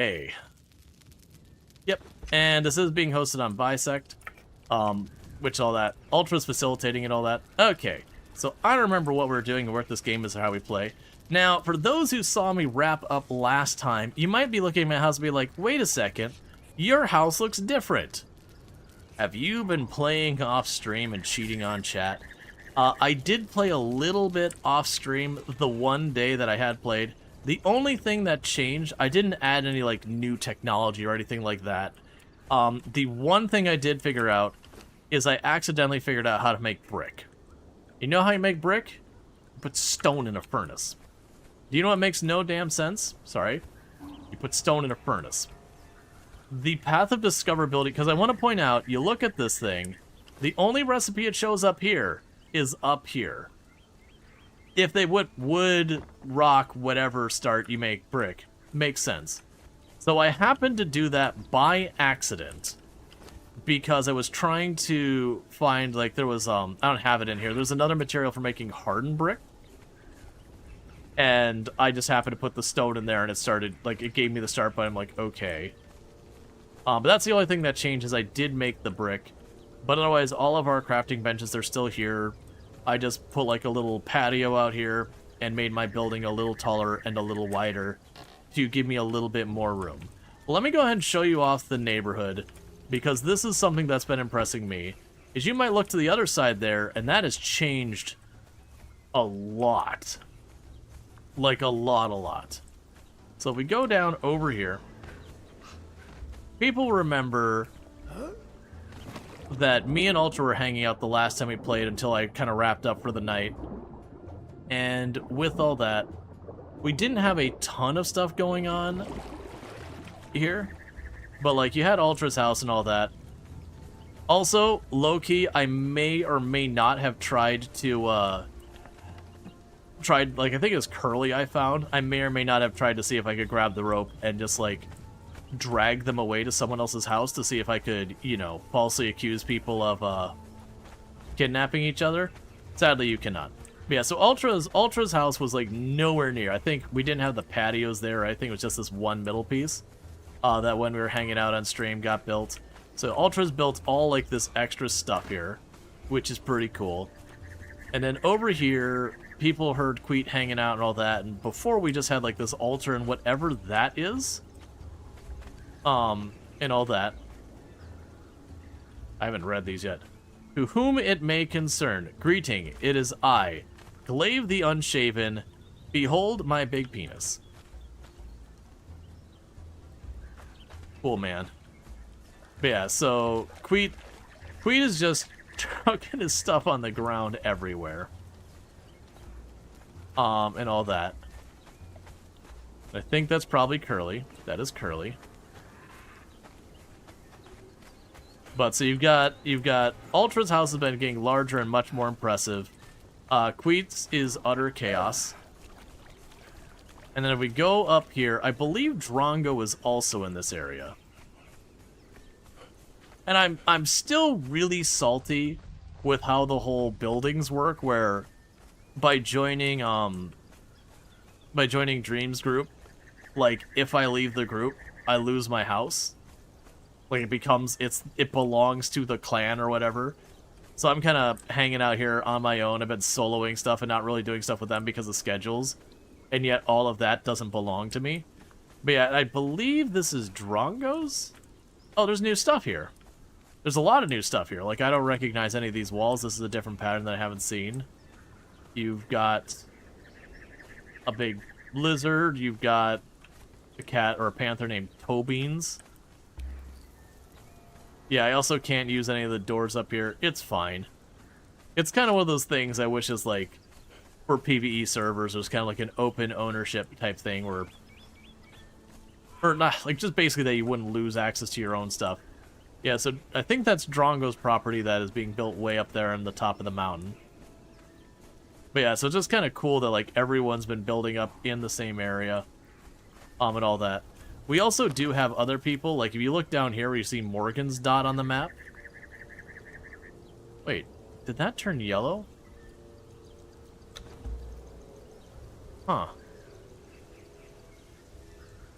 A. Yep, and this is being hosted on Bisect, which all that. Ultra's facilitating and all that. Okay, so I remember what we're doing and what this game is and how we play. Now, for those who saw me wrap up last time, you might be looking at my house and be like, wait a second, your house looks different. Have you been playing off stream and cheating on chat? I did play a little bit off stream the one day that I had played. The only thing that changed, I didn't add any like new technology or anything like that. The one thing I did figure out is I accidentally figured out how to make brick. You know how you make brick? You put stone in a furnace. Do you know what makes no damn sense? Sorry. You put stone in a furnace. The path of discoverability, because I want to point out, you look at this thing, the only recipe it shows up here is up here. If they wood, rock, whatever start, you make brick. Makes sense. So I happened to do that by accident because I was trying to find, like, there was, I don't have it in here, there's another material for making hardened brick. And I just happened to put the stone in there and it started, like, it gave me the start button. I'm like, okay. But that's the only thing that changed is I did make the brick. But otherwise, all of our crafting benches, they're still here. I just put like a little patio out here and made my building a little taller and a little wider to give me a little bit more room. Well, let me go ahead and show you off the neighborhood, because this is something that's been impressing me. Is you might look to the other side there, and that has changed a lot. Like a lot. So if we go down over here, people remember that me and Ultra were hanging out the last time we played until I kind of wrapped up for the night. And with all that, we didn't have a ton of stuff going on here. But, like, you had Ultra's house and all that. Also, low-key, I may or may not have tried to, like, I think it was Curly I found. I may or may not have tried to see if I could grab the rope and just, like, drag them away to someone else's house to see if I could, you know, falsely accuse people of kidnapping each other. Sadly, you cannot. But yeah, so Ultra's house was like nowhere near. I think we didn't have the patios there. I think it was just this one middle piece that when we were hanging out on stream got built. So Ultra's built all like this extra stuff here, which is pretty cool. And then over here, people heard Queet hanging out and all that. And before we just had like this altar and whatever that is. And all that. I haven't read these yet. To whom it may concern, greeting, it is I, Glaive the Unshaven, behold my big penis. Cool, man. But yeah, so, Queet is just chucking his stuff on the ground everywhere. And all that. I think that's probably Curly. That is Curly. But so you've got Ultra's house has been getting larger and much more impressive. Queet's is utter chaos. And then if we go up here, I believe Drongo is also in this area. And I'm still really salty with how the whole buildings work, where by joining Dream's group, like if I leave the group, I lose my house. Like, it belongs to the clan or whatever. So I'm kind of hanging out here on my own. I've been soloing stuff and not really doing stuff with them because of schedules. And yet all of that doesn't belong to me. But yeah, I believe this is Drongo's? Oh, there's new stuff here. There's a lot of new stuff here. Like, I don't recognize any of these walls. This is a different pattern that I haven't seen. You've got a big lizard. You've got a cat or a panther named Tobeans. Yeah, I also can't use any of the doors up here. It's fine. It's kind of one of those things I wish is like, for PvE servers, there's kind of like an open ownership type thing where... Or not, like just basically that you wouldn't lose access to your own stuff. Yeah, so I think that's Drongo's property that is being built way up there on the top of the mountain. But yeah, so it's just kind of cool that like everyone's been building up in the same area. And all that. We also do have other people, like if you look down here where you see Morgan's dot on the map. Wait, did that turn yellow? Huh.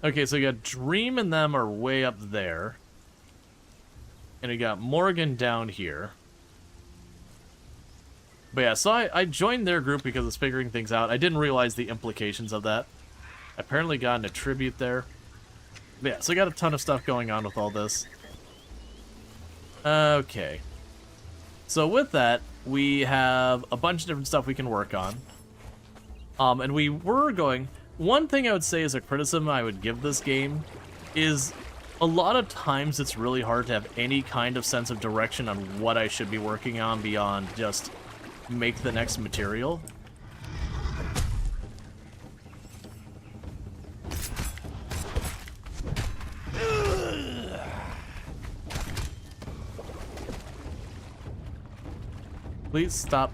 Okay, so you got Dream and them are way up there. And we got Morgan down here. But yeah, so I joined their group because it's figuring things out. I didn't realize the implications of that. I apparently got a tribute there. But yeah, so I got a ton of stuff going on with all this. Okay. So with that, we have a bunch of different stuff we can work on. And we were going... One thing I would say as a criticism I would give this game is a lot of times it's really hard to have any kind of sense of direction on what I should be working on beyond just make the next material. Please stop.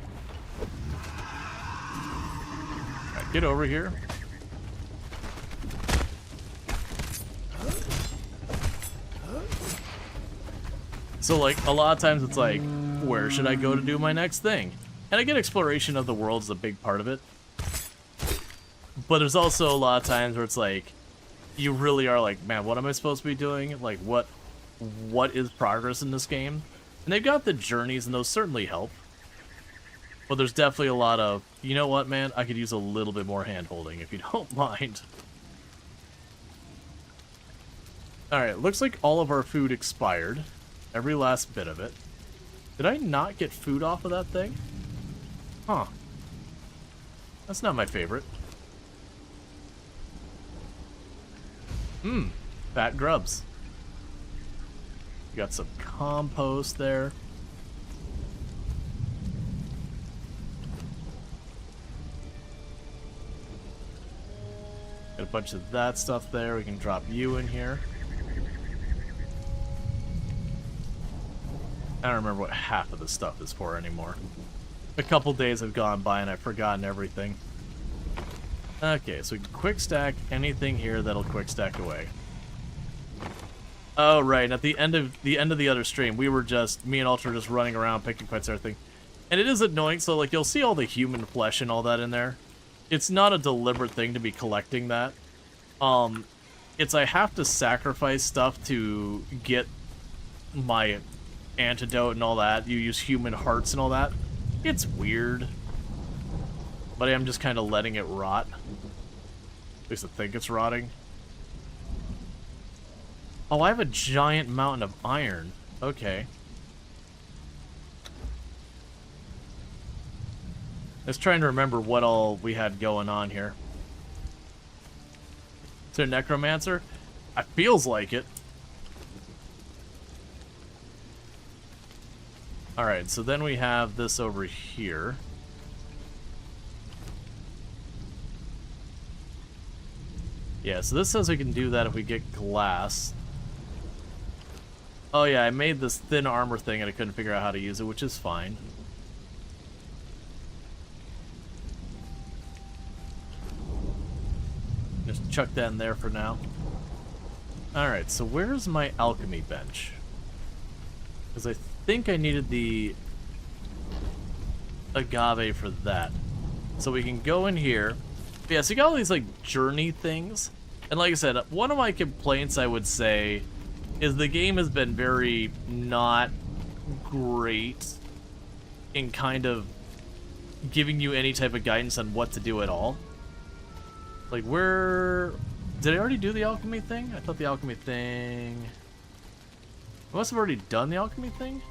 Right, get over here. So, like, a lot of times it's like, where should I go to do my next thing? And I get exploration of the world is a big part of it. But there's also a lot of times where it's like, you really are like, man, what am I supposed to be doing? Like, what is progress in this game? And they've got the journeys, and those certainly help. But there's definitely a lot of, you know what, man? I could use a little bit more hand-holding, if you don't mind. Alright, looks like all of our food expired. Every last bit of it. Did I not get food off of that thing? Huh. That's not my favorite. Fat grubs. Got some compost there. Got a bunch of that stuff there. We can drop you in here. I don't remember what half of the stuff is for anymore. A couple days have gone by and I've forgotten everything. Okay, so we can quick stack anything here that'll quick stack away. Oh right, at the end of the other stream, we were just, me and Ultra just running around picking fights and everything. And it is annoying, so like you'll see all the human flesh and all that in there. It's not a deliberate thing to be collecting that. It's I have to sacrifice stuff to get my antidote and all that. You use human hearts and all that. It's weird. But I'm just kind of letting it rot. At least I think it's rotting. Oh, I have a giant mountain of iron. Okay. Let's try and remember what all we had going on here. Is there a necromancer? It feels like it. Alright, so then we have this over here. Yeah, so this says we can do that if we get glass. Oh yeah, I made this thin armor thing and I couldn't figure out how to use it, which is fine. Just chuck that in there for now. Alright, so where's my alchemy bench? Because I think I needed the agave for that. So we can go in here. But yeah, so you got all these like journey things. And like I said, one of my complaints I would say is the game has been very not great in kind of giving you any type of guidance on what to do at all. Like where... Did I already do the alchemy thing? I thought the alchemy thing... I must have already done the alchemy thing?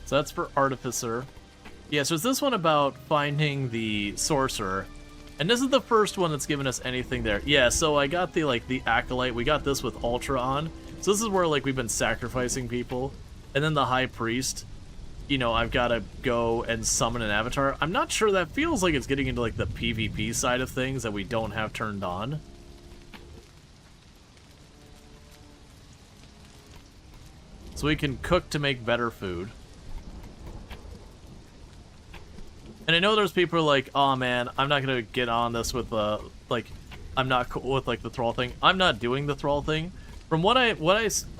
So that's for Artificer. Yeah, so it's this one about finding the Sorcerer. And this is the first one that's given us anything there. Yeah, so I got the, like, the Acolyte. We got this with Ultra on. So this is where, like, we've been sacrificing people. And then the High Priest, you know, I've got to go and summon an avatar. I'm not sure, that feels like it's getting into, like, the PvP side of things that we don't have turned on. So we can cook to make better food. And I know there's people like, oh man, I'm not gonna get on this with like, I'm not cool with like the thrall thing. I'm not doing the thrall thing. From what I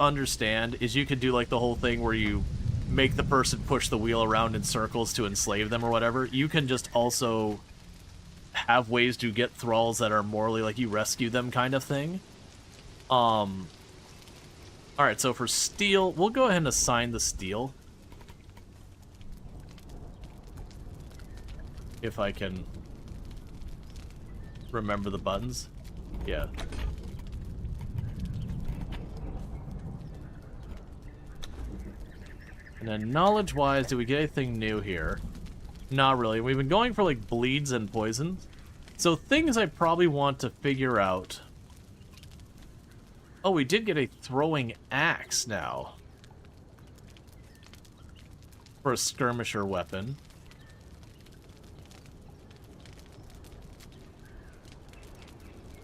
understand is you could do like the whole thing where you make the person push the wheel around in circles to enslave them or whatever. You can just also have ways to get thralls that are morally like you rescue them kind of thing. Alright, so for steel, we'll go ahead and assign the steel. If I can remember the buttons. Yeah. And then knowledge-wise, do we get anything new here? Not really. We've been going for like bleeds and poisons. So things I probably want to figure out. Oh, we did get a throwing axe now. For a skirmisher weapon.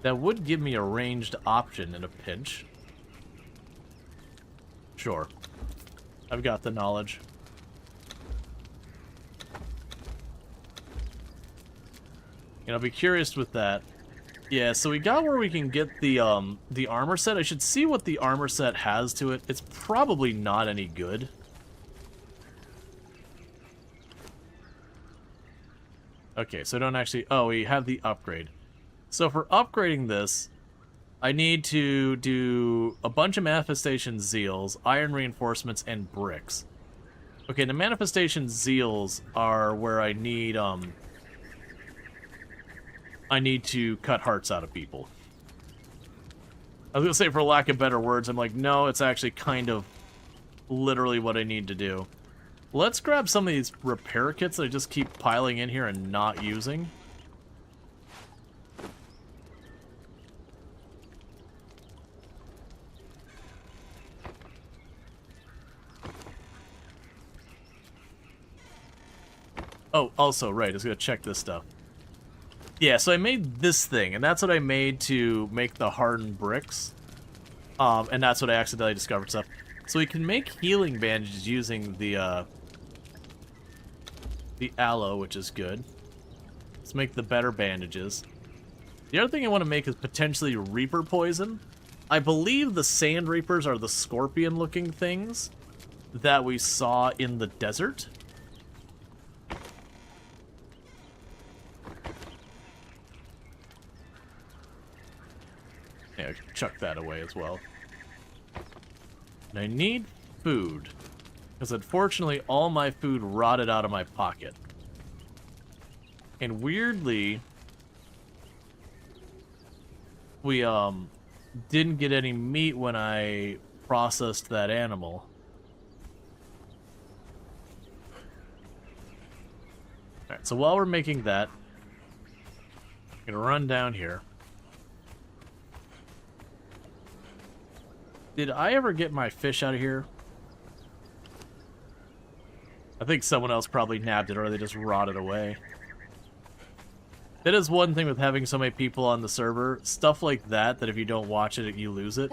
That would give me a ranged option in a pinch. Sure. I've got the knowledge. And I'll be curious with that. Yeah, so we got where we can get the armor set. I should see what the armor set has to it. It's probably not any good. Okay, so don't actually... Oh, we have the upgrade. So for upgrading this, I need to do a bunch of manifestation zeals, iron reinforcements, and bricks. Okay, the manifestation zeals are where I need to cut hearts out of people. I was gonna say, for lack of better words, I'm like, no, it's actually kind of literally what I need to do. Let's grab some of these repair kits that I just keep piling in here and not using. Oh, also, right, I was gonna check this stuff. Yeah, so I made this thing, and that's what I made to make the hardened bricks. And that's what I accidentally discovered stuff. So we can make healing bandages using the aloe, which is good. Let's make the better bandages. The other thing I want to make is potentially Reaper poison. I believe the Sand Reapers are the scorpion-looking things that we saw in the desert. Yeah, chuck that away as well. And I need food. Because unfortunately, all my food rotted out of my pocket. And weirdly, we didn't get any meat when I processed that animal. Alright, so while we're making that, I'm gonna run down here. Did I ever get my fish out of here? I think someone else probably nabbed it, or they just rotted away. That is one thing with having so many people on the server. Stuff like that, that if you don't watch it, you lose it.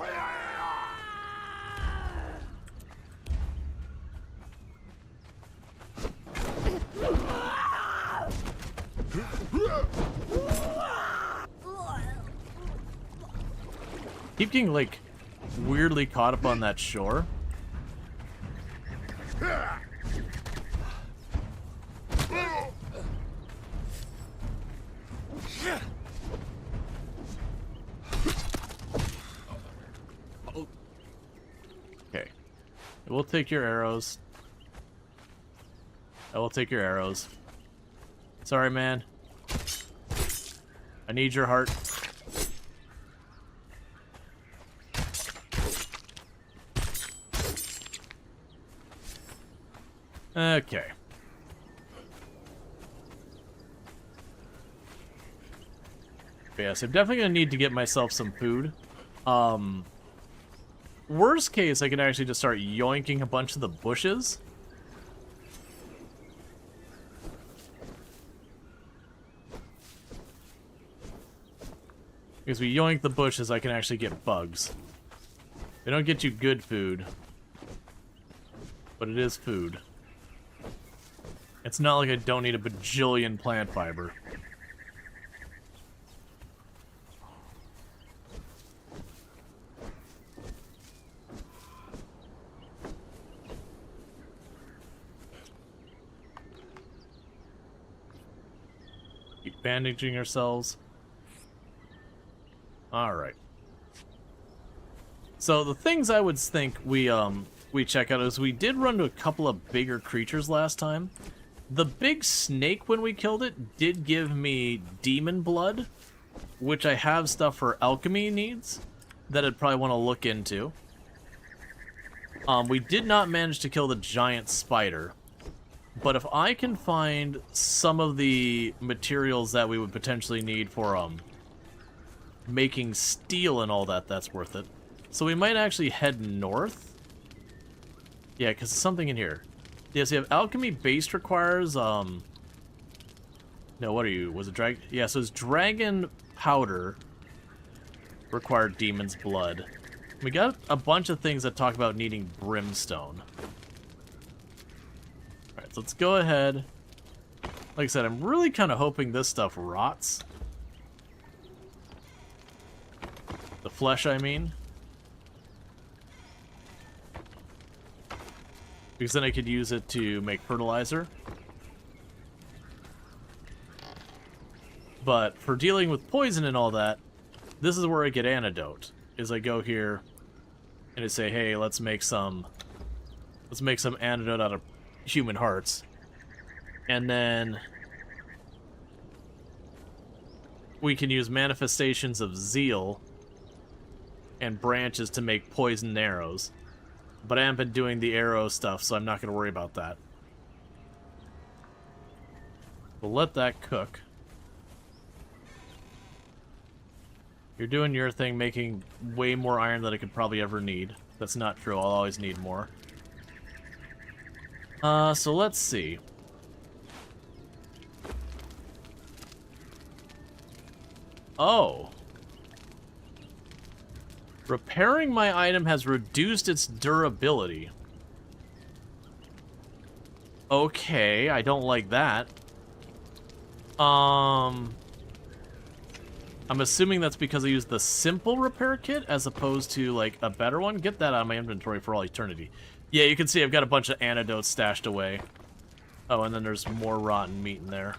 Keep getting, like, weirdly caught up on that shore. Okay. We'll take your arrows. I will take your arrows. Sorry, man. I need your heart. Okay. But yes, I'm definitely gonna need to get myself some food. Worst case, I can actually just start yoinking a bunch of the bushes. Because we yoink the bushes, I can actually get bugs. They don't get you good food, but it is food. It's not like I don't need a bajillion plant fiber. Keep bandaging ourselves. Alright. So the things I would think we check out is we did run into a couple of bigger creatures last time. The big snake, when we killed it, did give me demon blood, which I have stuff for alchemy needs that I'd probably want to look into. We did not manage to kill the giant spider, but if I can find some of the materials that we would potentially need for making steel and all that, that's worth it. So we might actually head north. Yeah, because something in here. Yes, you have alchemy based requires, no, what are you? Was it dragon? Yeah, so it's dragon powder required demon's blood. We got a bunch of things that talk about needing brimstone. Alright, so let's go ahead. Like I said, I'm really kind of hoping this stuff rots. The flesh, I mean. Because then I could use it to make fertilizer. But for dealing with poison and all that, this is where I get antidote. Is I go here and I say, hey, let's make some antidote out of human hearts. And then we can use manifestations of zeal and branches to make poisoned arrows. But I haven't been doing the arrow stuff, so I'm not going to worry about that. We'll let that cook. You're doing your thing, making way more iron than I could probably ever need. That's not true, I'll always need more. So let's see. Oh. Repairing my item has reduced its durability. Okay, I don't like that. I'm assuming that's because I used the simple repair kit as opposed to, like, a better one. Get that out of my inventory for all eternity. Yeah, you can see I've got a bunch of antidotes stashed away. Oh, and then there's more rotten meat in there.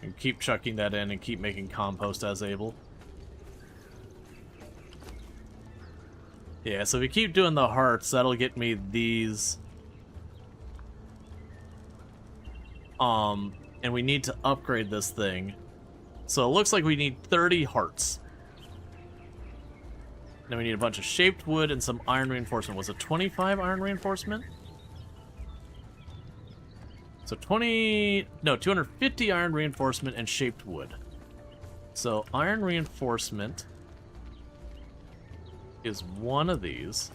And keep chucking that in and keep making compost as able. Yeah, so if we keep doing the hearts, that'll get me these. And we need to upgrade this thing. So it looks like we need 30 hearts. Then we need a bunch of shaped wood and some iron reinforcement. Was it 25 iron reinforcement? So 250 iron reinforcement and shaped wood. So iron reinforcement is one of these.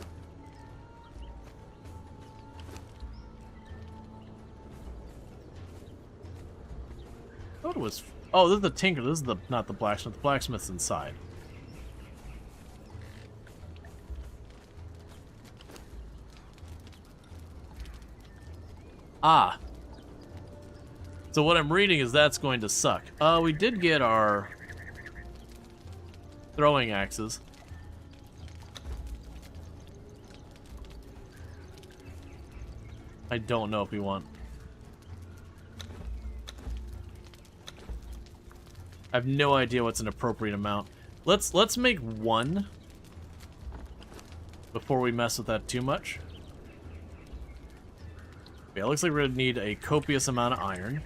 I thought it was... Oh, this is the tinker. This is the not the blacksmith. The blacksmith's inside. Ah. So what I'm reading is that's going to suck. We did get our throwing axes. I don't know if we want... I have no idea what's an appropriate amount. Let's make one before we mess with that too much. Yeah, it looks like we're gonna need a copious amount of iron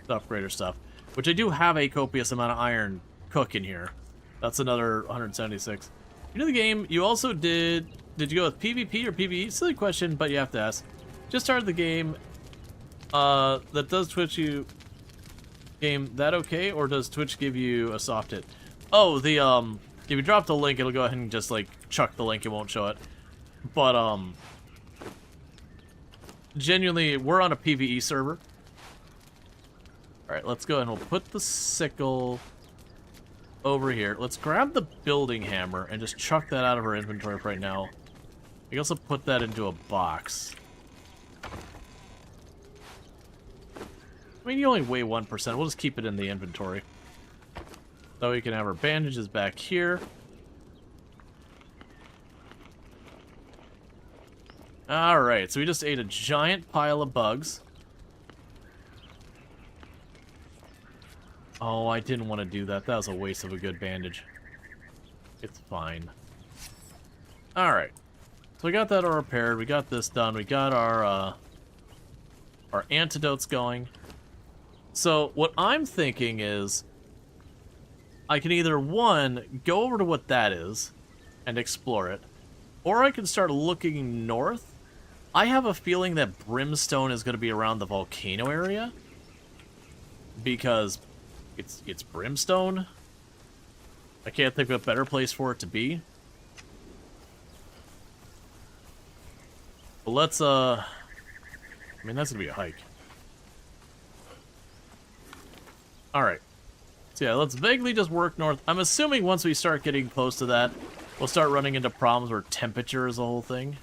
to upgrade our stuff, which I do have a copious amount of iron cooking here. That's another 176. You know the game. You also did you go with PvP or PvE? Silly question, but you have to ask. Just started the game. That does Twitch you. Game that okay, or does Twitch give you a soft hit? Oh, the if you drop the link, it'll go ahead and just like chuck the link. It won't show it. But genuinely, we're on a PvE server. All right, let's go and we'll put the sickle over here. Let's grab the building hammer and just chuck that out of our inventory right now. We can also put that into a box. I mean, you only weigh 1%. We'll just keep it in the inventory. So we can have our bandages back here. Alright, so we just ate a giant pile of bugs. Oh, I didn't want to do that. That was a waste of a good bandage. It's fine. Alright. So we got that all repaired. We got this done. We got our antidotes going. So what I'm thinking is I can either, one, go over to what that is and explore it, or I can start looking north. I have a feeling that brimstone is going to be around the volcano area because it's brimstone. I can't think of a better place for it to be. But let's, I mean, that's gonna be a hike. Alright. So yeah, let's vaguely just work north. I'm assuming once we start getting close to that, we'll start running into problems where temperature is the whole thing.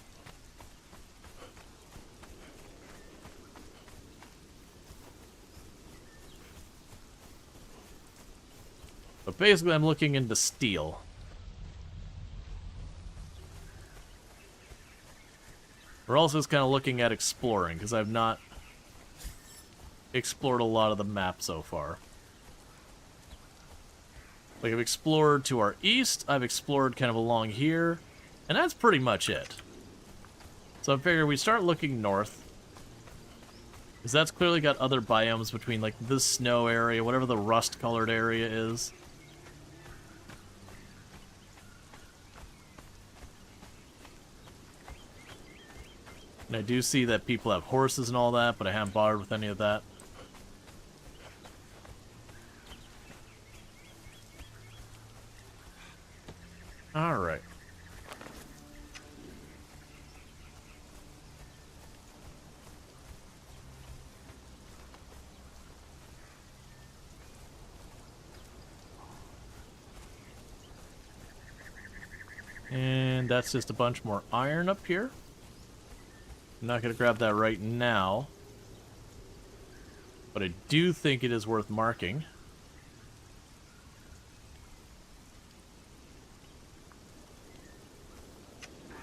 But basically, I'm looking into steel. We're also just kind of looking at exploring, because I've not explored a lot of the map so far. Like, I've explored to our east, I've explored kind of along here, and that's pretty much it. So I figure we start looking north, because that's clearly got other biomes between, like, this snow area, whatever the rust-colored area is. And I do see that people have horses and all that, but I haven't bothered with any of that. Alright. And that's just a bunch more iron up here. I'm not going to grab that right now, but I do think it is worth marking.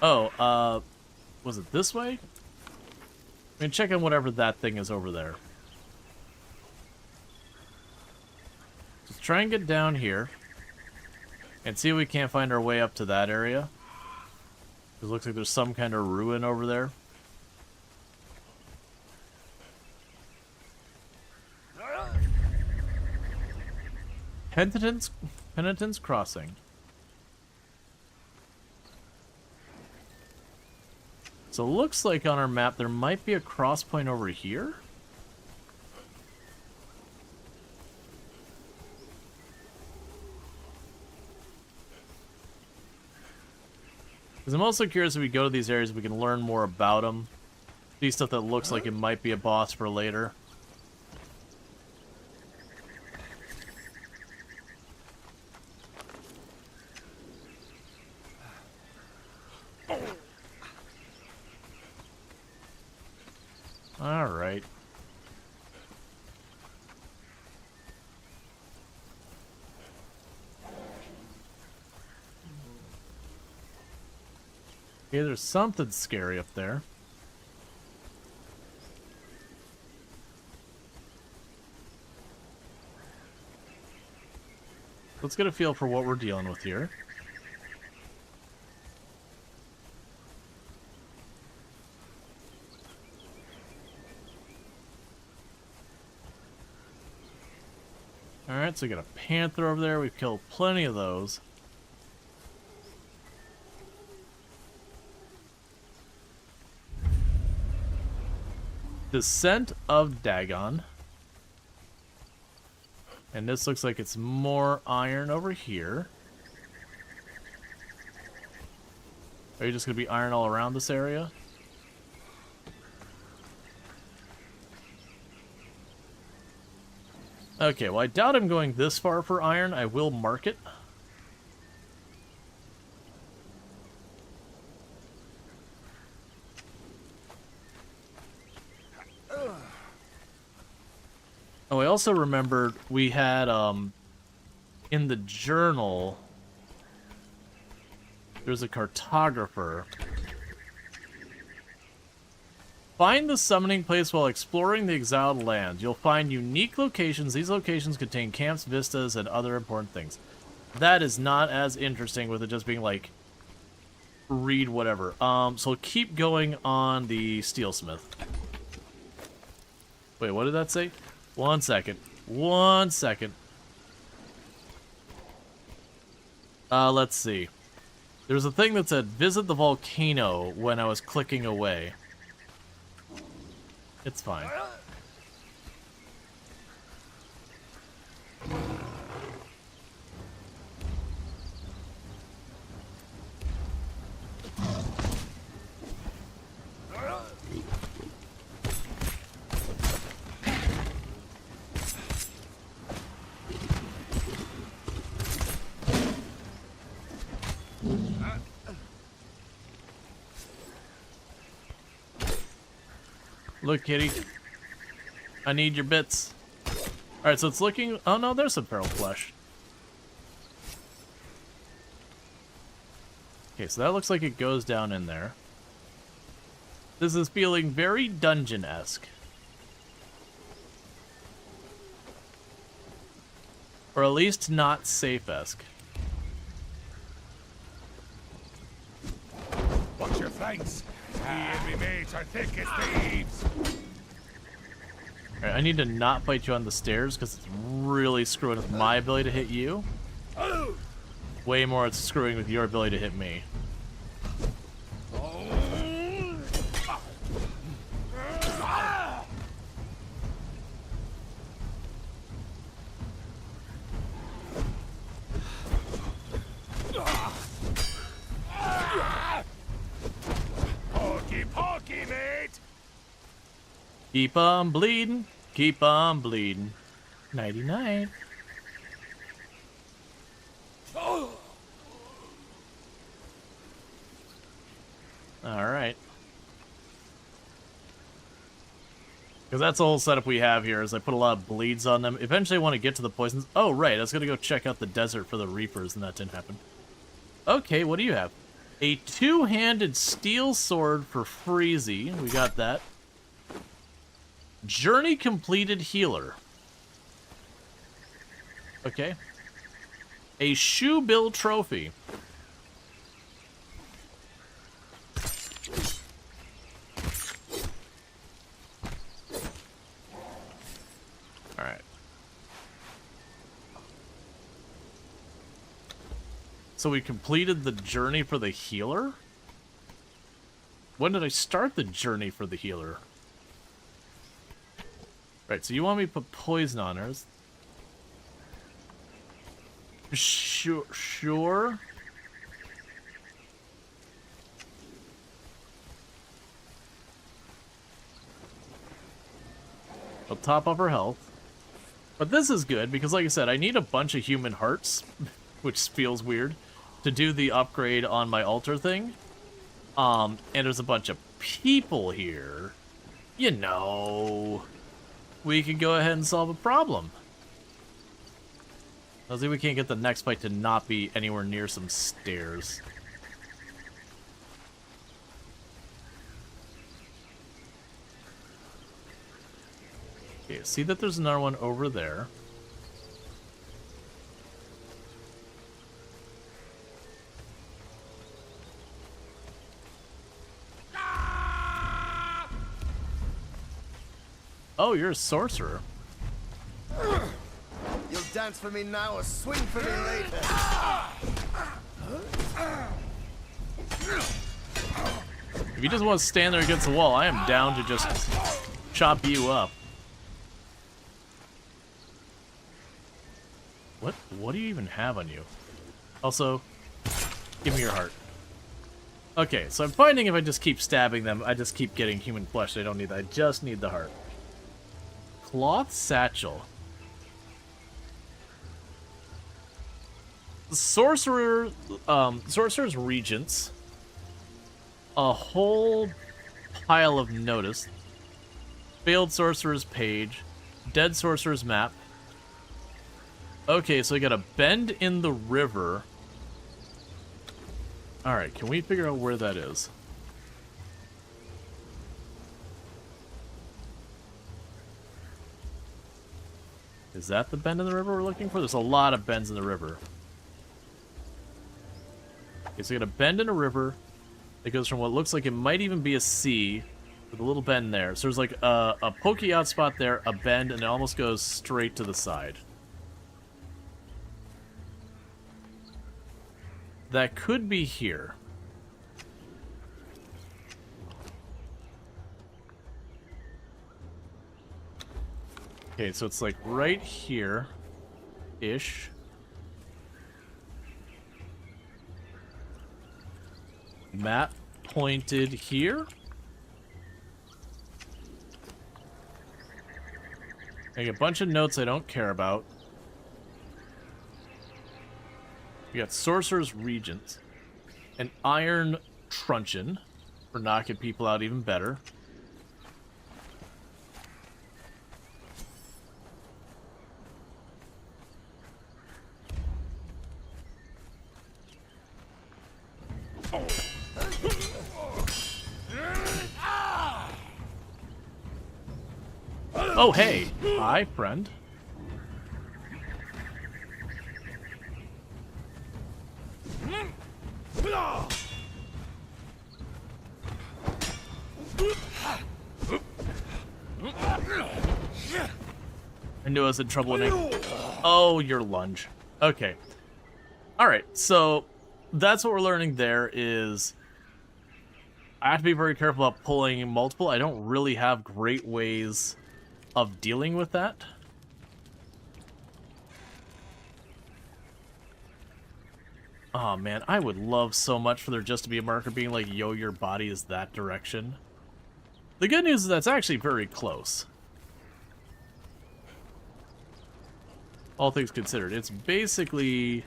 Oh, was it this way? I mean, check on whatever that thing is over there. Just try and get down here and see if we can't find our way up to that area. It looks like there's some kind of ruin over there. Penitence Crossing. So it looks like on our map there might be a cross point over here. Because I'm also curious if we go to these areas we can learn more about them. See stuff that looks like it might be a boss for later. Alright. Okay, there's something scary up there. Let's get a feel for what we're dealing with here. Alright, so we got a panther over there. We've killed plenty of those. Descent of Dagon. And this looks like it's more iron over here. Are you just going to be iron all around this area? Okay, well I doubt I'm going this far for iron. I will mark it. Oh, I also remembered we had, in the journal, there's a cartographer Find the summoning place while exploring the exiled land. You'll find unique locations. These locations contain camps, vistas, and other important things. That is not as interesting with it just being like, read whatever. So keep going on the steelsmith. Wait, what did that say? 1 second. 1 second. Let's see. There's a thing that said, visit the volcano when I was clicking away. It's fine. Look, kitty. I need your bits. Alright, so it's looking... Oh, no, there's some feral flesh. Okay, so that looks like it goes down in there. This is feeling very dungeon-esque. Or at least not safe-esque. Watch your flanks. The enemy mates are thick as thieves. Alright, I need to not fight you on the stairs because it's really screwing with my ability to hit you. Way more it's screwing with your ability to hit me. Keep on bleeding, keep on bleeding. Nighty night. Alright. Because that's the whole setup we have here, is I put a lot of bleeds on them. Eventually I want to get to the poisons. Oh, right, I was going to go check out the desert for the Reapers, and that didn't happen. Okay, what do you have? A two-handed steel sword for Freezy. We got that. Journey completed healer. Okay. A shoe bill trophy. Alright. So we completed the journey for the healer? When did I start the journey for the healer? Right, so you want me to put poison on her. Sure. I'll top up her health. But this is good, because like I said, I need a bunch of human hearts, which feels weird, to do the upgrade on my altar thing. And there's a bunch of people here. You know... we can go ahead and solve a problem. Let's see if we can't get the next fight to not be anywhere near some stairs. Okay, see that there's another one over there. Oh, you're a sorcerer. You'll dance for me now or swing for me later. If you just want to stand there against the wall, I am down to just chop you up. What do you even have on you? Also, give me your heart. Okay, so I'm finding if I just keep stabbing them, I just keep getting human flesh. I don't need that. I just need the heart. Cloth satchel. Sorcerer's regents. A whole pile of notice. Failed sorcerer's page. Dead sorcerer's map. Okay, so we got a bend in the river. Alright, can we figure out where that is? Is that the bend in the river we're looking for? There's a lot of bends in the river. Okay, so we got a bend in a river that goes from what looks like it might even be a sea with a little bend there. So there's like a pokey out spot there, a bend, and it almost goes straight to the side. That could be here. Okay, so it's like right here-ish. Map pointed here. Make a bunch of notes I don't care about. We got Sorcerer's Regent. An Iron Truncheon for knocking people out even better. Oh, hey. Hi, friend. I knew I was in trouble when Oh, your lunge. Okay. Alright, so that's what we're learning there is I have to be very careful about pulling multiple. I don't really have great ways of dealing with that. Oh man, I would love so much for there just to be a marker being like, yo, your body is that direction. The good news is that's actually very close. All things considered. It's basically...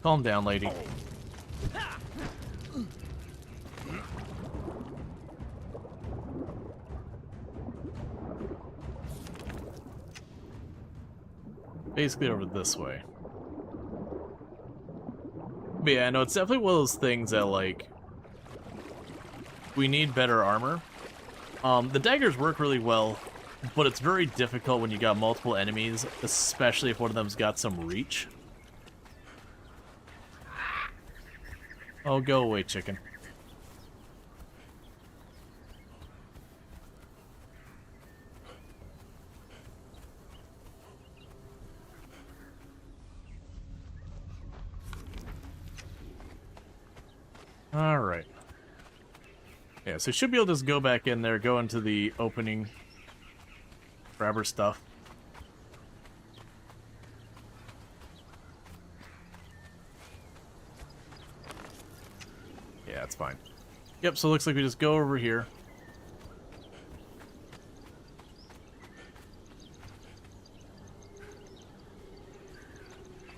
Calm down, lady. Basically over this way. But yeah, no, it's definitely one of those things that, like, we need better armor. The daggers work really well, but it's very difficult when you got multiple enemies, especially if one of them's got some reach. Oh, go away, chicken. Alright. Yeah, so should be able to just go back in there, go into the opening, grab her stuff. Yeah, it's fine. Yep, so it looks like we just go over here.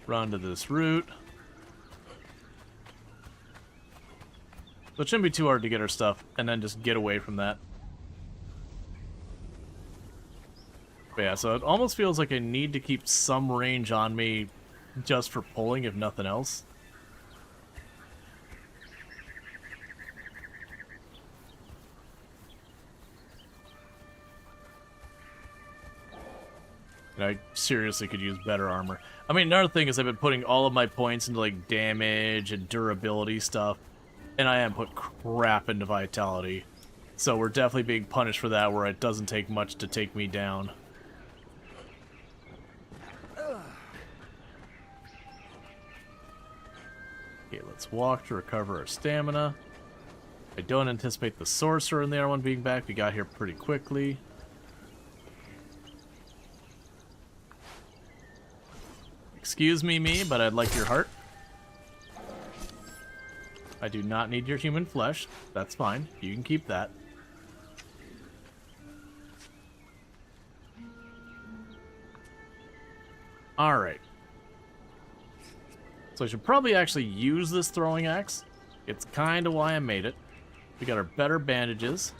Run to this route. So it shouldn't be too hard to get our stuff, and then just get away from that. But yeah, so it almost feels like I need to keep some range on me just for pulling, if nothing else. And I seriously could use better armor. I mean, another thing is I've been putting all of my points into, like, damage and durability stuff. And I am put crap into vitality. So we're definitely being punished for that, where it doesn't take much to take me down. Okay, let's walk to recover our stamina. I don't anticipate the sorcerer and the other one being back. We got here pretty quickly. Excuse me, but I'd like your heart. I do not need your human flesh. That's fine. You can keep that. Alright. So I should probably actually use this throwing axe. It's kind of why I made it. We got our better bandages.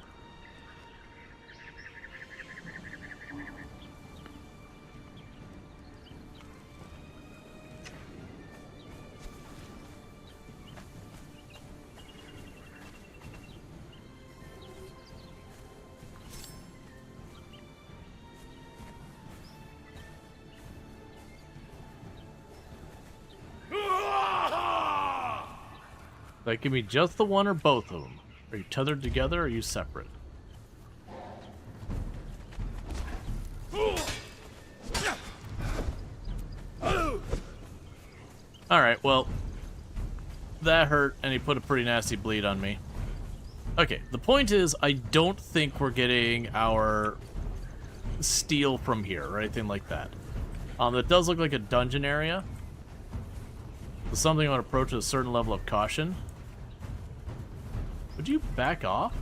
Like, give me just the one or both of them. Are you tethered together or are you separate? Alright, well, that hurt, and he put a pretty nasty bleed on me. Okay, the point is, I don't think we're getting our steel from here, or anything like that. It does look like a dungeon area. So something I want to approach with a certain level of caution. Would you back off?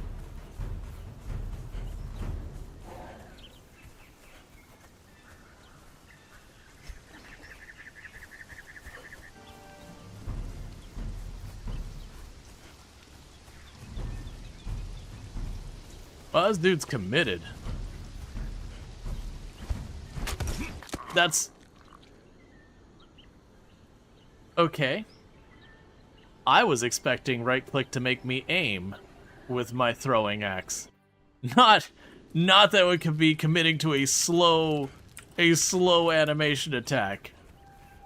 Well, this dude's committed. That's... okay. I was expecting right-click to make me aim with my throwing axe. Not that we could be committing to a slow animation attack.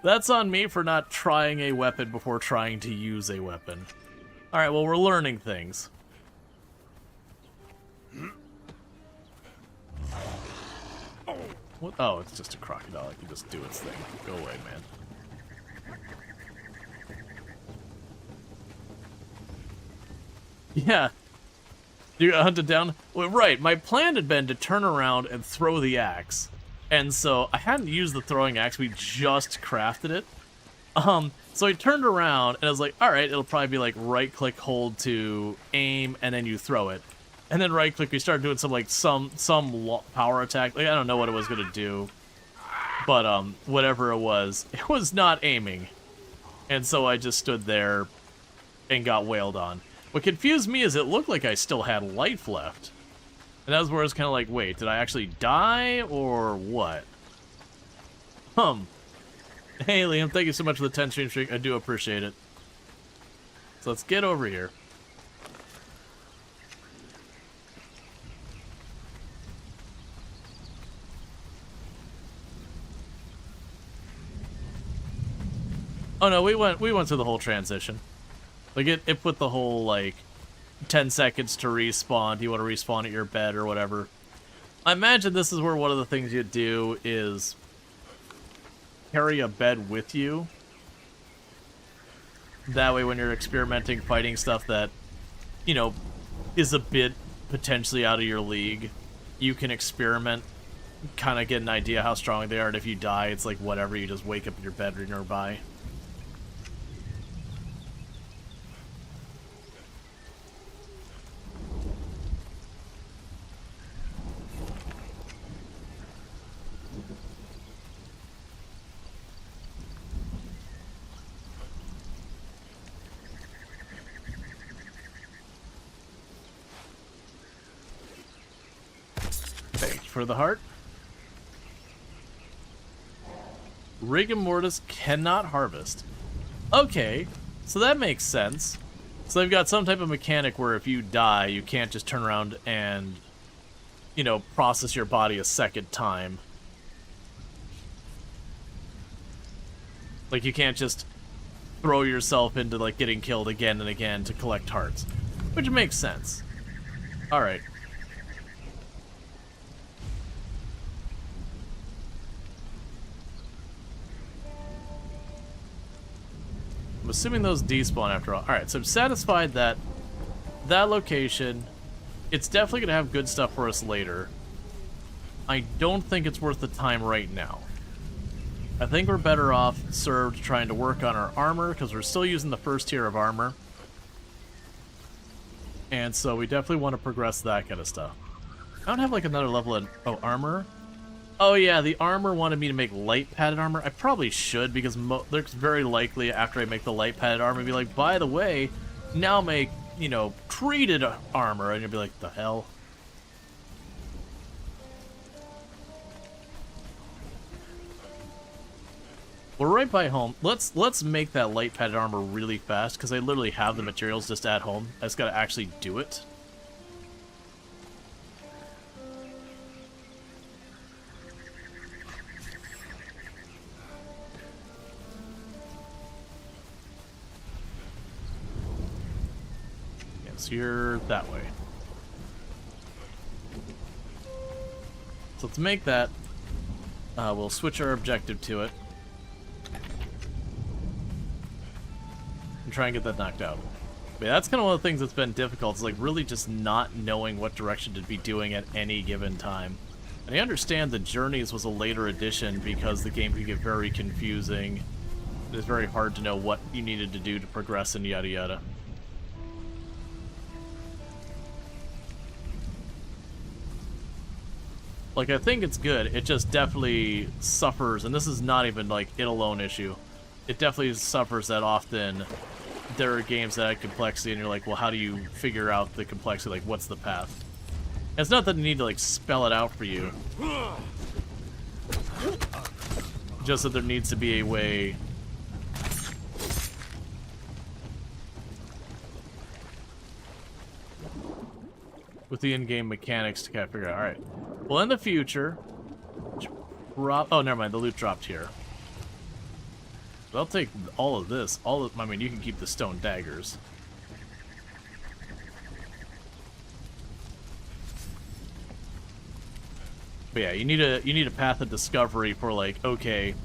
That's on me for not trying a weapon before trying to use a weapon. Alright, well, we're learning things. What? Oh, it's just a crocodile. It can just do its thing. Go away, man. Yeah. You got hunted down? Well, right. My plan had been to turn around and throw the axe. And so I hadn't used the throwing axe. We just crafted it. So I turned around and I was like, alright, it'll probably be like right-click, hold to aim, and then you throw it. And then right-click, we started doing some power attack. Like, I don't know what it was gonna do, but whatever it was not aiming. And so I just stood there and got wailed on. What confused me is it looked like I still had life left, and that was where I was kind of like, wait, did I actually die or what? Hey, Liam, thank you so much for the 10 stream streak. I do appreciate it. So let's get over here. Oh no, we went through the whole transition. Like it put the whole like 10 seconds to respawn. Do you want to respawn at your bed or whatever? I imagine this is where one of the things you do is carry a bed with you. That way when you're experimenting, fighting stuff that, you know, is a bit potentially out of your league, you can experiment, kind of get an idea how strong they are, and if you die, it's like whatever, you just wake up in your bed nearby. For the heart. Rigor mortis cannot harvest. Okay, so that makes sense. So they've got some type of mechanic where if you die, you can't just turn around and, you know, process your body a second time. Like, you can't just throw yourself into, like, getting killed again and again to collect hearts. Which makes sense. Alright. I'm assuming those despawn after all. Alright, so I'm satisfied that that location, it's definitely going to have good stuff for us later. I don't think it's worth the time right now. I think we're better off served trying to work on our armor, because we're still using the first tier of armor. And so we definitely want to progress that kind of stuff. I don't have like another level in armor. Oh yeah, the armor wanted me to make light padded armor. I probably should, because there's very likely after I make the light padded armor, be like, by the way, now make, you know, treated armor, and you'll be like, the hell? We're right by home. Let's make that light padded armor really fast, because I literally have the materials just at home. I just gotta actually do it. so you're that way. So to make that, we'll switch our objective to it. And try and get that knocked out. But yeah, that's kind of one of the things that's been difficult, is like really just not knowing what direction to be doing at any given time. And I understand the Journeys was a later addition because the game could get very confusing. It was very hard to know what you needed to do to progress and yada yada. Like, I think it's good, it just definitely suffers, and this is not even, like, it alone issue. It definitely suffers that often there are games that add complexity, and you're like, well, how do you figure out the complexity? Like, what's the path? And it's not that you need to, like, spell it out for you. Just that there needs to be a way... with the in-game mechanics to kind of figure out, alright. Well, in the future... oh, never mind, the loot dropped here. But I'll take all of this. I mean, you can keep the stone daggers. But yeah, you need a path of discovery for, like, okay,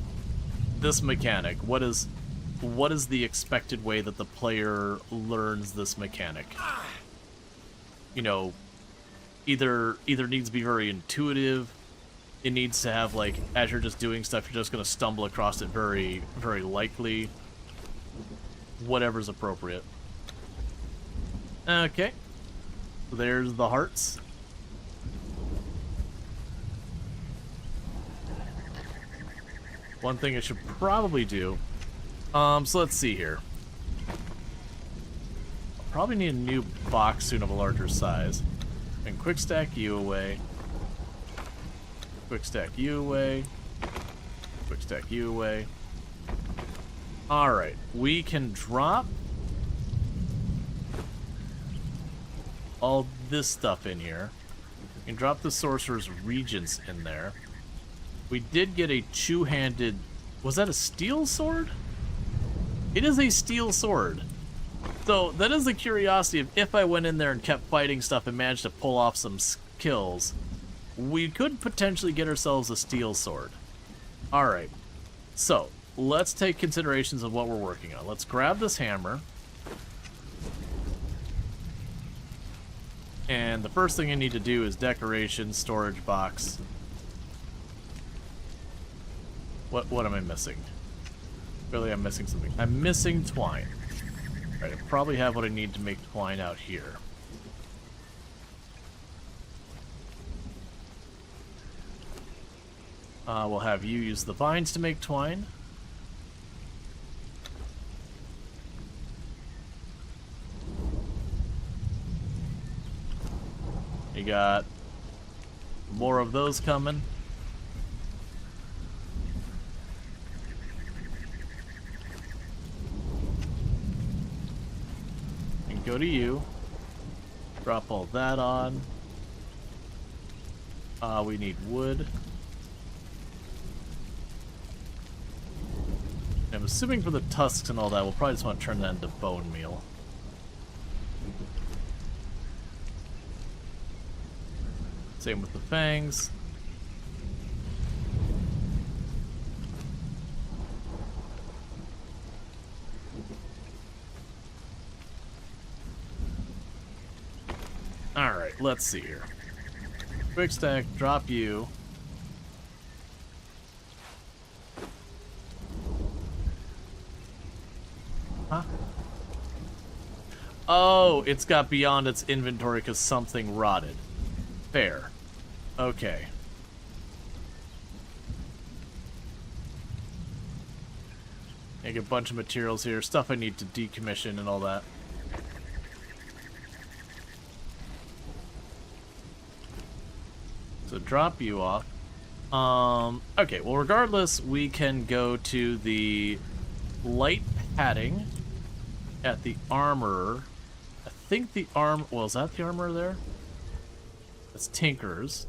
this mechanic. What is the expected way that the player learns this mechanic? You know, either needs to be very intuitive. It needs to have, like, as you're just doing stuff, you're just going to stumble across it very, very likely. Whatever's appropriate. Okay. There's the hearts. One thing I should probably do. So let's see here. I'll probably need a new box soon of a larger size. And quick stack you away. Quick stack you away. Quick stack you away. Alright, we can drop all this stuff in here. We can drop the Sorcerer's Regents in there. We did get a two-handed... was that a steel sword? It is a steel sword. So, that is the curiosity of if I went in there and kept fighting stuff and managed to pull off some kills, we could potentially get ourselves a steel sword. Alright, so let's take considerations of what we're working on. Let's grab this hammer. And the first thing I need to do is decoration, storage box. What am I missing? Really, I'm missing something. I'm missing twine. Alright, I probably have what I need to make twine out here. We'll have you use the vines to make twine. You got more of those coming. And go to you. Drop all that on. We need wood. I'm assuming for the tusks and all that, we'll probably just want to turn that into bone meal. Same with the fangs. Alright, let's see here. Quick stack, drop you. Huh? Oh, it's got beyond its inventory because something rotted. Fair. Okay. Make a bunch of materials here, stuff I need to decommission and all that. So drop you off. Okay, well regardless, we can go to the light padding at the armorer. I think the well, is that the armorer there? That's Tinker's.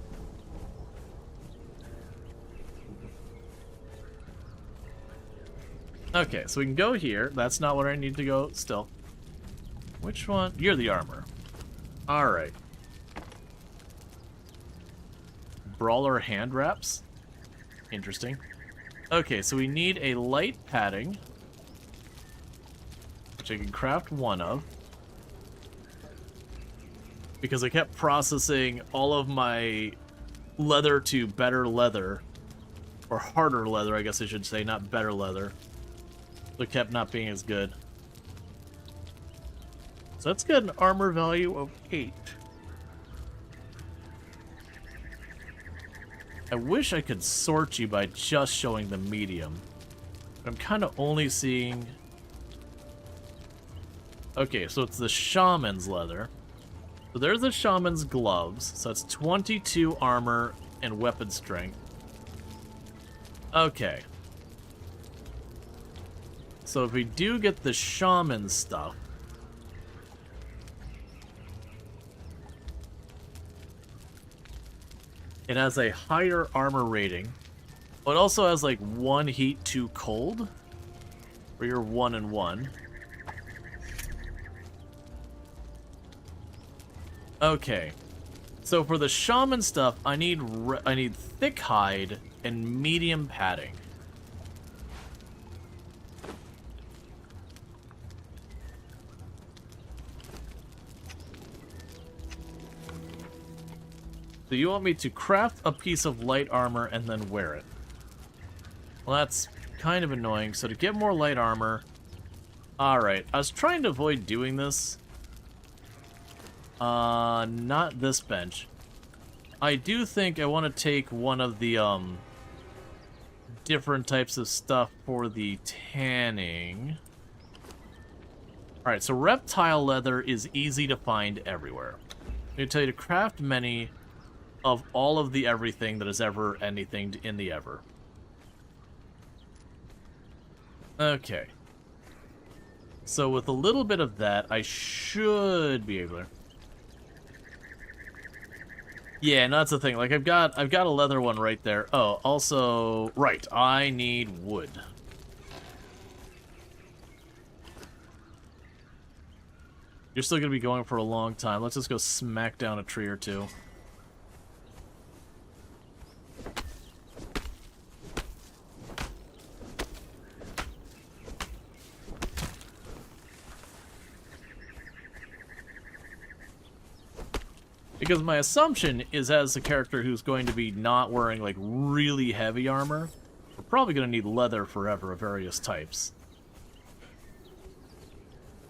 Okay, so we can go here. That's not where I need to go still. which one? You're the armor. Alright. Brawler hand wraps. Interesting. Okay, so we need a light padding, which I can craft one of. Because I kept processing all of my leather to better leather. Or harder leather, I guess I should say, not better leather. So it kept not being as good. So that's got an armor value of 8. I wish I could sort you by just showing the medium. I'm kind of only seeing... Okay, so it's the shaman's leather. So there's the shaman's gloves. So that's 22 armor and weapon strength. Okay. So if we do get the shaman stuff... It has a higher armor rating. But it also has like 1 heat, 2 cold. Where you're 1 and 1. Okay. So for the shaman stuff, I need thick hide and medium padding. So you want me to craft a piece of light armor and then wear it. Well, that's kind of annoying. So to get more light armor... Alright, I was trying to avoid doing this. Not this bench. I do think I want to take one of the, different types of stuff for the tanning. Alright, so reptile leather is easy to find everywhere. I'm going to tell you to craft many of all of the everything that is ever anything in the ever. Okay. So with a little bit of that, I should be able to... Yeah, and that's the thing. Like I've got a leather one right there. Oh, also, right, I need wood. You're still gonna be going for a long time. Let's just go smack down a tree or two. Because my assumption is, as a character who's going to be not wearing, like, really heavy armor, we're probably going to need leather forever of various types.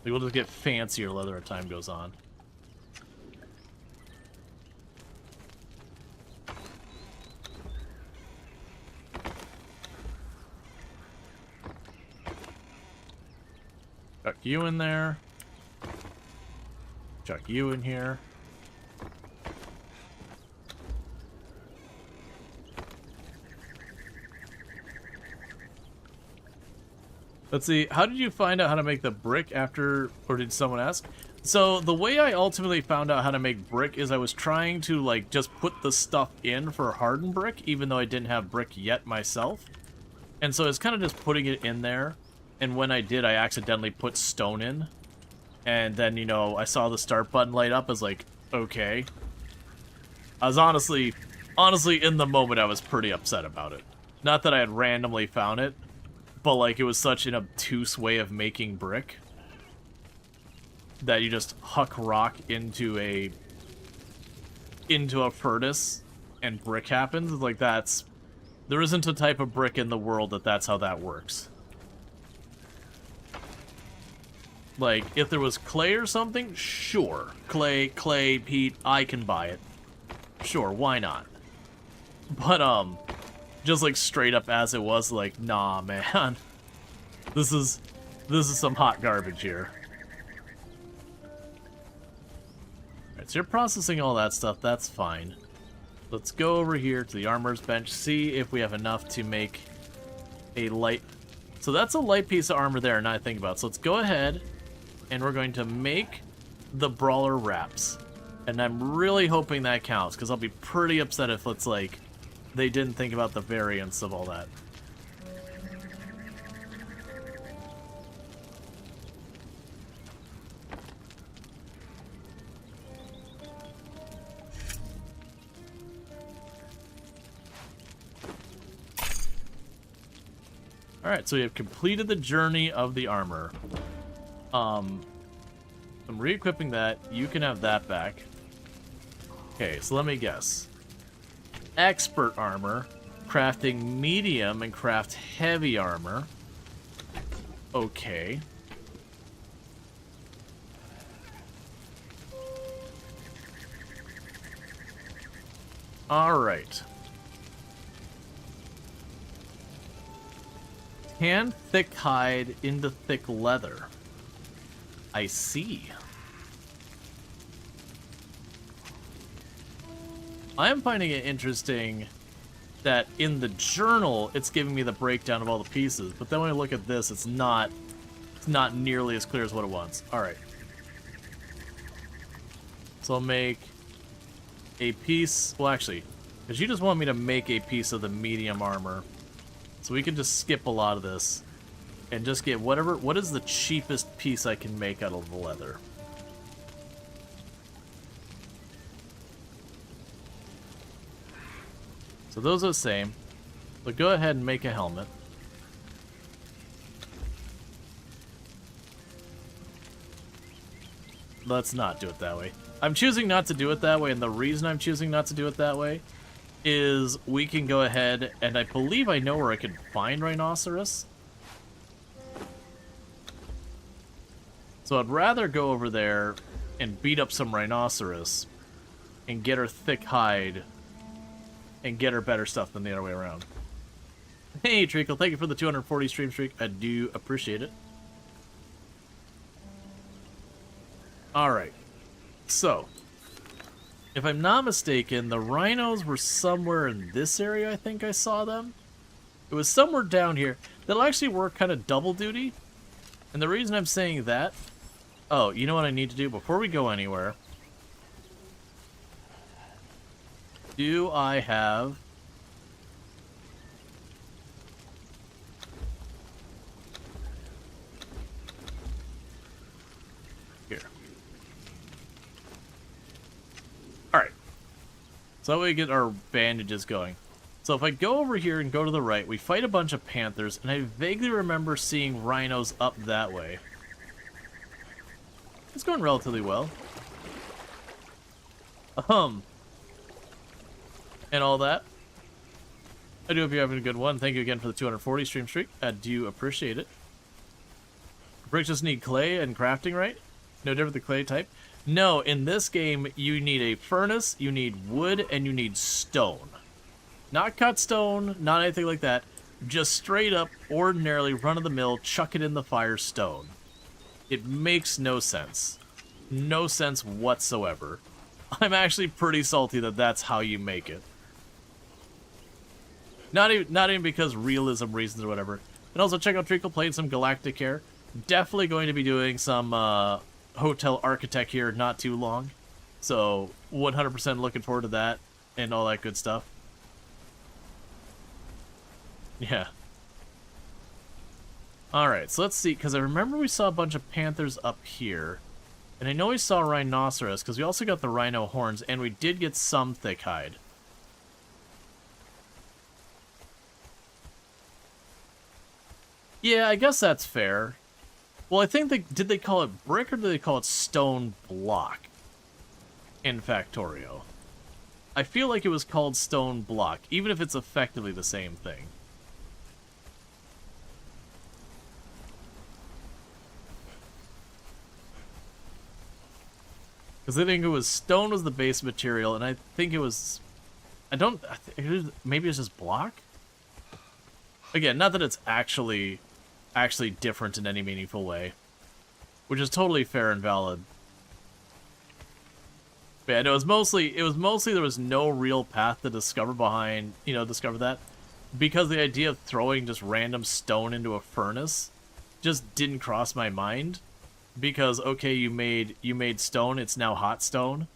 Like, we'll just get fancier leather as time goes on. Chuck you in there. Chuck you in here. Let's see, how did you find out how to make the brick after, or did someone ask? So, the way I ultimately found out how to make brick is I was trying to, like, just put the stuff in for hardened brick, even though I didn't have brick yet myself. And so I was kind of just putting it in there, and when I did, I accidentally put stone in. And then, you know, I saw the start button light up, I was like, okay. I was honestly, in the moment, I was pretty upset about it. Not that I had randomly found it, but, like, it was such an obtuse way of making brick that you just huck rock into a furnace and brick happens. Like, that's... There isn't a type of brick in the world that's how that works. Like, if there was clay or something, sure. Clay, peat, I can buy it. Sure, why not? But, just like straight up as it was, like, nah, man. This is some hot garbage here. Alright, so you're processing all that stuff, that's fine. Let's go over here to the armorer's bench, see if we have enough to make a light... So that's a light piece of armor there, now I think about it. So let's go ahead, and we're going to make the brawler wraps. And I'm really hoping that counts, because I'll be pretty upset if it's like... They didn't think about the variance of all that. Alright, so we have completed the journey of the armor. I'm re-equipping that. You can have that back. Okay, so let me guess. Expert armor, crafting medium and craft heavy armor. Okay. Alright. Tan thick hide into thick leather. I see. I am finding it interesting that in the journal it's giving me the breakdown of all the pieces, but then when I look at this, it's not nearly as clear as what it wants. Alright. So I'll make a piece, well actually, because you just want me to make a piece of the medium armor. So we can just skip a lot of this and just get whatever, what is the cheapest piece I can make out of the leather? So those are the same. So go ahead and make a helmet. Let's not do it that way. I'm choosing not to do it that way, and the reason I'm choosing not to do it that way is we can go ahead, and I believe I know where I can find rhinoceros. So I'd rather go over there and beat up some rhinoceros and get her thick hide and get her better stuff than the other way around. Hey, Treacle, thank you for the 240 stream streak. I do appreciate it. Alright. So, if I'm not mistaken, the rhinos were somewhere in this area, I think I saw them. It was somewhere down here. They'll actually work kind of double duty. And the reason I'm saying that... Oh, you know what I need to do before we go anywhere? Do I have... Here. Alright. So that way we get our bandages going. So if I go over here and go to the right, we fight a bunch of panthers, and I vaguely remember seeing rhinos up that way. It's going relatively well. And all that. I do hope you're having a good one. Thank you again for the 240 stream streak. I do appreciate it. Bricks just need clay and crafting, right? No different than clay type? No, in this game, you need a furnace, you need wood, and you need stone. Not cut stone, not anything like that. Just straight up, ordinarily, run-of-the-mill, chuck it in the fire stone. It makes no sense. No sense whatsoever. I'm actually pretty salty that that's how you make it. Not even because realism reasons or whatever. And also check out Treacle playing some Galactic here. Definitely going to be doing some Hotel Architect here not too long. So 100% looking forward to that and all that good stuff. Yeah. Alright, so let's see, because I remember we saw a bunch of panthers up here. And I know we saw a rhinoceros, because we also got the rhino horns, and we did get some thick hide. Yeah, I guess that's fair. Well, I think did they call it brick, or did they call it stone block in Factorio? I feel like it was called stone block, even if it's effectively the same thing. Because I think it was stone was the base material, and I think it was... maybe it's just block? Again, not that it's actually different in any meaningful way. Which is totally fair and valid. But yeah, no, it was mostly there was no real path to discover that. Because the idea of throwing just random stone into a furnace just didn't cross my mind. Because, okay, you made stone, it's now hot stone.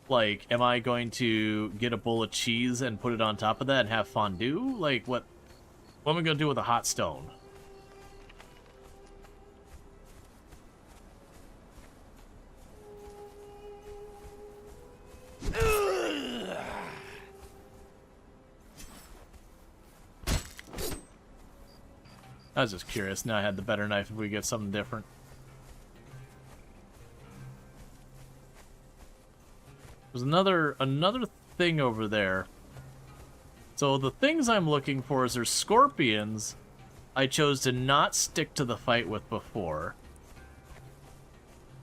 Like, am I going to get a bowl of cheese and put it on top of that and have fondue? Like, what am I going to do with a hot stone? I was just curious. Now I had the better knife if we get something different. There's another thing over there. So the things I'm looking for is there's scorpions I chose to not stick to the fight with before.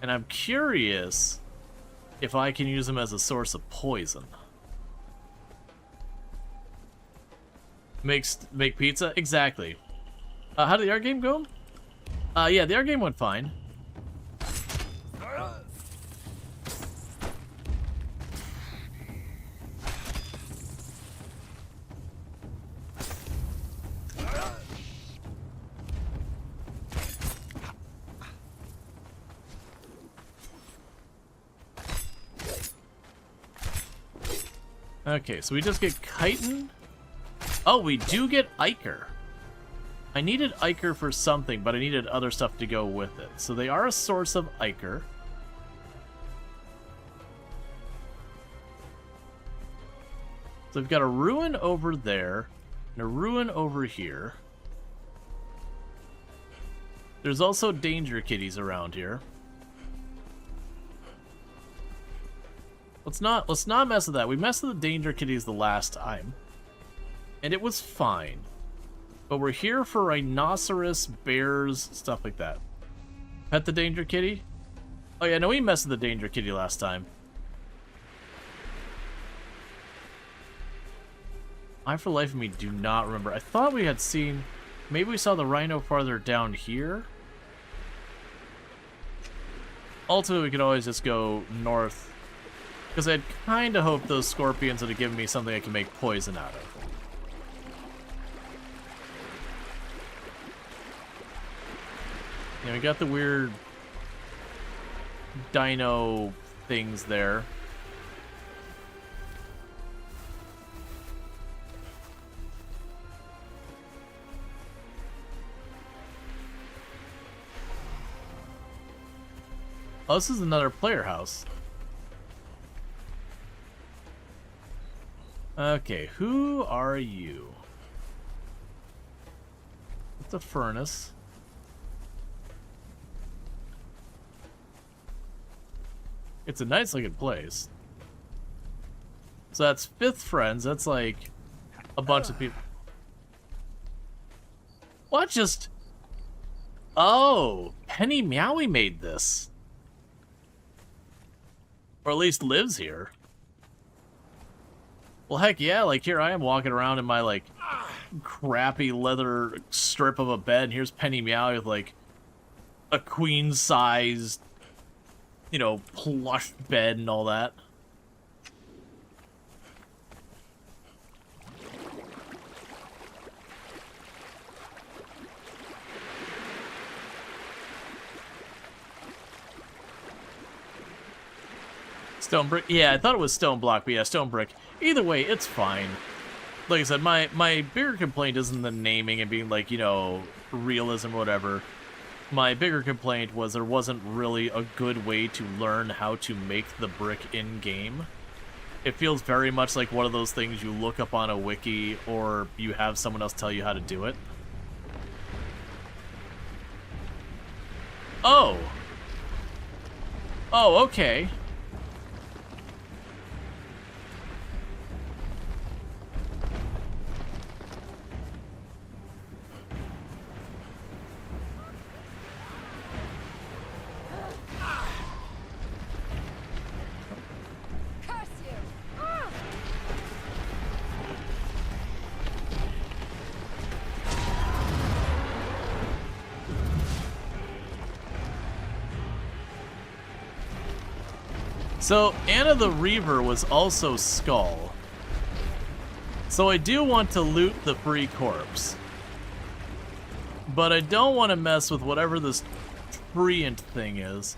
And I'm curious if I can use them as a source of poison. Make pizza? Exactly. How did the art game go? Yeah, the art game went fine. Okay, so we just get chitin. Oh, we do get ichor. I needed ichor for something, but I needed other stuff to go with it. So they are a source of ichor. So we've got a ruin over there, and a ruin over here. There's also danger kitties around here. Let's not mess with that. We messed with the danger kitties the last time, and it was fine. But we're here for rhinoceros, bears, stuff like that. Pet the danger kitty? Oh yeah, no, we messed with the danger kitty last time. I, for the life of me, do not remember. I thought we had seen... Maybe we saw the rhino farther down here? Ultimately, we could always just go north. Because I'd kind of hoped those scorpions would have given me something I can make poison out of. Yeah, we got the weird dino things there. Oh, this is another player house. Okay, who are you? It's a furnace. It's a nice looking place. So that's 5th friends. That's like a bunch of people. What just... Oh, Penny Meowie made this. Or at least lives here. Well, heck yeah, like here I am walking around in my like crappy leather strip of a bed, and here's Penny Meowie with like a queen-sized, you know, plush bed and all that. Stone brick? Yeah, I thought it was stone block, but yeah, stone brick. Either way, it's fine. Like I said, my bigger complaint isn't the naming and being like, you know, realism or whatever. My bigger complaint was there wasn't really a good way to learn how to make the brick in-game. It feels very much like one of those things you look up on a wiki or you have someone else tell you how to do it. Oh! Oh, okay. So, Anna the Reaver was also Skull. So I do want to loot the free corpse. But I don't want to mess with whatever this treant thing is.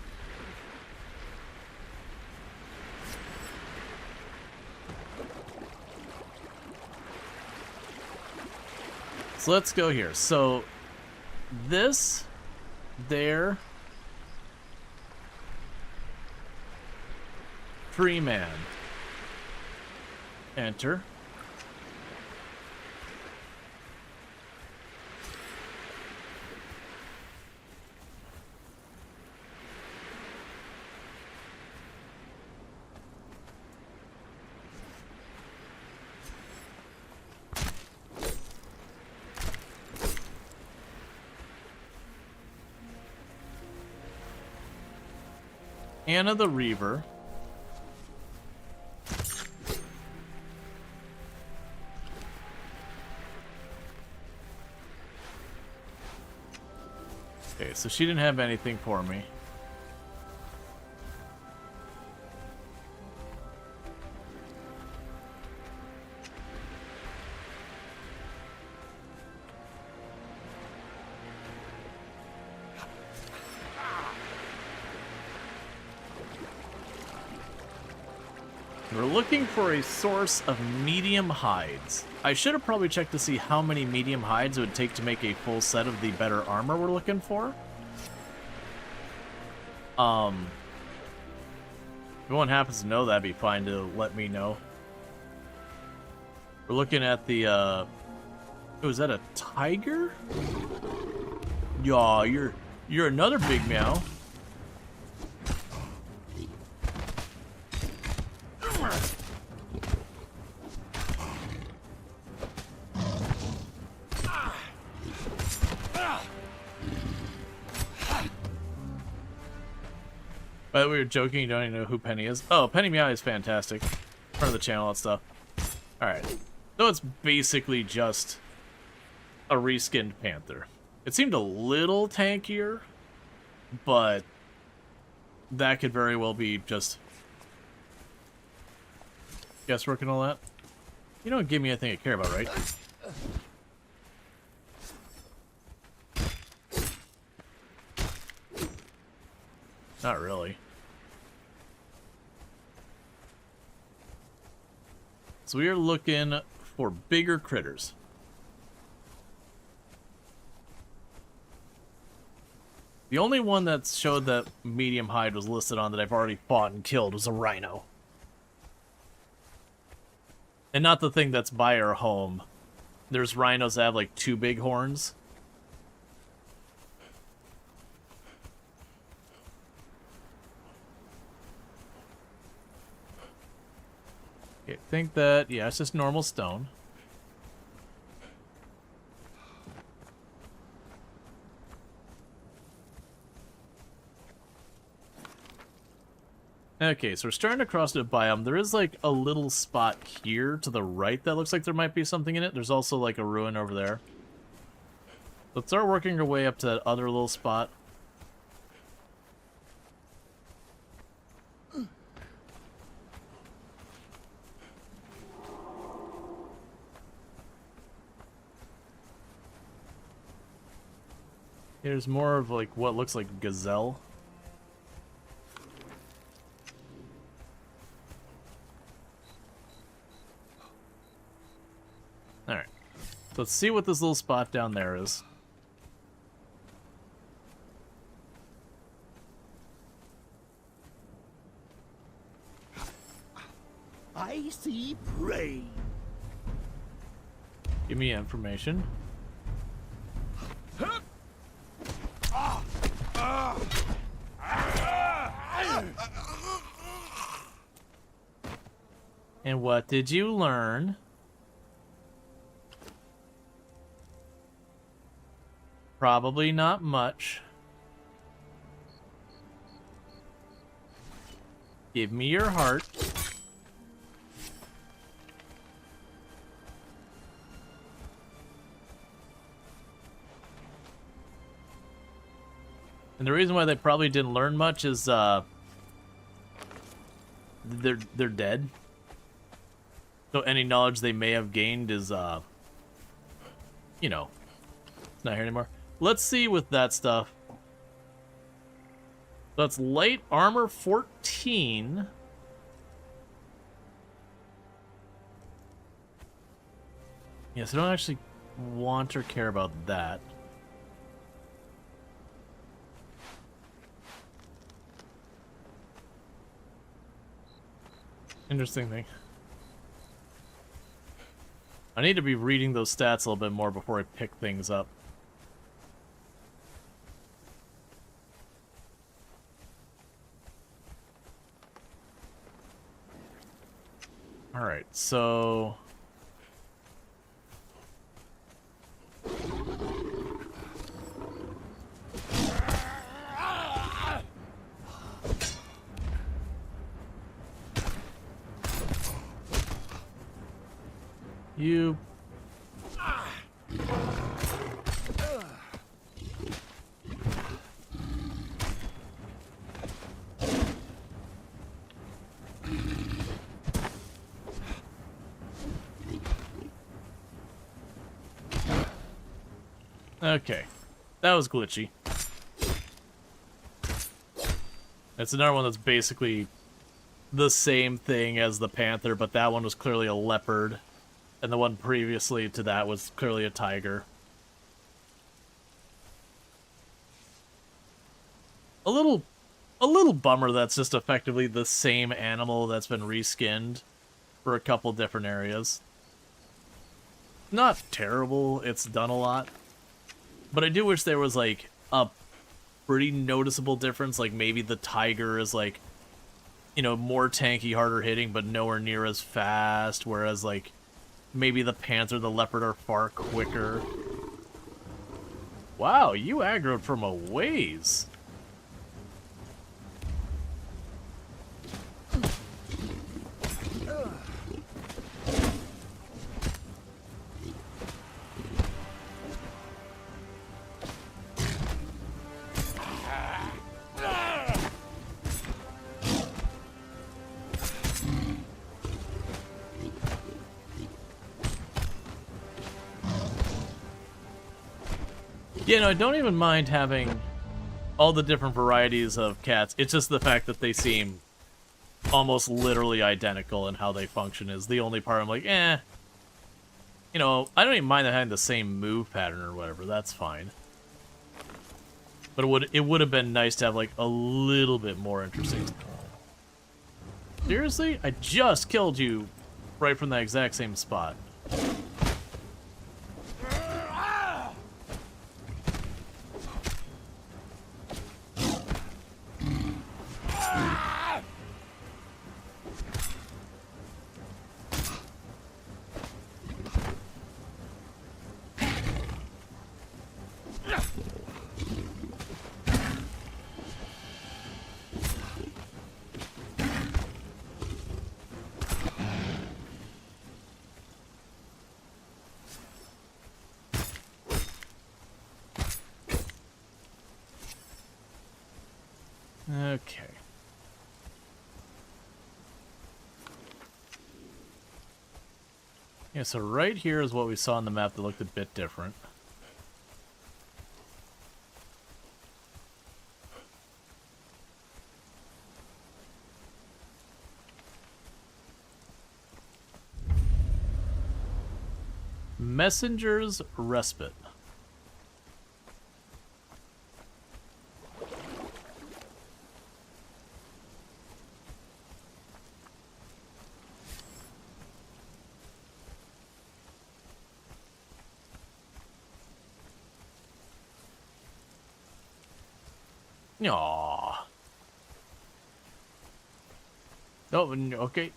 So let's go here. So, this, there... Tree man. Enter. Anna the Reaver. Okay, so she didn't have anything for me. We're looking for a source of medium hides. I should have probably checked to see how many medium hides it would take to make a full set of the better armor we're looking for. If anyone happens to know, that'd be fine to let me know. We're looking at the, oh, is that a tiger? Yeah, you're another big meow. But we were joking, you don't even know who Penny is. Oh, Penny Meow is fantastic. Front of the channel and stuff. Alright. So it's basically just a reskinned Panther. It seemed a little tankier, but that could very well be just guesswork and all that. You don't give me anything I care about, right? Not really. So we are looking for bigger critters. The only one that showed that medium hide was listed on that I've already fought and killed was a rhino. And not the thing that's by our home. There's rhinos that have like 2 big horns. I think that, yeah, it's just normal stone. Okay, so we're starting to cross the biome. There is like a little spot here to the right that looks like there might be something in it. There's also like a ruin over there. Let's start working our way up to that other little spot. Here's more of like what looks like gazelle. Alright. Let's see what this little spot down there is. I see prey. Give me information. And what did you learn? Probably not much. Give me your heart. And the reason why they probably didn't learn much is they're dead. So any knowledge they may have gained is you know, not here anymore. Let's see with that stuff. That's light armor 14. Yes, I don't actually want or care about that. Interesting thing. I need to be reading those stats a little bit more before I pick things up. Alright, so... You. Okay. That was glitchy. It's another one that's basically the same thing as the panther, but that one was clearly a leopard, and the one previously to that was clearly a tiger. A little bummer that's just effectively the same animal that's been reskinned for a couple different areas. Not terrible, it's done a lot. But I do wish there was, like, a pretty noticeable difference. Like, maybe the tiger is, like, you know, more tanky, harder hitting, but nowhere near as fast. Whereas, like, maybe the panther, the leopard are far quicker. Wow, you aggroed from a ways. Yeah, no, I don't even mind having all the different varieties of cats. It's just the fact that they seem almost literally identical in how they function is the only part I'm like, eh. You know, I don't even mind them having the same move pattern or whatever. That's fine. But it would have been nice to have, like, a little bit more interesting. Seriously? I just killed you right from that exact same spot. Okay. Yeah, so right here is what we saw on the map that looked a bit different. Messenger's Respite. Aww. Oh, okay.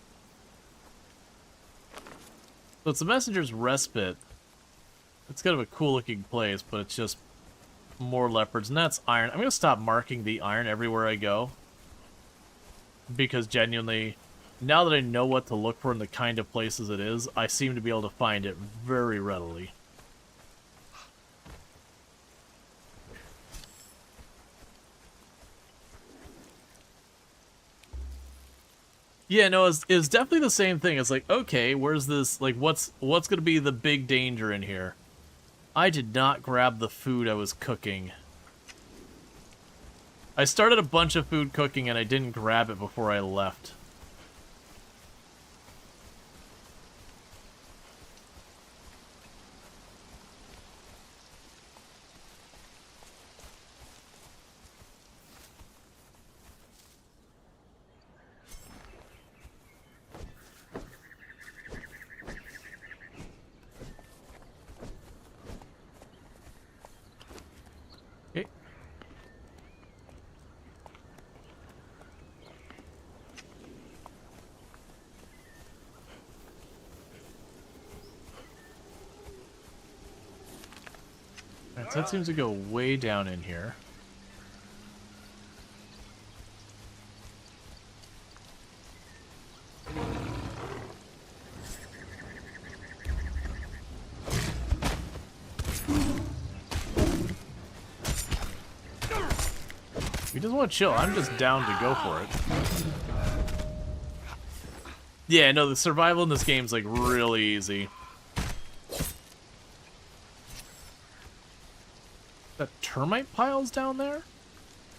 So it's the Messenger's Respite. It's kind of a cool looking place, but it's just more leopards, and that's iron. I'm going to stop marking the iron everywhere I go. Because genuinely, now that I know what to look for in the kind of places it is, I seem to be able to find it very readily. Yeah, no, it's definitely the same thing. It's like, okay, where's this, like, what's gonna be the big danger in here? I did not grab the food I was cooking. I started a bunch of food cooking and I didn't grab it before I left. Okay. Alright, so that seems to go way down in here. doesn't want to chill. I'm just down to go for it. Yeah, no, the survival in this game is like really easy. That termite piles down there?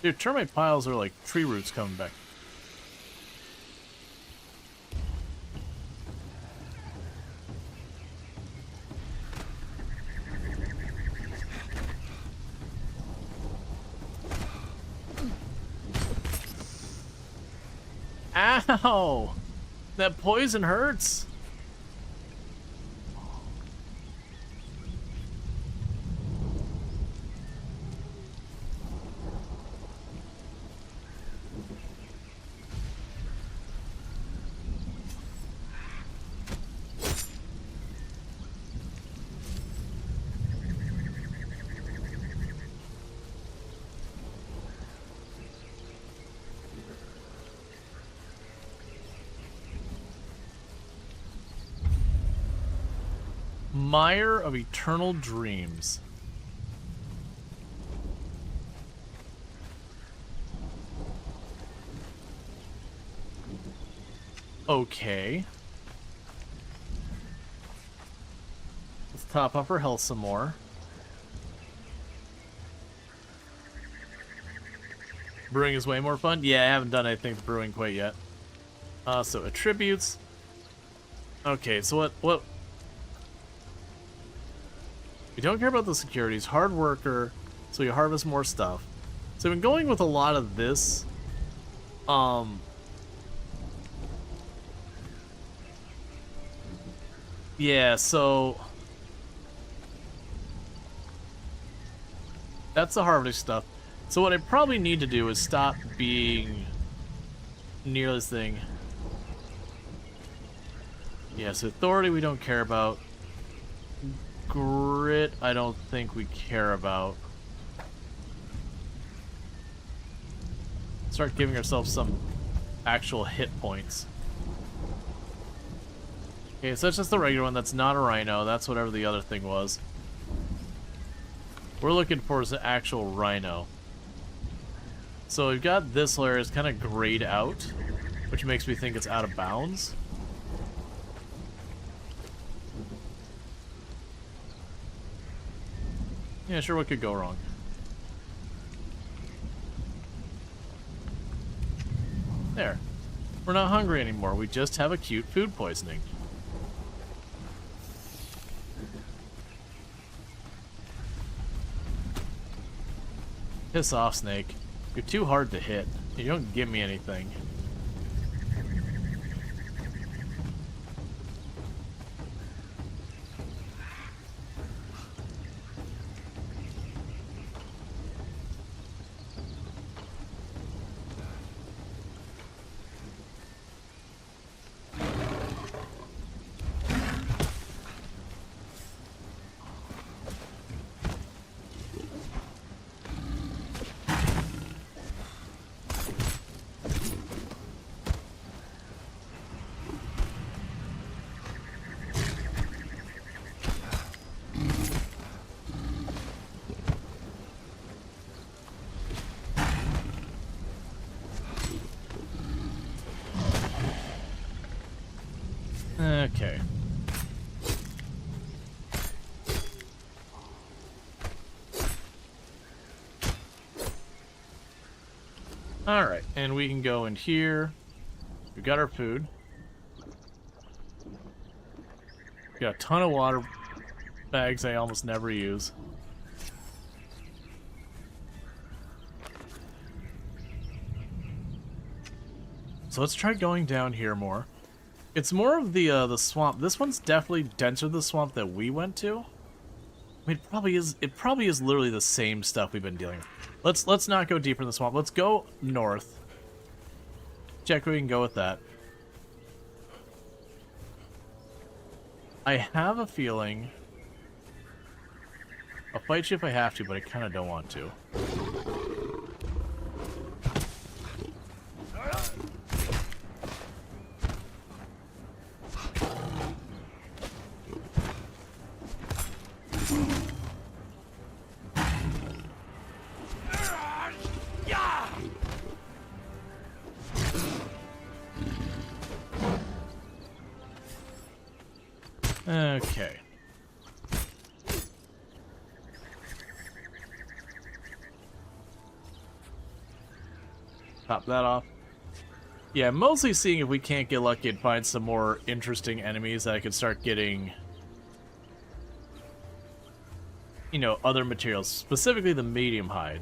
Dude, termite piles are like tree roots coming back. Ow! That poison hurts. Mire of Eternal Dreams. Okay. Let's top up her health some more. Brewing is way more fun? Yeah, I haven't done anything with brewing quite yet. So attributes. Okay, so what? We don't care about the securities. Hard worker, so you harvest more stuff. So we've been going with a lot of this. Yeah, so that's the harvesting stuff. So what I probably need to do is stop being near this thing. Yeah, so authority we don't care about. Grit, I don't think we care about. Start giving ourselves some actual hit points. Okay, so that's just the regular one. That's not a rhino. That's whatever the other thing was. We're looking for is an actual rhino. So we've got this layer is kind of grayed out, which makes me think it's out of bounds. Yeah, sure, what could go wrong? There. We're not hungry anymore. We just have acute food poisoning. Piss off, Snake. You're too hard to hit. You don't give me anything. Okay. Alright, and we can go in here. We've got our food. We've got a ton of water bags I almost never use. So let's try going down here more. It's more of the swamp. This one's definitely denser than the swamp that we went to. I mean, it probably is. It probably is literally the same stuff we've been dealing with. Let's not go deeper in the swamp. Let's go north. Check where we can go with that. I have a feeling I'll fight you if I have to, but I kind of don't want to. Okay. Top that off. Yeah, mostly seeing if we can't get lucky and find some more interesting enemies that I could start getting, you know, other materials, specifically the medium hide.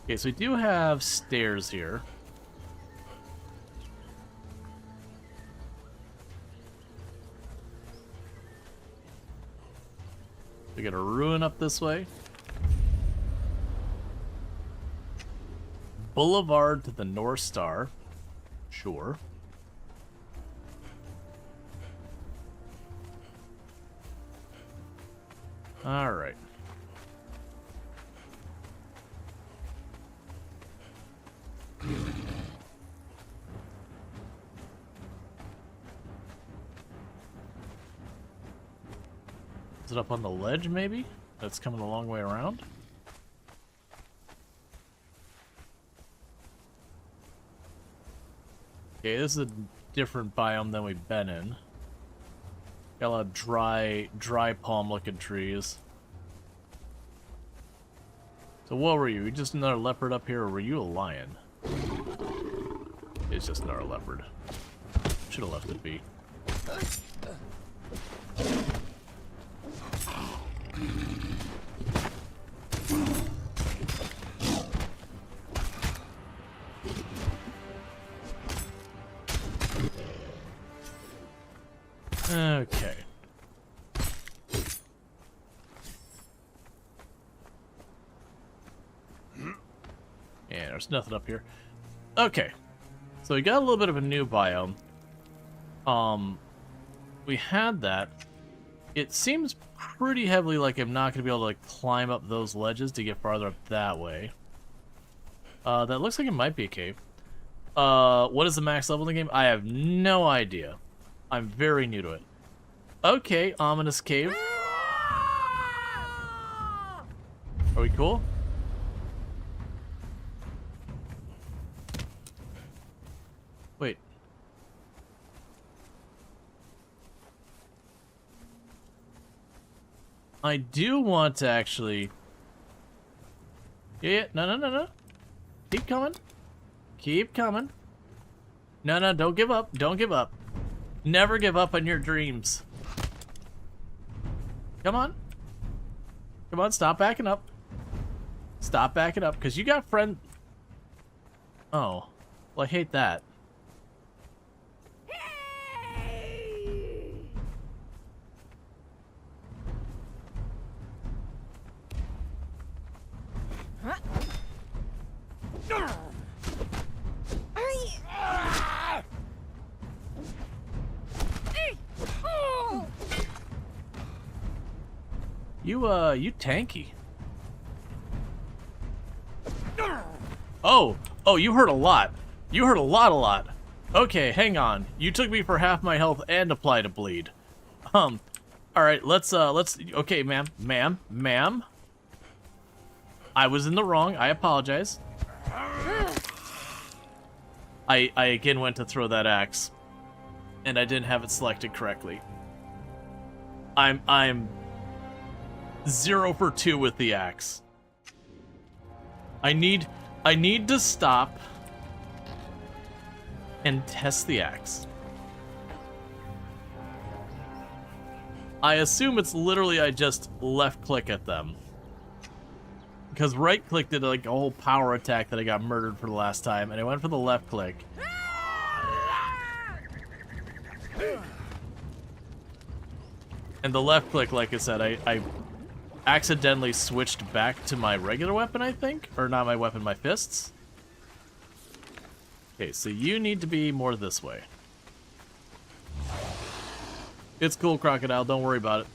Okay, so we do have stairs here. We got a ruin up this way. Boulevard to the North Star. Sure. All right. Is it up on the ledge, maybe? That's coming a long way around? Okay, this is a different biome than we've been in. Got a lot of dry palm-looking trees. So what were you? Just another leopard up here, or were you a lion? It's just another leopard. Should have left it be. Okay. Yeah, there's nothing up here. Okay. So we got a little bit of a new biome. We had that. It seems pretty heavily like I'm not going to be able to like climb up those ledges to get farther up that way. That looks like it might be a cave. What is the max level in the game? I have no idea. I'm very new to it. Okay, ominous cave. Are we cool? Wait. I do want to actually... Yeah, no. Keep coming. Keep coming. No, don't give up. Don't give up. Never give up on your dreams. Come on. Come on, stop backing up. Stop backing up, because you got friend... Oh. Well, I hate that. You tanky. Oh, you hurt a lot. You hurt a lot. Okay, hang on. You took me for half my health and applied a bleed. All right, let's, okay, ma'am. I was in the wrong. I apologize. I again went to throw that axe, and I didn't have it selected correctly. I'm 0 for 2 with the axe. I need to stop and test the axe. I assume it's literally I just left click at them. Because right click did like a whole power attack that I got murdered for the last time, and I went for the left click. And the left click, like I said, I accidentally switched back to my regular weapon, I think? Or not my weapon, my fists. Okay, so you need to be more this way. It's cool, Crocodile, don't worry about it.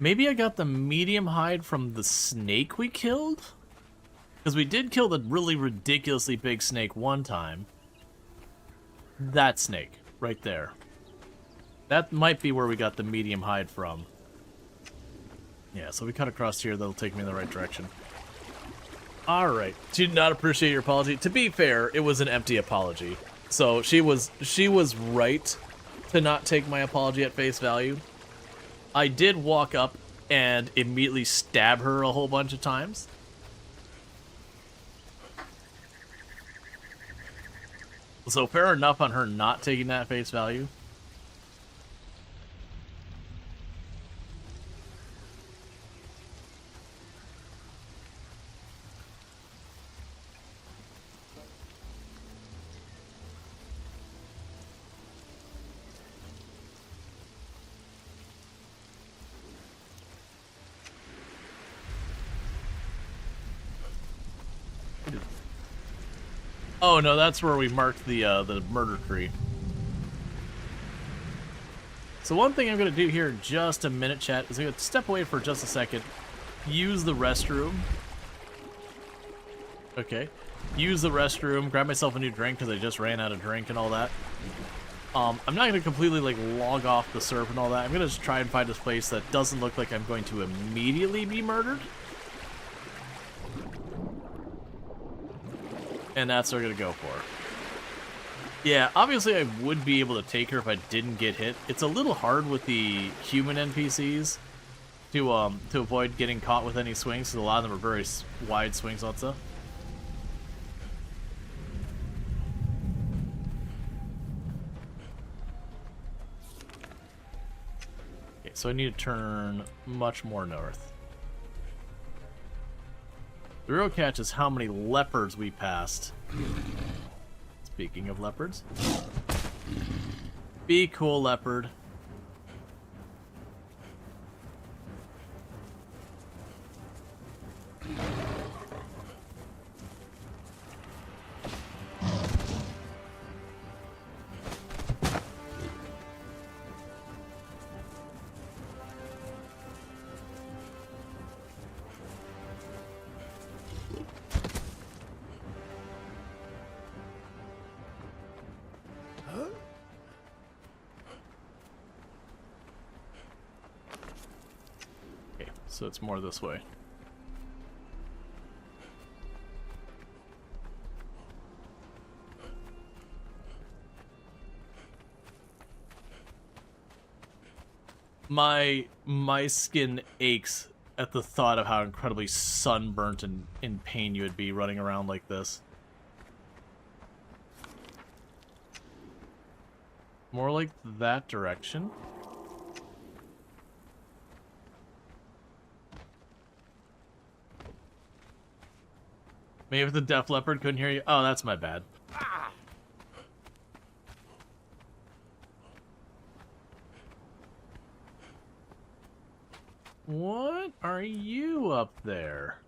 Maybe I got the medium hide from the snake we killed? Because we did kill the really ridiculously big snake one time. That snake, right there. That might be where we got the medium hide from. Yeah, so we cut across here, that'll take me in the right direction. Alright. She did not appreciate your apology. To be fair, it was an empty apology. So she was right to not take my apology at face value. I did walk up and immediately stab her a whole bunch of times. So fair enough on her not taking that face value. Oh no, that's where we marked the murder tree. So one thing I'm gonna do here in just a minute, chat, is I'm gonna step away for just a second, use the restroom. Okay, use the restroom, grab myself a new drink because I just ran out of drink and all that. I'm not gonna completely like log off the server and all that. I'm gonna just try and find a place that doesn't look like I'm going to immediately be murdered. And that's what I'm gonna go for. Yeah, obviously I would be able to take her if I didn't get hit. It's a little hard with the human NPCs to avoid getting caught with any swings, because a lot of them are very wide swings on stuff. Okay, so I need to turn much more north. The real catch is how many leopards we passed. Speaking of leopards. Be cool, leopard. So it's more this way. My skin aches at the thought of how incredibly sunburnt and in pain you would be running around like this. More like that direction. Maybe if the Def Leopard couldn't hear you. Oh, that's my bad. What are you up there?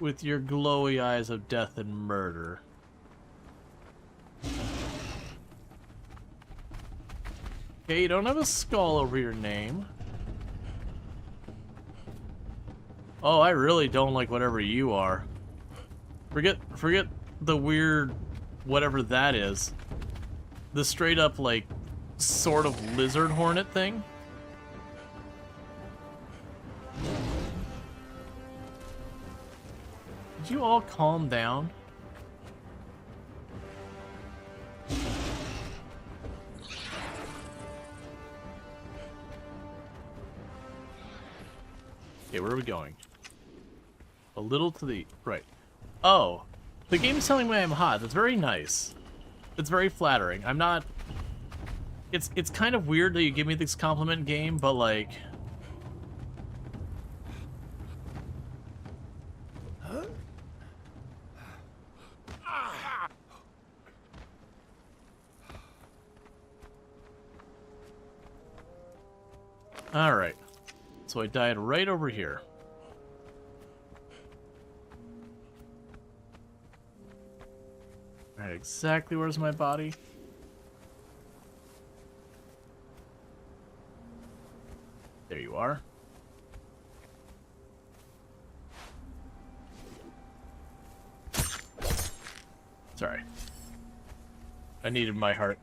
With your glowy eyes of death and murder. Okay, you don't have a skull over your name. Oh, I really don't like whatever you are. Forget the weird whatever that is. The straight up like sort of lizard hornet thing. Did you all calm down? Okay, where are we going? A little to the right. Oh, the game's telling me I'm hot. That's very nice. It's very flattering. I'm not... It's kind of weird that you give me this compliment, game, but like... Alright. So I died right over here. Alright, exactly where's my body? There you are. Sorry. I needed my heart.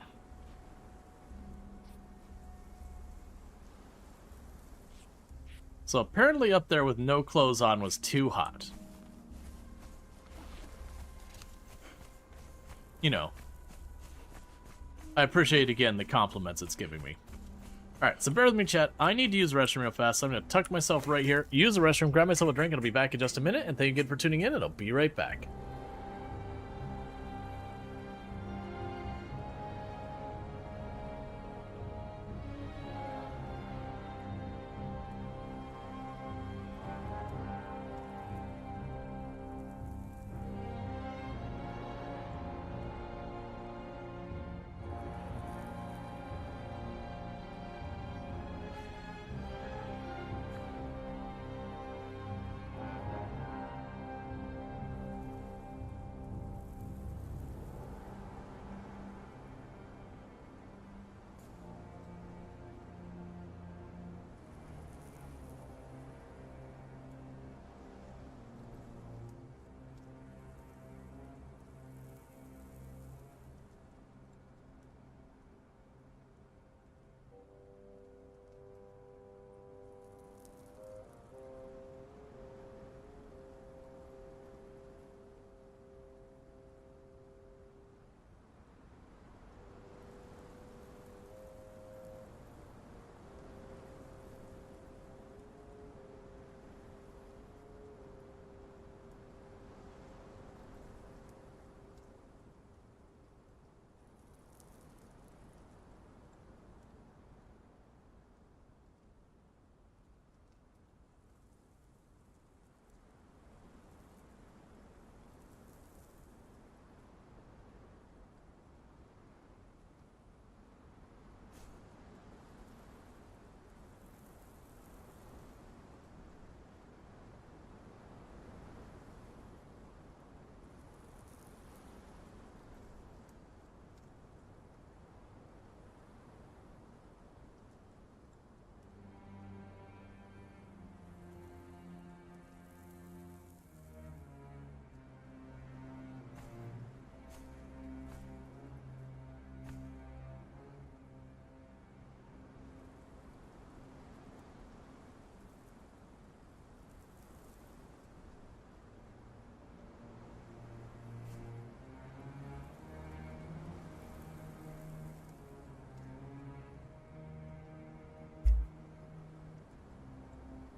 So apparently up there with no clothes on was too hot. You know. I appreciate, again, the compliments it's giving me. Alright, so bear with me, chat. I need to use the restroom real fast, so I'm going to tuck myself right here, use the restroom, grab myself a drink, and I'll be back in just a minute. And thank you again for tuning in, and I'll be right back.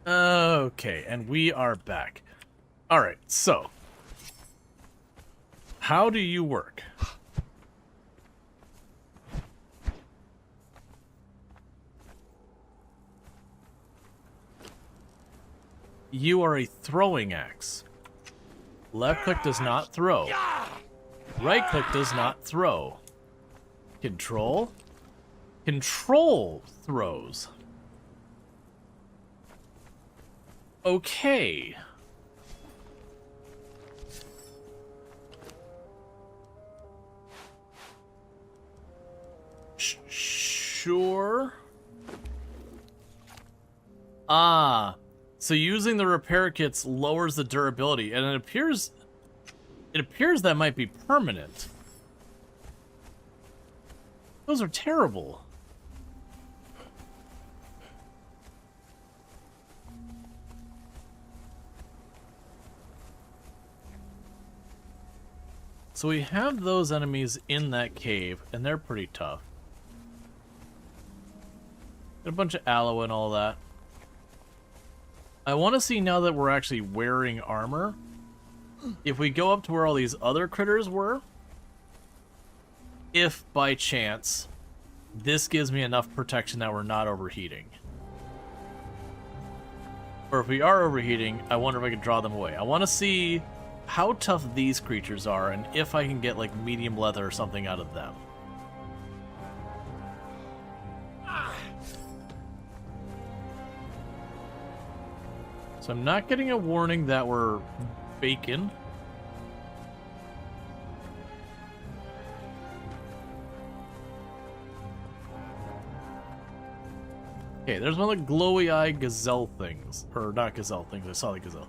Okay, and we are back. Alright, so. How do you work? You are a throwing axe. Left click does not throw. Right click does not throw. Control? Control throws. Okay. Sure. Ah. So using the repair kits lowers the durability, and it appears that might be permanent. Those are terrible. So we have those enemies in that cave, and they're pretty tough. Got a bunch of aloe and all that. I want to see, now that we're actually wearing armor, if we go up to where all these other critters were, if by chance this gives me enough protection that we're not overheating. Or if we are overheating, I wonder if I can draw them away. I want to see how tough these creatures are, and if I can get like medium leather or something out of them. So I'm not getting a warning that we're bacon. Okay, there's one of the glowy eye gazelle things. Or not gazelle things, I saw the gazelle.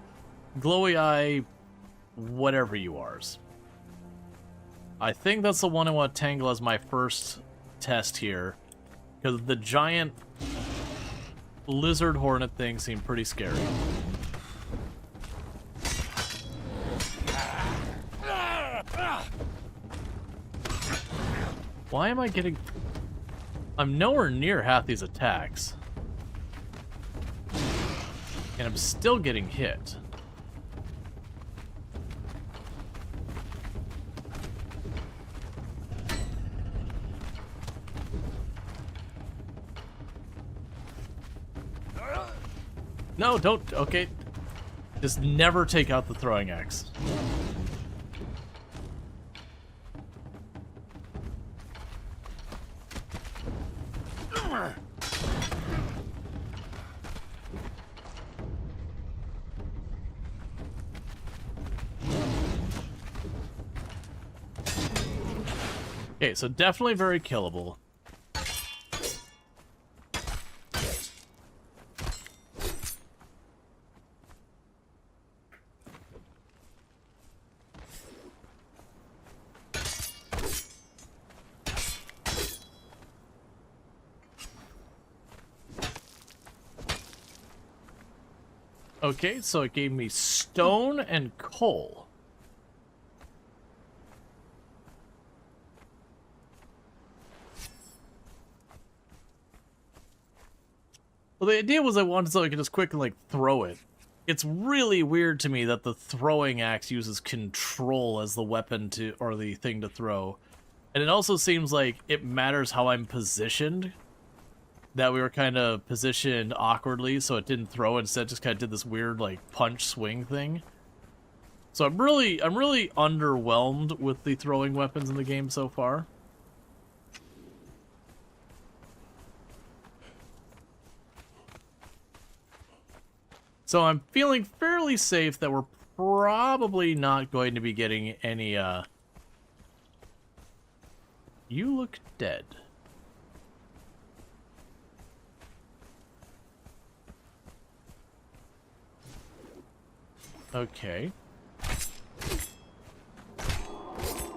Glowy eye, whatever you are. I think that's the one I want to tangle as my first test here. Because the giant lizard hornet thing seemed pretty scary. Why am I getting... I'm nowhere near half these attacks. And I'm still getting hit. No, don't. Okay. Just never take out the throwing axe. Okay, so definitely very killable. Okay, so it gave me stone and coal. Well, the idea was I wanted so I could just quickly, like, throw it. It's really weird to me that the throwing axe uses control as the weapon to, or the thing to throw. And it also seems like it matters how I'm positioned. That we were kind of positioned awkwardly, so it didn't throw, instead just kind of did this weird, like, punch swing thing. So I'm really underwhelmed with the throwing weapons in the game so far. So I'm feeling fairly safe that we're probably not going to be getting any, You look dead. Okay.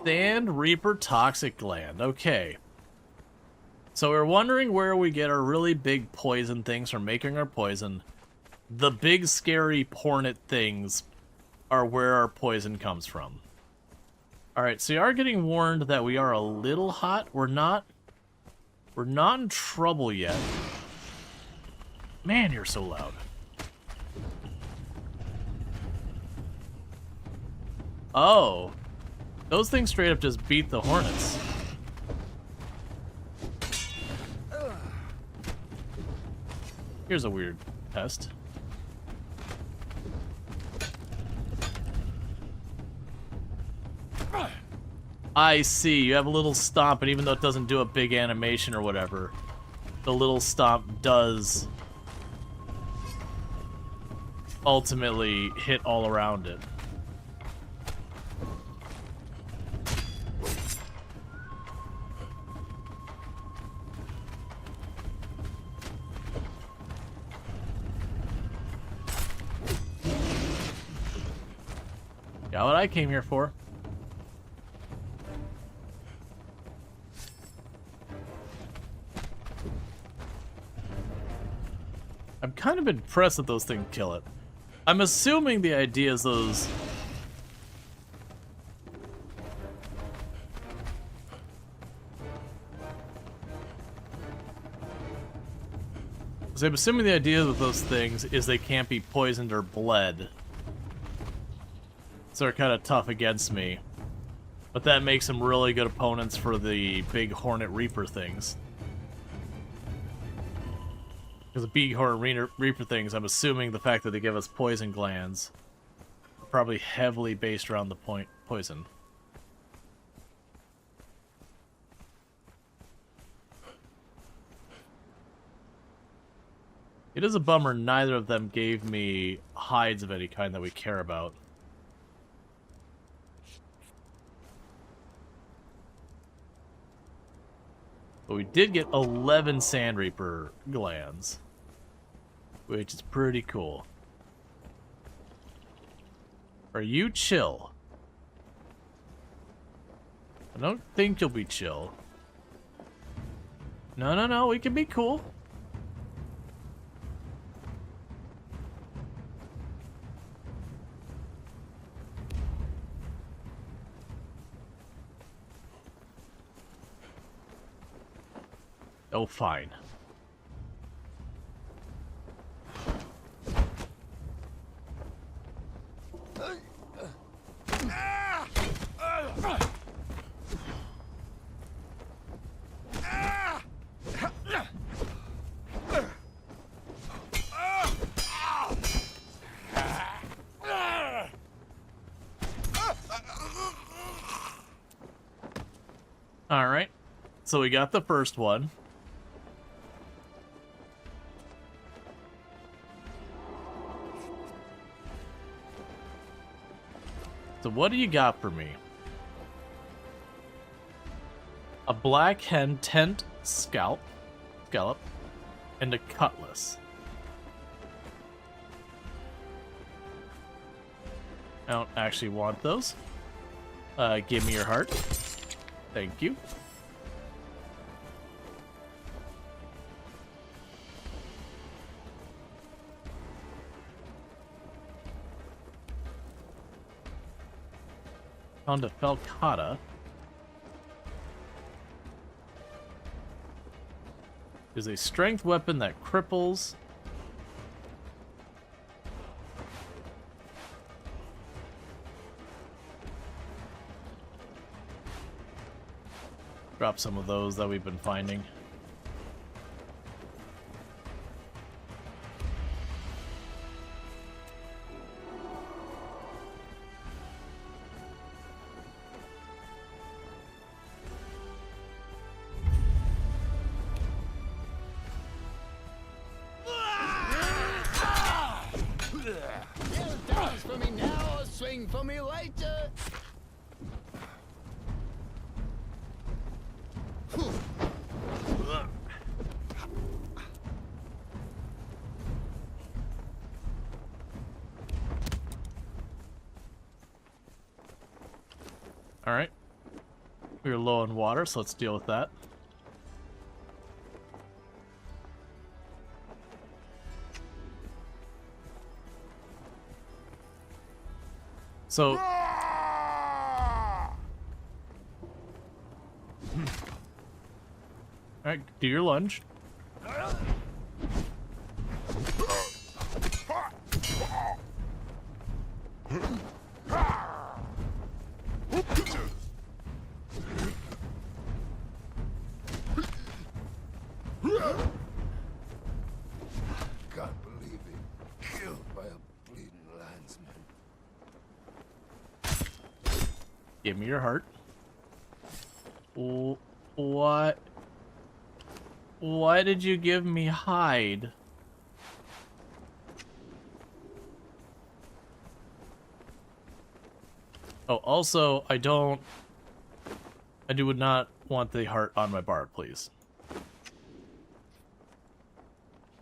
Sand Reaper Toxic Gland. Okay. So we're wondering where we get our really big poison things from making our poison. The big scary hornet things are where our poison comes from. Alright, so you are getting warned that we are a little hot. We're not in trouble yet. Man, you're so loud. Oh. Those things straight up just beat the hornets. Here's a weird test. I see. You have a little stomp, and even though it doesn't do a big animation or whatever, the little stomp does ultimately hit all around it. Got what I came here for. I'm kind of impressed that those things kill it. I'm assuming the idea is those... So I'm assuming the idea with those things is they can't be poisoned or bled. So they're kind of tough against me. But that makes them really good opponents for the big Hornet Reaper things. Because the big Hornet Reaper things, I'm assuming the fact that they give us poison glands are probably heavily based around the poison. It is a bummer neither of them gave me hides of any kind that we care about. But we did get 11 Sand Reaper glands, which is pretty cool. Are you chill? I don't think you'll be chill. No, no, no, we can be cool. Oh, fine. All right. So we got the first one. So what do you got for me? A black hen tent scallop, and a cutlass. I don't actually want those. Give me your heart. Thank you. Found a falcata. Is a strength weapon that cripples. Drop some of those that we've been finding. Dance for me now or swing for me later. All right. We were low on water, so let's deal with that. So, alright, do your lunge. Can't believe it. Killed by a bleeding landsman. Give me your heart. What? Why did you give me hide? Oh, also, I do not want the heart on my bar, please.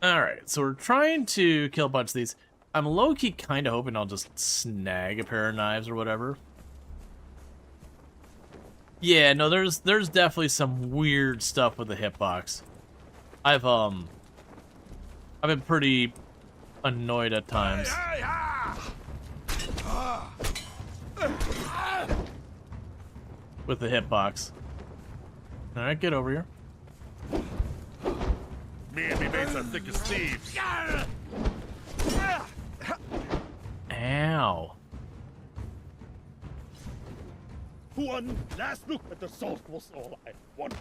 Alright, so we're trying to kill a bunch of these. I'm low-key kind of hoping I'll just snag a pair of knives or whatever. Yeah, no, there's definitely some weird stuff with the hitbox. I've been pretty annoyed at times. With the hitbox. Alright, get over here. Me and me mates are thick as thieves. Ow. One last look at the salt was all I wanted.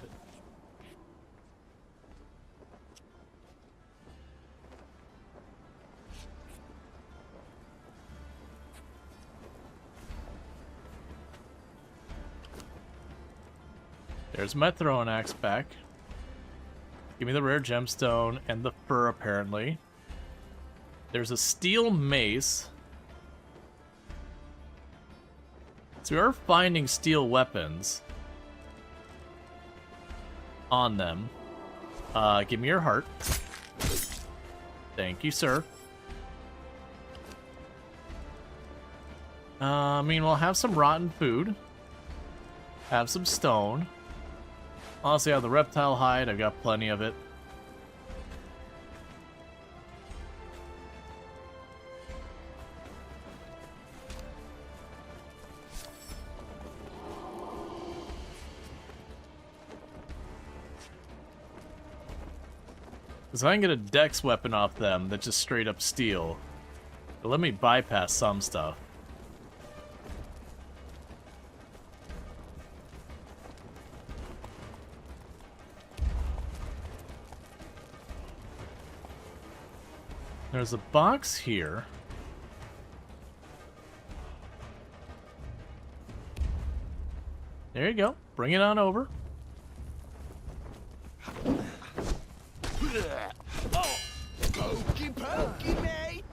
There's my throwing axe back. Give me the rare gemstone and the fur, apparently. There's a steel mace. So we are finding steel weapons on them. Give me your heart. Thank you, sir. I mean, we'll have some rotten food. Have some stone. Honestly, I have the reptile hide. I've got plenty of it. Because if I can get a dex weapon off them that's just straight up steel, it'll let me bypass some stuff. There's a box here. There you go. Bring it on over. Pokey pokey, mate!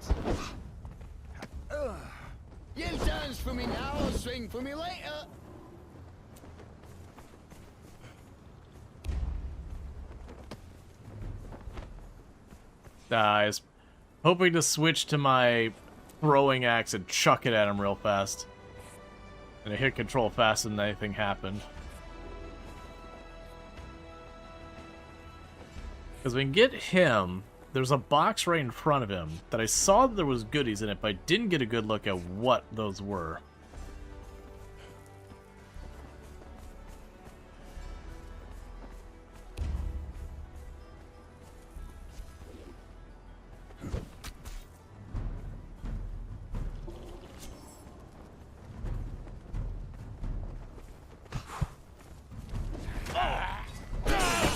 You dance for me now, I'll swing for me later. I was hoping to switch to my throwing axe and chuck it at him real fast. And I hit control faster than anything happened. Because we can get him, there's a box right in front of him that I saw that there was goodies in it, but I didn't get a good look at what those were.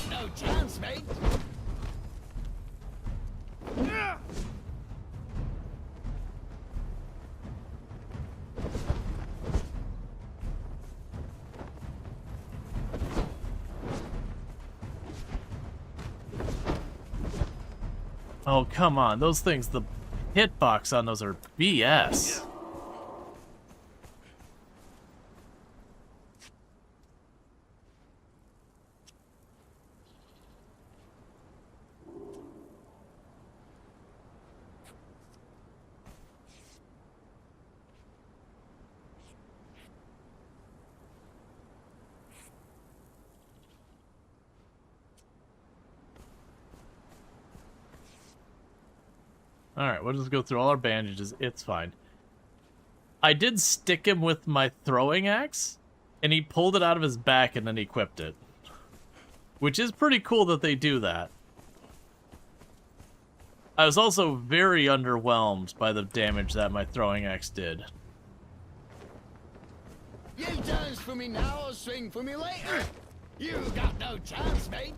No chance, mate! Oh, come on. Those things, the hitbox on those are BS. Alright, we'll just go through all our bandages. It's fine. I did stick him with my throwing axe, and he pulled it out of his back and then equipped it. Which is pretty cool that they do that. I was also very underwhelmed by the damage that my throwing axe did. You dance for me now, I'll swing for me later. You got no chance, mate.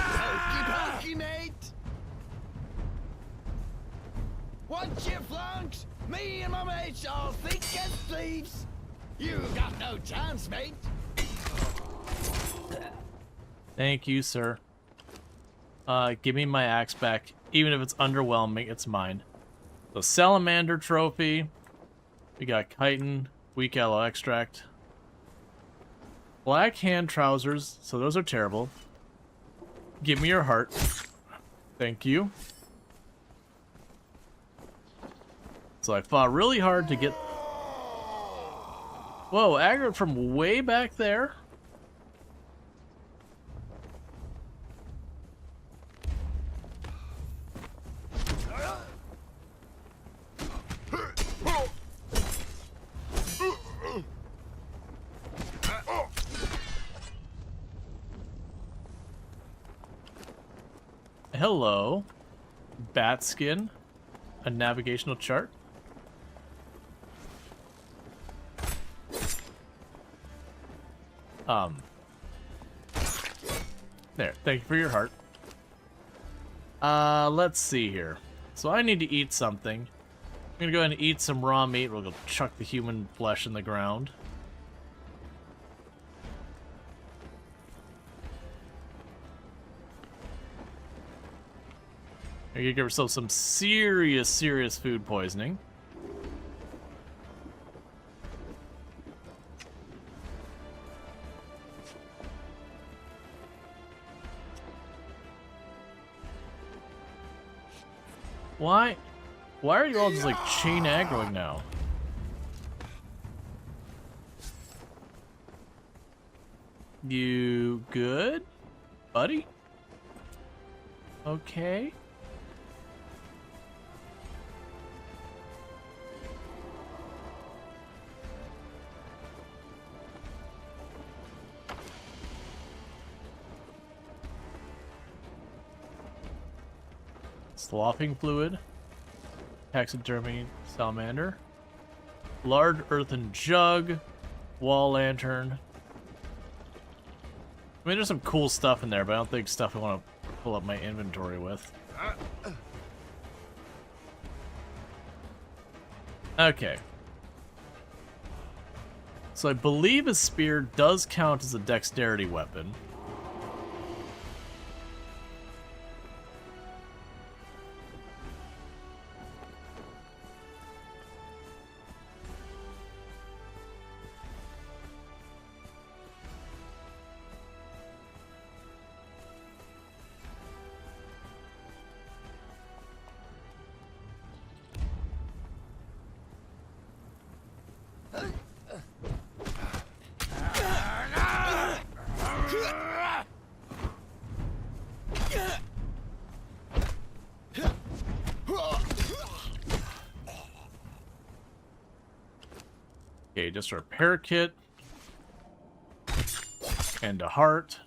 Pokey pokey, mate. Watch your flanks. Me and my mates are thick as thieves. You got no chance, mate. Thank you, sir. Give me my axe back. Even if it's underwhelming, it's mine. The Salamander Trophy. We got chitin, weak aloe extract. Black hand trousers, so those are terrible. Give me your heart. Thank you. So I fought really hard to get... Whoa, aggro from way back there? Hello. Bat skin. A navigational chart. There. Thank you for your heart. Let's see here. So I need to eat something. I'm gonna go ahead and eat some raw meat. We'll go chuck the human flesh in the ground. You can give yourself some serious food poisoning. Why? Why are you all just like chain aggroing now? You good, buddy? Okay. Sloughing fluid. Taxidermy salamander. Large earthen jug. Wall lantern. I mean, there's some cool stuff in there, but I don't think stuff I want to pull up my inventory with. Okay. So I believe a spear does count as a dexterity weapon. Okay, just a repair kit. And a heart.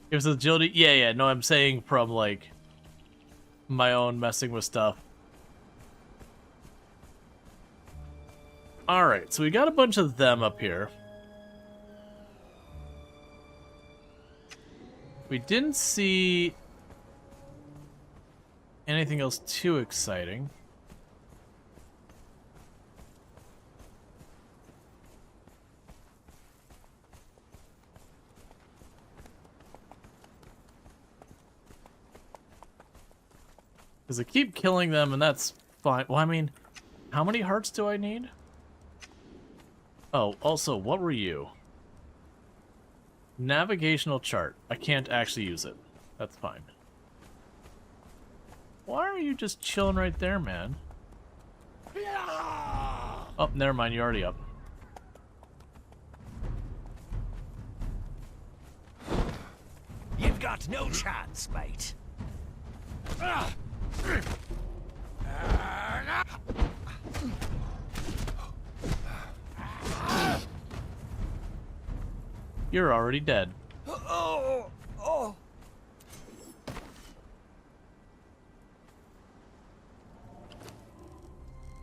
Gives us agility. Yeah, no, I'm saying from, like, my own messing with stuff. Alright, so we got a bunch of them up here. We didn't see anything else too exciting. Because I keep killing them, and that's fine. Well, I mean, how many hearts do I need? Oh, also, what were you? Navigational chart. I can't actually use it. That's fine. Why are you just chilling right there, man? Oh, never mind. You're already up. You've got no chance, mate. You're already dead. Oh.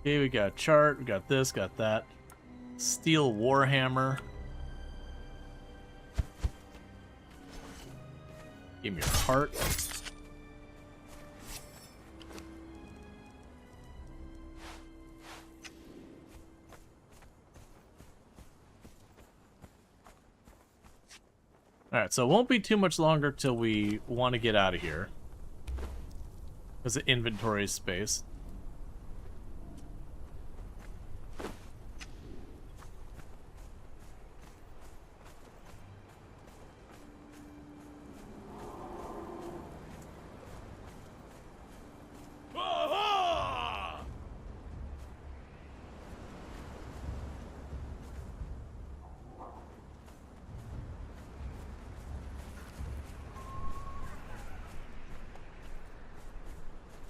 Okay, we got a chart, we got this, got that. Steel warhammer. Give me your heart. Alright, so it won't be too much longer till we want to get out of here. Because of inventory space.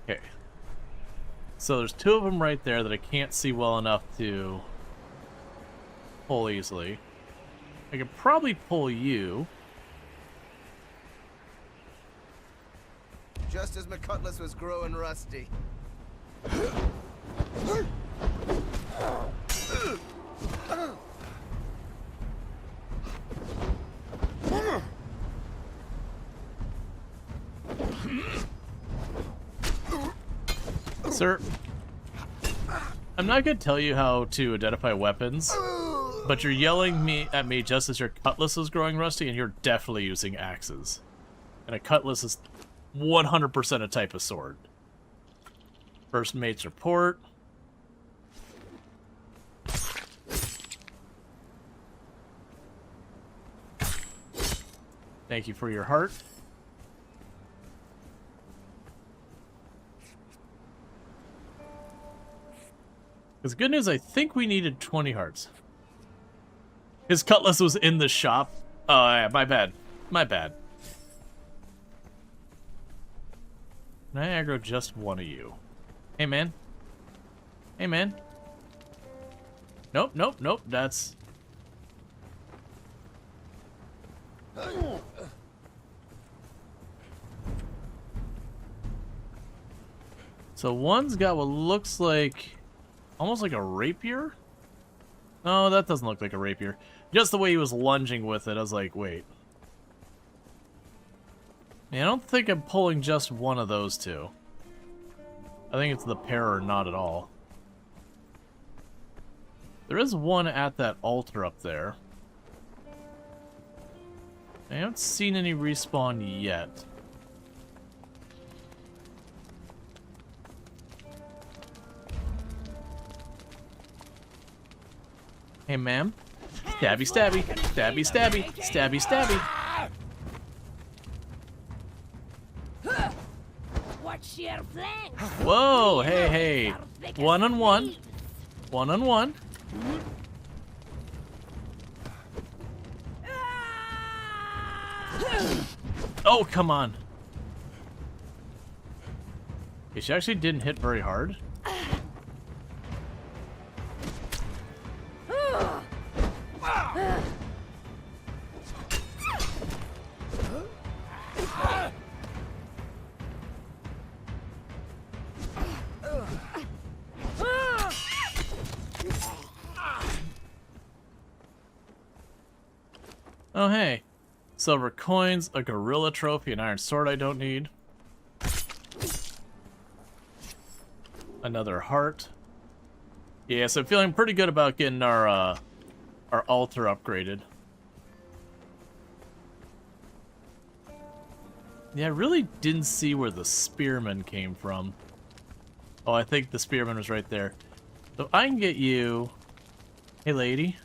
Okay. So there's two of them right there that I can't see well enough to pull easily. I could probably pull you. Just as my cutlass was growing rusty. Sir, I'm not going to tell you how to identify weapons, but you're yelling at me just as your cutlass is growing rusty, and you're definitely using axes. And a cutlass is 100% a type of sword. First mate's report. Thank you for your heart. Because good news, I think we needed 20 hearts. His cutlass was in the shop. Oh, yeah, my bad. My bad. Can I aggro just one of you? Hey, man. Hey, man. Nope, nope, nope. That's... So one's got what looks like... almost like a rapier? No, that doesn't look like a rapier. Just the way he was lunging with it, I was like, wait. Yeah, I don't think I'm pulling just one of those two. I think it's the pair or not at all. There is one at that altar up there. I haven't seen any respawn yet. Hey, ma'am. Stabby, stabby. Stabby, stabby. Stabby, stabby. Watch your flanks. Whoa, hey, hey. One on one. One on one. Oh, come on. Okay, she actually didn't hit very hard. Oh, hey. Silver coins, a gorilla trophy, an iron sword I don't need. Another heart. Yeah, so I'm feeling pretty good about getting our altar upgraded. Yeah, I really didn't see where the spearman came from. Oh, I think the spearman was right there. So I can get you... Hey, lady.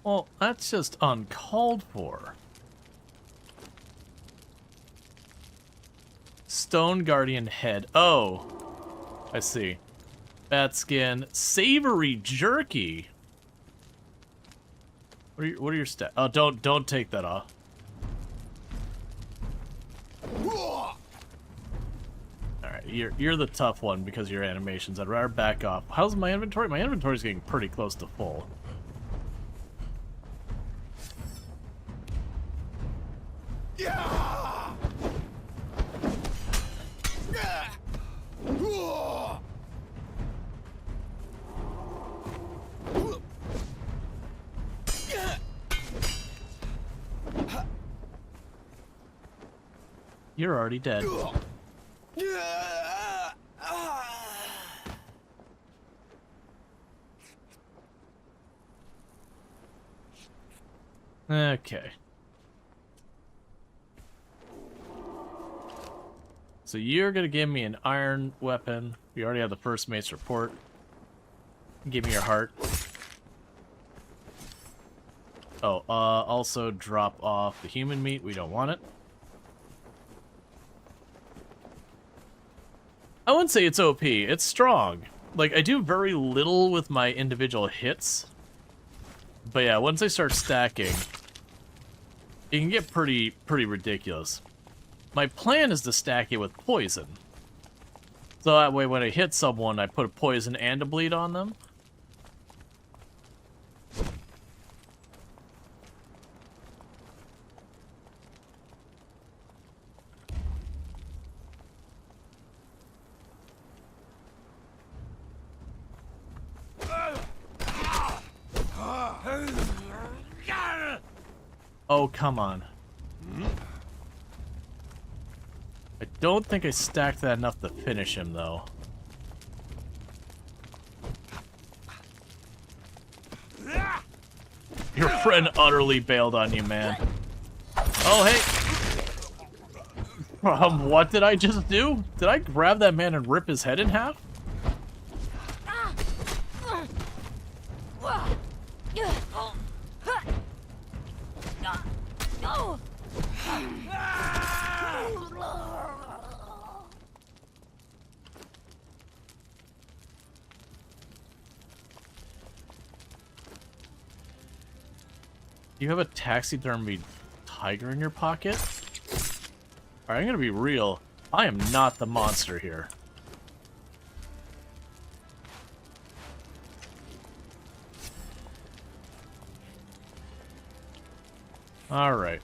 Well, that's just uncalled for. Stone Guardian head. Oh, I see. Bat skin. Savory jerky. What are your stats? Oh, don't take that off. Alright, you're the tough one because of your animations. I'd rather back off. How's my inventory? My inventory's getting pretty close to full. You're already dead. Okay. So you're gonna give me an iron weapon. We already have the first mate's report. Give me your heart. Oh, also drop off the human meat. We don't want it. I wouldn't say it's OP. It's strong. Like, I do very little with my individual hits. But yeah, once I start stacking, it can get pretty ridiculous. My plan is to stack it with poison. So that way when I hit someone, I put a poison and a bleed on them. Oh, come on. I don't think I stacked that enough to finish him, though. Your friend utterly bailed on you, man. Oh, hey. What did I just do? Did I grab that man and rip his head in half? You have a taxidermy tiger in your pocket? Alright, I'm gonna be real. I am not the monster here. Alright.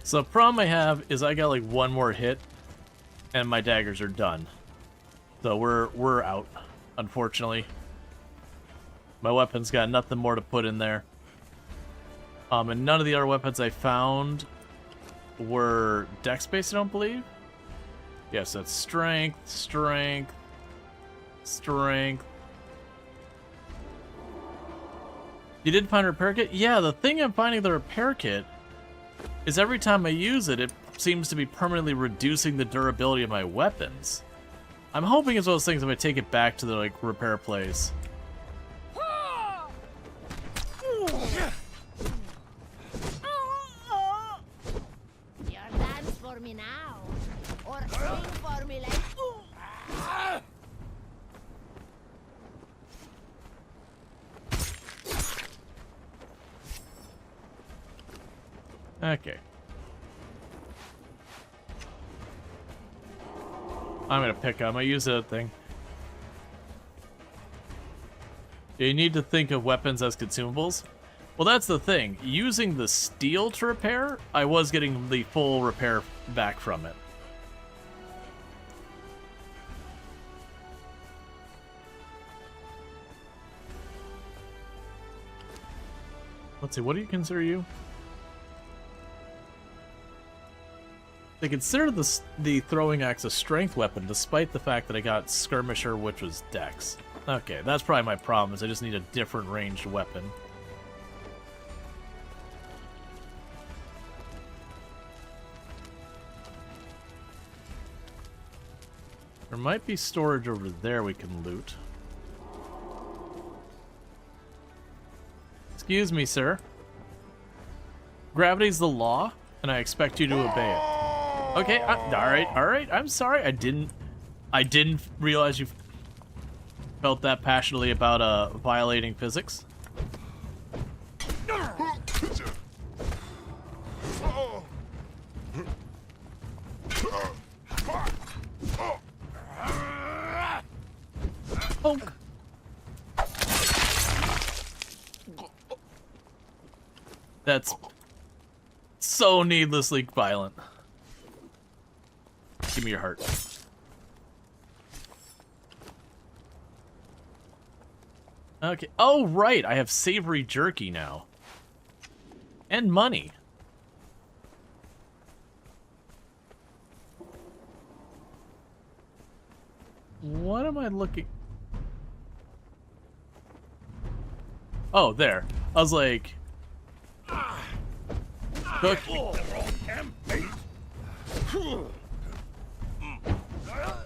So the problem I have is I got like one more hit and my daggers are done. So we're out, unfortunately. My weapon's got nothing more to put in there. And none of the other weapons I found were dex-based, I don't believe. Yes, that's strength, strength, strength. You did find a repair kit? Yeah, the thing I'm finding the repair kit is every time I use it, it seems to be permanently reducing the durability of my weapons. I'm hoping it's one of those things if I take it back to the like repair place. Your dance for me now, or sing for me like. Okay. I'm gonna pick up. I'm gonna use that thing. You need to think of weapons as consumables. Well, that's the thing. Using the steel to repair, I was getting the full repair back from it. Let's see, what do you consider you? They consider the throwing axe a strength weapon, despite the fact that I got skirmisher, which was dex. Okay, that's probably my problem, is I just need a different ranged weapon. There might be storage over there we can loot. Excuse me, sir. Gravity's the law, and I expect you to obey it. Okay, alright, I'm sorry. I didn't realize you felt that passionately about violating physics. Poke. That's so needlessly violent. Give me your heart. Okay. Oh, right. I have savory jerky now. And money. What am I looking... Oh, there. I was like... Cookie.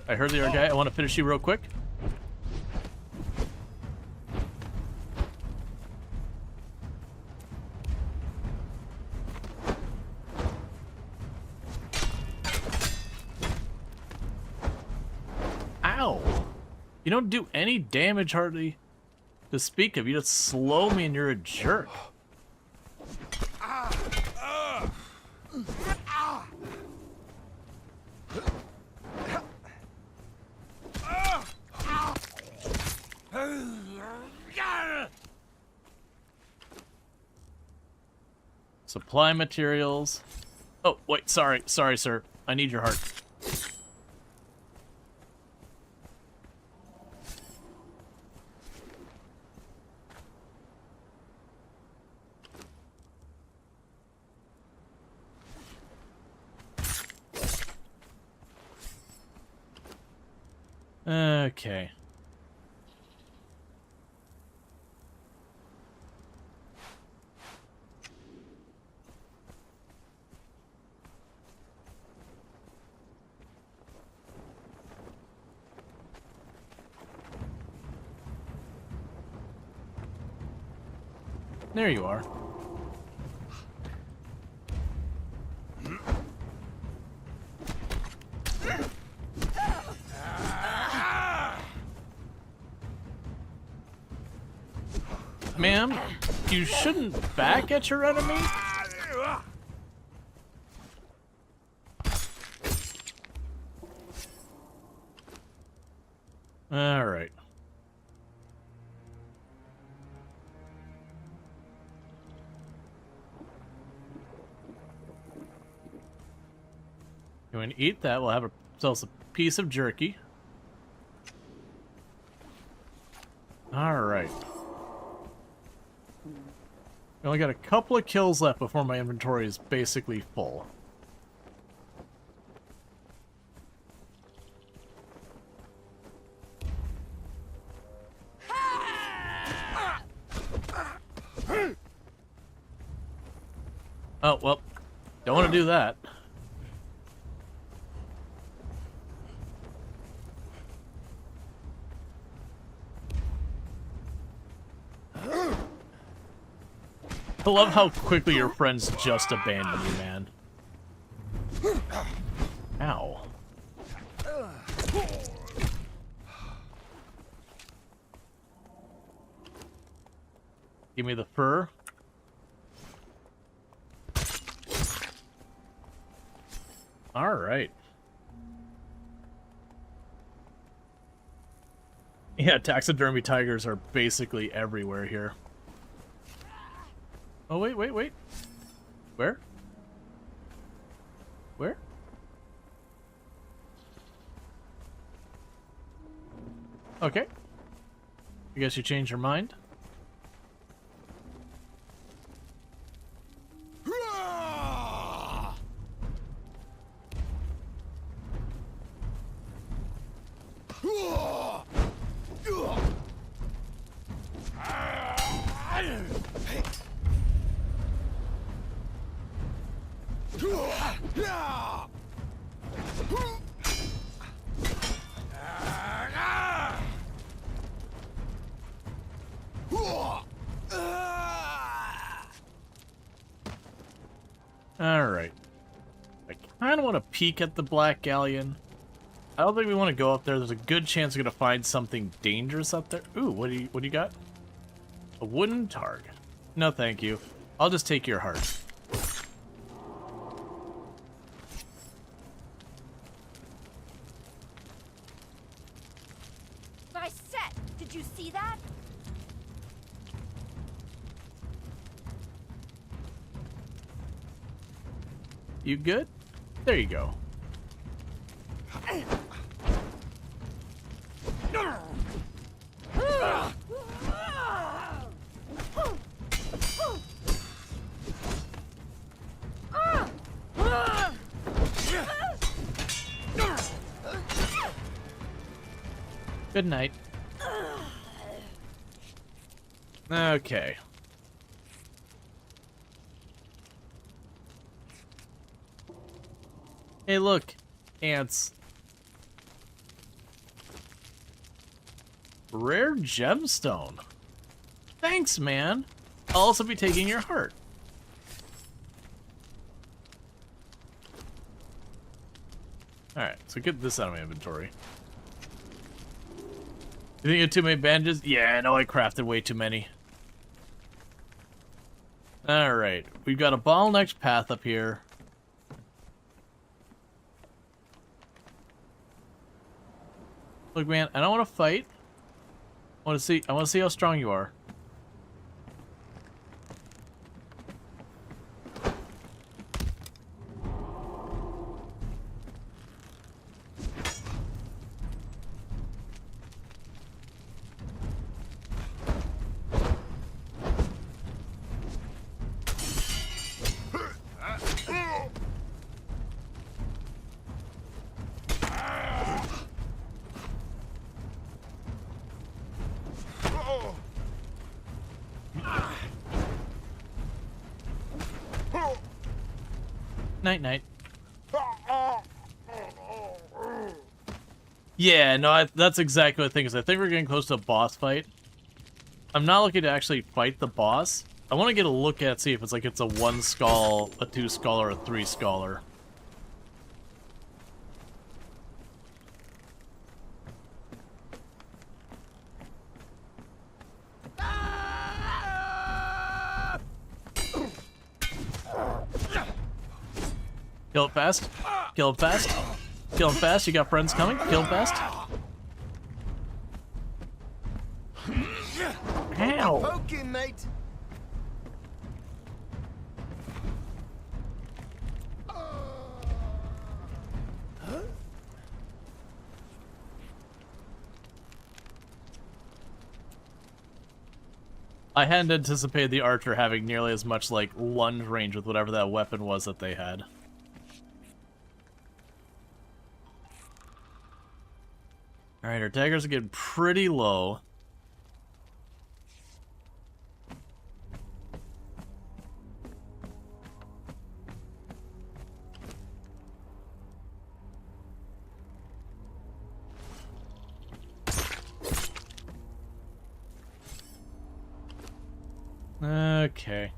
I heard the other guy. I want to finish you real quick. Ow! You don't do any damage hardly to speak of. You just slow me and you're a jerk. Supply materials. Oh, wait, sorry, sir. I need your heart. Okay. There you are. Ma'am, you shouldn't back at your enemy? Alright. You want to eat that? We'll have ourselves a piece of jerky. Alright. I only got a couple of kills left before my inventory is basically full. Oh, well, don't want to do that. I love how quickly your friends just abandon you, man. Ow. Give me the fur. Alright. Yeah, taxidermy tigers are basically everywhere here. Oh, wait. Where? Where? Okay. I guess you changed your mind? Alright. I kind of want to peek at the Black Galleon. I don't think we want to go up there. There's a good chance we're going to find something dangerous up there. Ooh, what do you got? A wooden targ. No, thank you. I'll just take your heart. Nice set. Did you see that? You good? There you go. Good night. Okay. Hey, look. Ants. Rare gemstone. Thanks, man. I'll also be taking your heart. Alright, so get this out of my inventory. You think you had too many bandages? Yeah, I know I crafted way too many. Alright, we've got a bottlenecked path up here. Look, man, I don't want to fight. I want to see how strong you are. Night, night. Yeah, no, that's exactly what I think is. I think we're getting close to a boss fight. I'm not looking to actually fight the boss. I want to get a look at, see if it's like it's a 1 skull, a 2 skull, or a 3 scholar. Kill it fast. Kill it fast. Kill him fast. You got friends coming. Kill him fast. Ow. Poking, mate. I hadn't anticipated the archer having nearly as much, like, lunge range with whatever that weapon was that they had. Alright, our daggers are getting pretty low. Okay.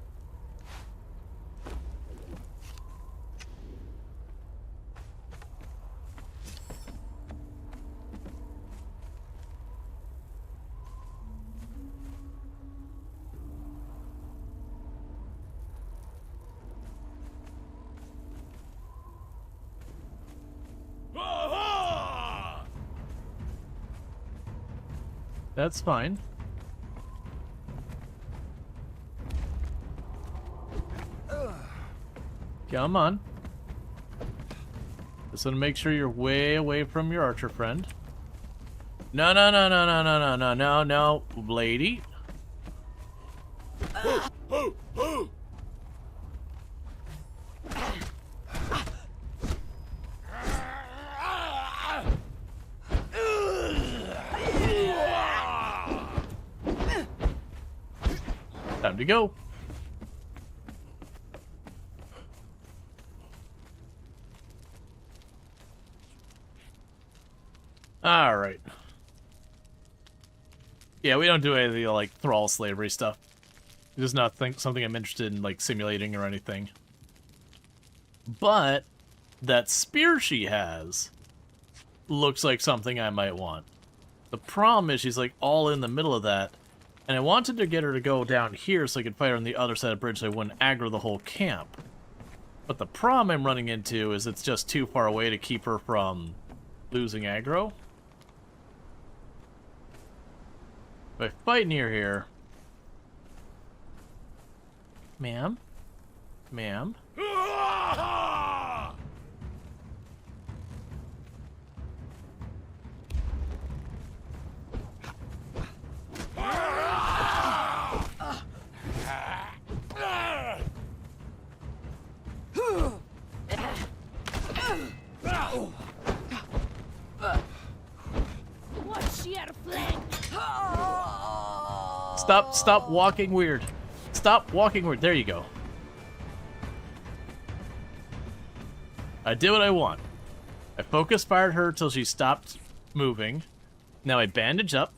That's fine. Come on. Just want to make sure you're way away from your archer friend. No, no, no, no, no, no, no, no, no, no, lady. Time to go. Alright. Yeah, we don't do any of the, like, thrall slavery stuff. It does not think something I'm interested in, like, simulating or anything. But that spear she has looks like something I might want. The problem is she's, like, all in the middle of that, and I wanted to get her to go down here so I could fight her on the other side of the bridge so I wouldn't aggro the whole camp. But the problem I'm running into is it's just too far away to keep her from losing aggro. If I fight near here... Ma'am? Ma'am? What's your flank? Stop walking weird. Stop walking weird. There you go. I did what I want. I focus fired her till she stopped moving. Now I bandage up.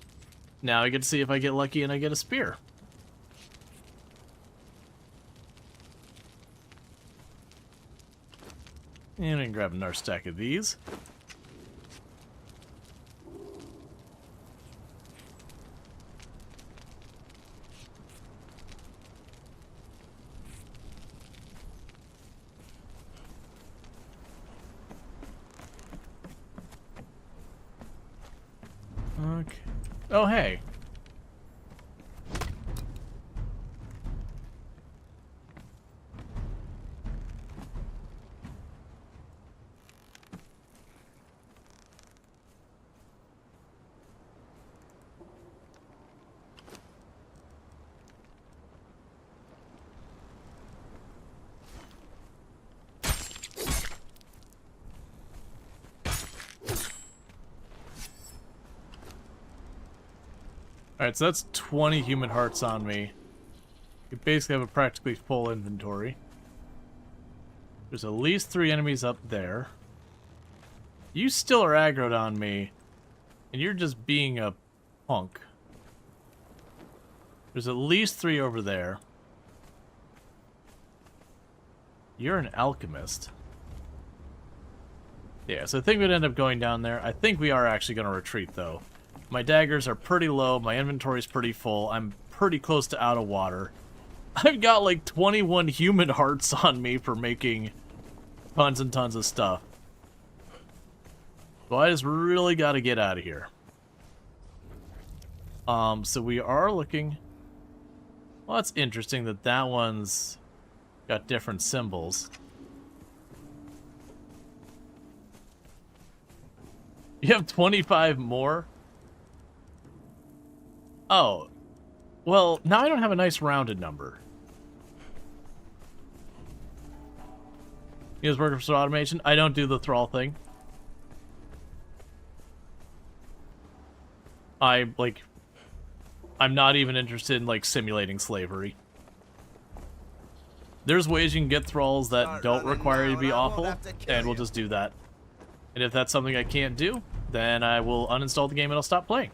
Now I get to see if I get lucky and I get a spear. And I can grab another stack of these. Okay. Oh, hey. Alright, so that's 20 human hearts on me. You basically have a practically full inventory. There's at least 3 enemies up there. You still are aggroed on me, and you're just being a punk. There's at least 3 over there. You're an alchemist. Yeah, so I think we'd end up going down there. I think we are actually going to retreat, though. My daggers are pretty low. My inventory's pretty full. I'm pretty close to out of water. I've got like 21 human hearts on me for making tons and tons of stuff. So I just really got to get out of here. So we are looking... Well, that's interesting that that one's got different symbols. You have 25 more? Oh. Well, now I don't have a nice rounded number. You guys working for automation? I don't do the thrall thing. I'm not even interested in, like, simulating slavery. There's ways you can get thralls that don't require you to be awful, and we'll just do that. And if that's something I can't do, then I will uninstall the game and I'll stop playing.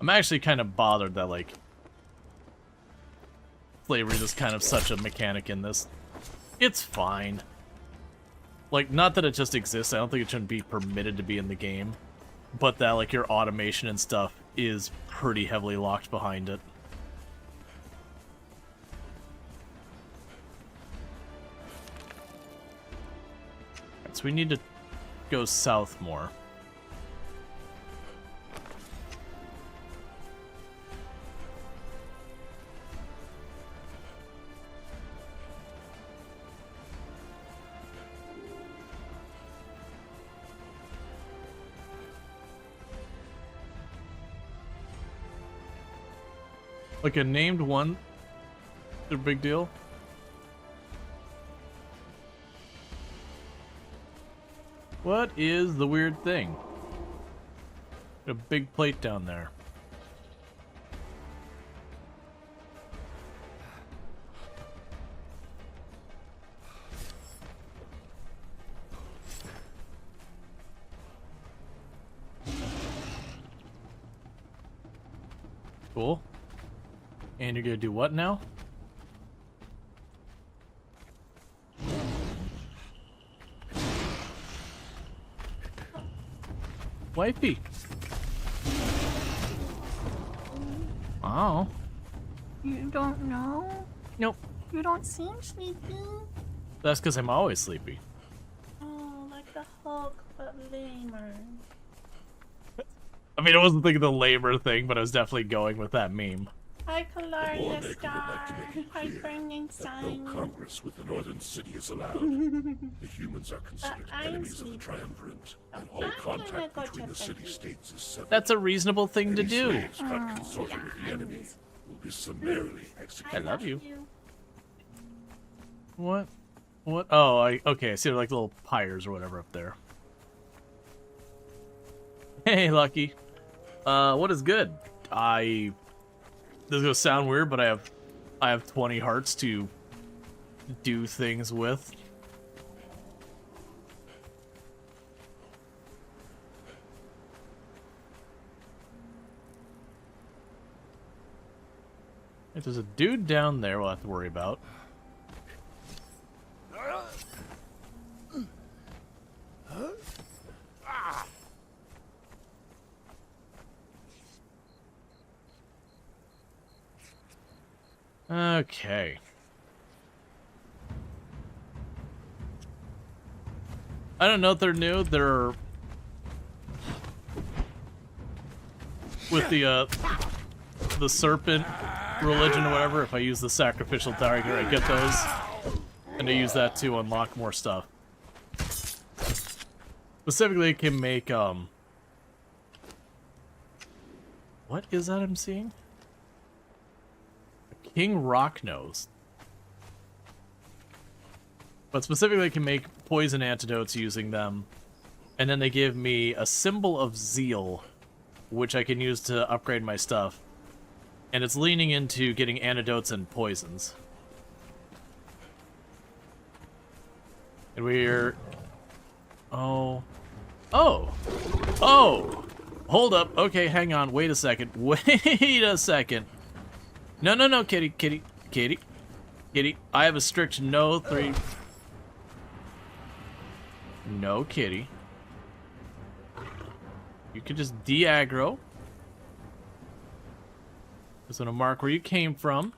I'm actually kind of bothered that, like, slavery is kind of such a mechanic in this. It's fine. Like, not that it just exists, I don't think it shouldn't be permitted to be in the game, but that, like, your automation and stuff is pretty heavily locked behind it. So we need to go south more. Like a named one? Is it a big deal? What is the weird thing? A big plate down there. Cool. And you're gonna do what now? Wifey. Oh. You don't know? Nope. You don't seem sleepy. That's because I'm always sleepy. Oh, like the Hulk, but lamer. I mean, I wasn't thinking the labor thing, but I was definitely going with that meme. Hi, Calaria Star. Hi, Burning Sun. Congress with the northern city is allowed. The humans are considered I'm enemies of the sleepy. Triumvirate, and all I'm gonna contact go between to the bed. city-states is severed. That's a reasonable thing to Any do. slaves caught consorting with the enemy will be summarily I executed. love you. What? What? Oh, okay, I see like little pyres or whatever up there. Hey, Lucky. What is good? This is gonna sound weird, but I have 20 hearts to do things with. If there's a dude down there, we'll have to worry about. Okay. I don't know if they're new. They're with the serpent religion or whatever. If I use the sacrificial tiger, I get those, and I use that to unlock more stuff. Specifically, it can make what is that I'm seeing? King Rocknose. But specifically, I can make poison antidotes using them. And then they give me a symbol of zeal, which I can use to upgrade my stuff. And it's leaning into getting antidotes and poisons. And we're... Oh. Oh! Oh! Hold up. Okay, hang on. Wait a second. Wait a second. No, no, no, kitty, kitty, kitty. Kitty. I have a strict no 3... No, kitty. You could just de-aggro. Just gonna mark where you came from.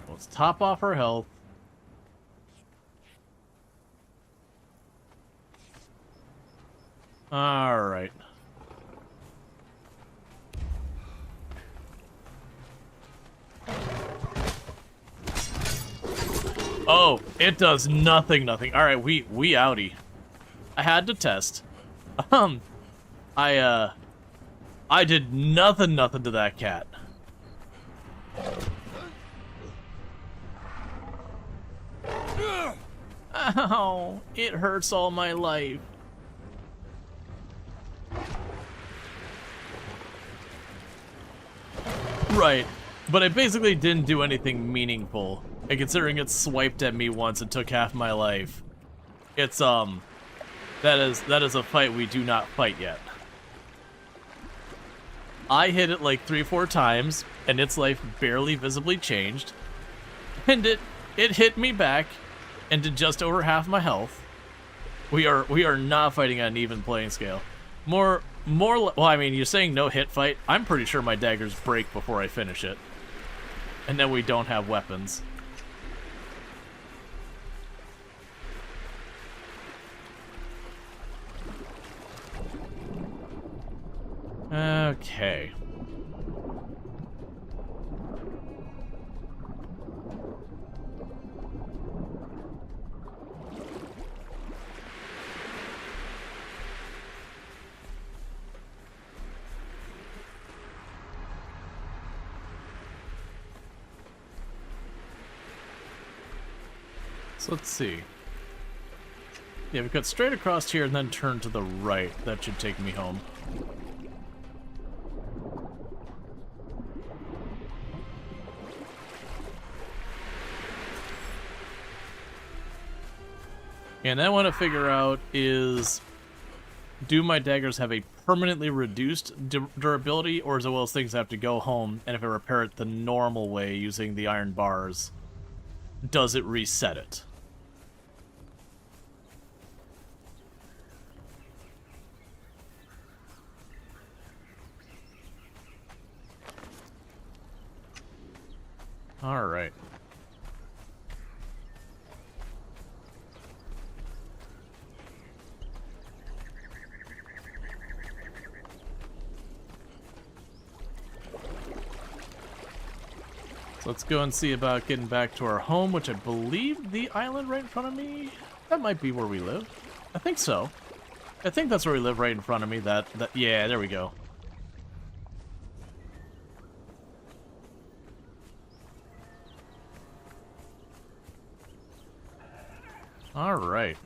Let's top off her health. All right. Oh, it does nothing. All right, we outie. I had to test. I did nothing to that cat. Ow, it hurts all my life. Right, but I basically didn't do anything meaningful. And considering it swiped at me once and took half my life, it's that is a fight we do not fight yet. I hit it like 3-4 times, and its life barely visibly changed, and it hit me back, and did just over half my health. We are not fighting on an even playing scale. Well, I mean, you're saying no hit fight. I'm pretty sure my daggers break before I finish it, and then we don't have weapons. Okay. So let's see. Yeah, we cut straight across here and then turn to the right. That should take me home. And then I want to figure out is, do my daggers have a permanently reduced durability, or as well as things have to go home, and if I repair it the normal way using the iron bars, does it reset it? All right. So let's go and see about getting back to our home, which I believe the island right in front of me, that might be where we live. I think so. I think that's where we live right in front of me. Yeah, there we go. All right.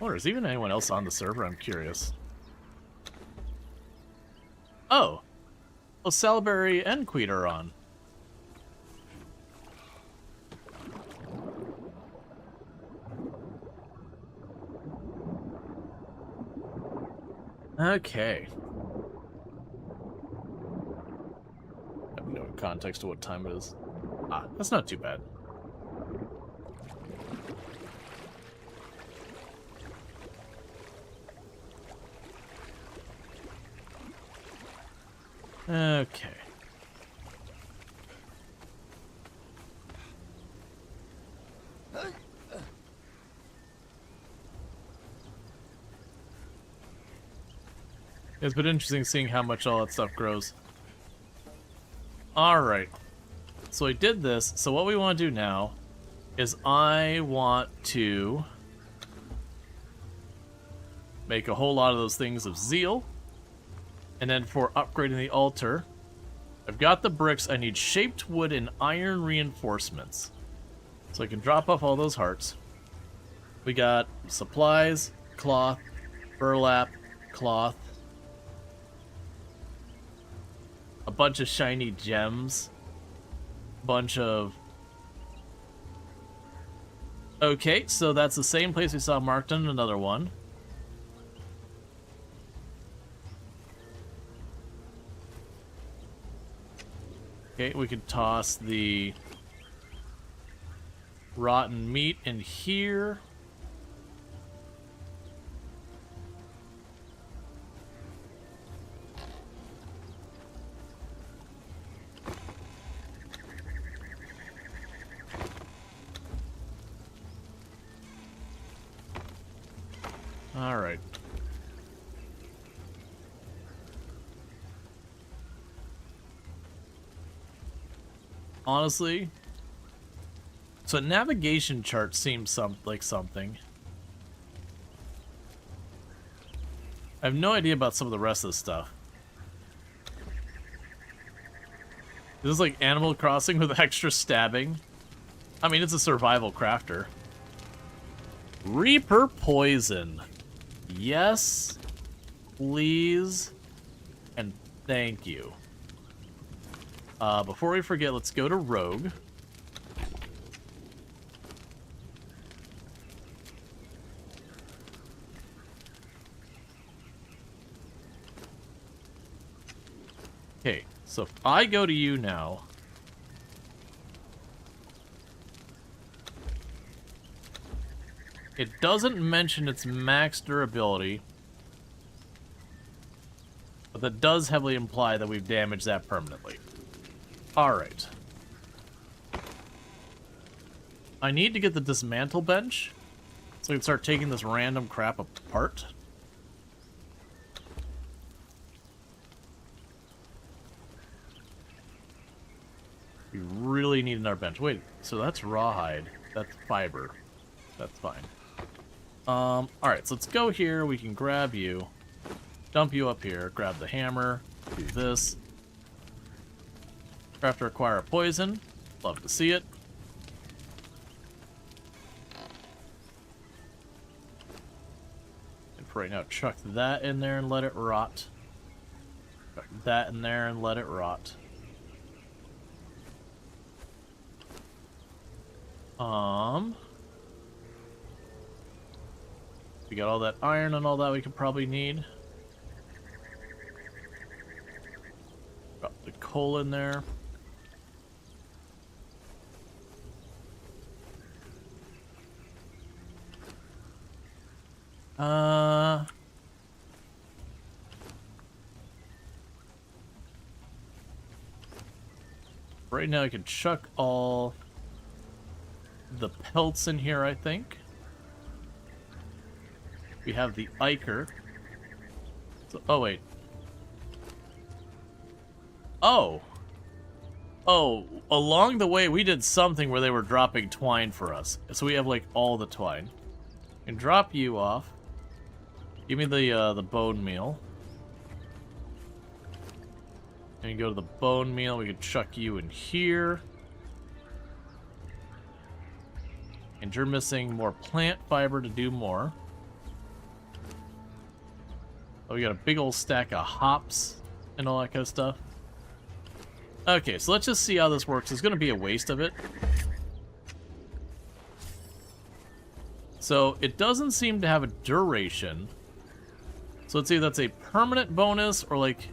Oh, is even anyone else on the server? I'm curious. Oh. Well, Salberry and Queet are on. Okay. I have no context to what time it is. Ah, that's not too bad. Okay. It's been interesting seeing how much all that stuff grows. Alright. So I did this. So what we want to do now is I want to make a whole lot of those things of zeal. And then for upgrading the altar, I've got the bricks. I need shaped wood and iron reinforcements. So I can drop off all those hearts. We got supplies, cloth, burlap, cloth, a bunch of shiny gems, bunch of... Okay, so that's the same place we saw marked on another one. Okay, we could toss the rotten meat in here. All right. Honestly, so a navigation chart seems like something. I have no idea about some of the rest of the stuff. This is like Animal Crossing with extra stabbing. I mean, it's a survival crafter. Reaper poison. Yes, please, and thank you. Before we forget, let's go to Rogue. Okay, so if I go to you now... It doesn't mention its max durability, but that does heavily imply that we've damaged that permanently. Alright. I need to get the dismantle bench so we can start taking this random crap apart. We really need another bench. Wait, so that's rawhide. That's fiber. That's fine. Alright, so let's go here. We can grab you. Dump you up here. Grab the hammer. Do this. Craft to acquire a poison. Love to see it. And for right now, chuck that in there and let it rot. Chuck that in there and let it rot. We got all that iron and all that we could probably need. Drop the coal in there. Right now I can chuck all the pelts in here, I think. We have the Iker. So, oh, wait. Oh! Oh, along the way we did something where they were dropping twine for us. So we have, like, all the twine. And drop you off. Give me the bone meal. And you go to the bone meal, we can chuck you in here. And you're missing more plant fiber to do more. Oh, we got a big old stack of hops and all that kind of stuff. Okay, so let's just see how this works. It's going to be a waste of it. So it doesn't seem to have a duration. So let's see if that's a permanent bonus or like...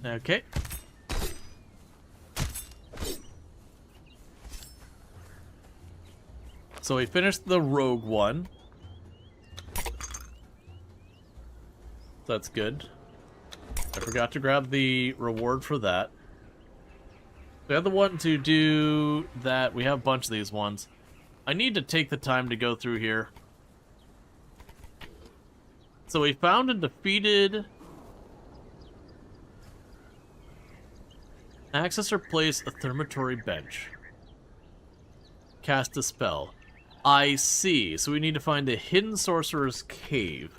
Okay. So we finished the rogue one. So that's good. I forgot to grab the reward for that. The other one to do that, we have a bunch of these ones. I need to take the time to go through here. So we found and defeated... Access or place a thermitory bench. Cast a spell. I see. So we need to find the hidden sorcerer's cave.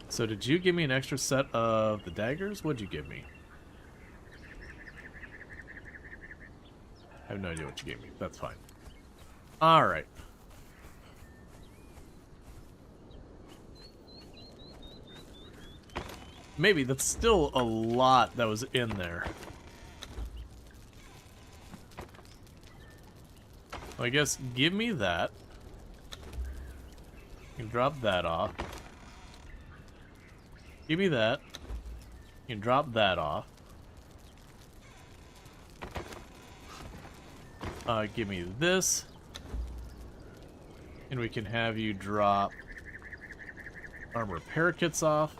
So did you give me an extra set of the daggers? What'd you give me? I have no idea what you gave me. That's fine. Alright. Maybe that's still a lot that was in there. Well, I guess give me that. You can drop that off. Give me that. You can drop that off. Give me this. And we can have you drop armor repair kits off.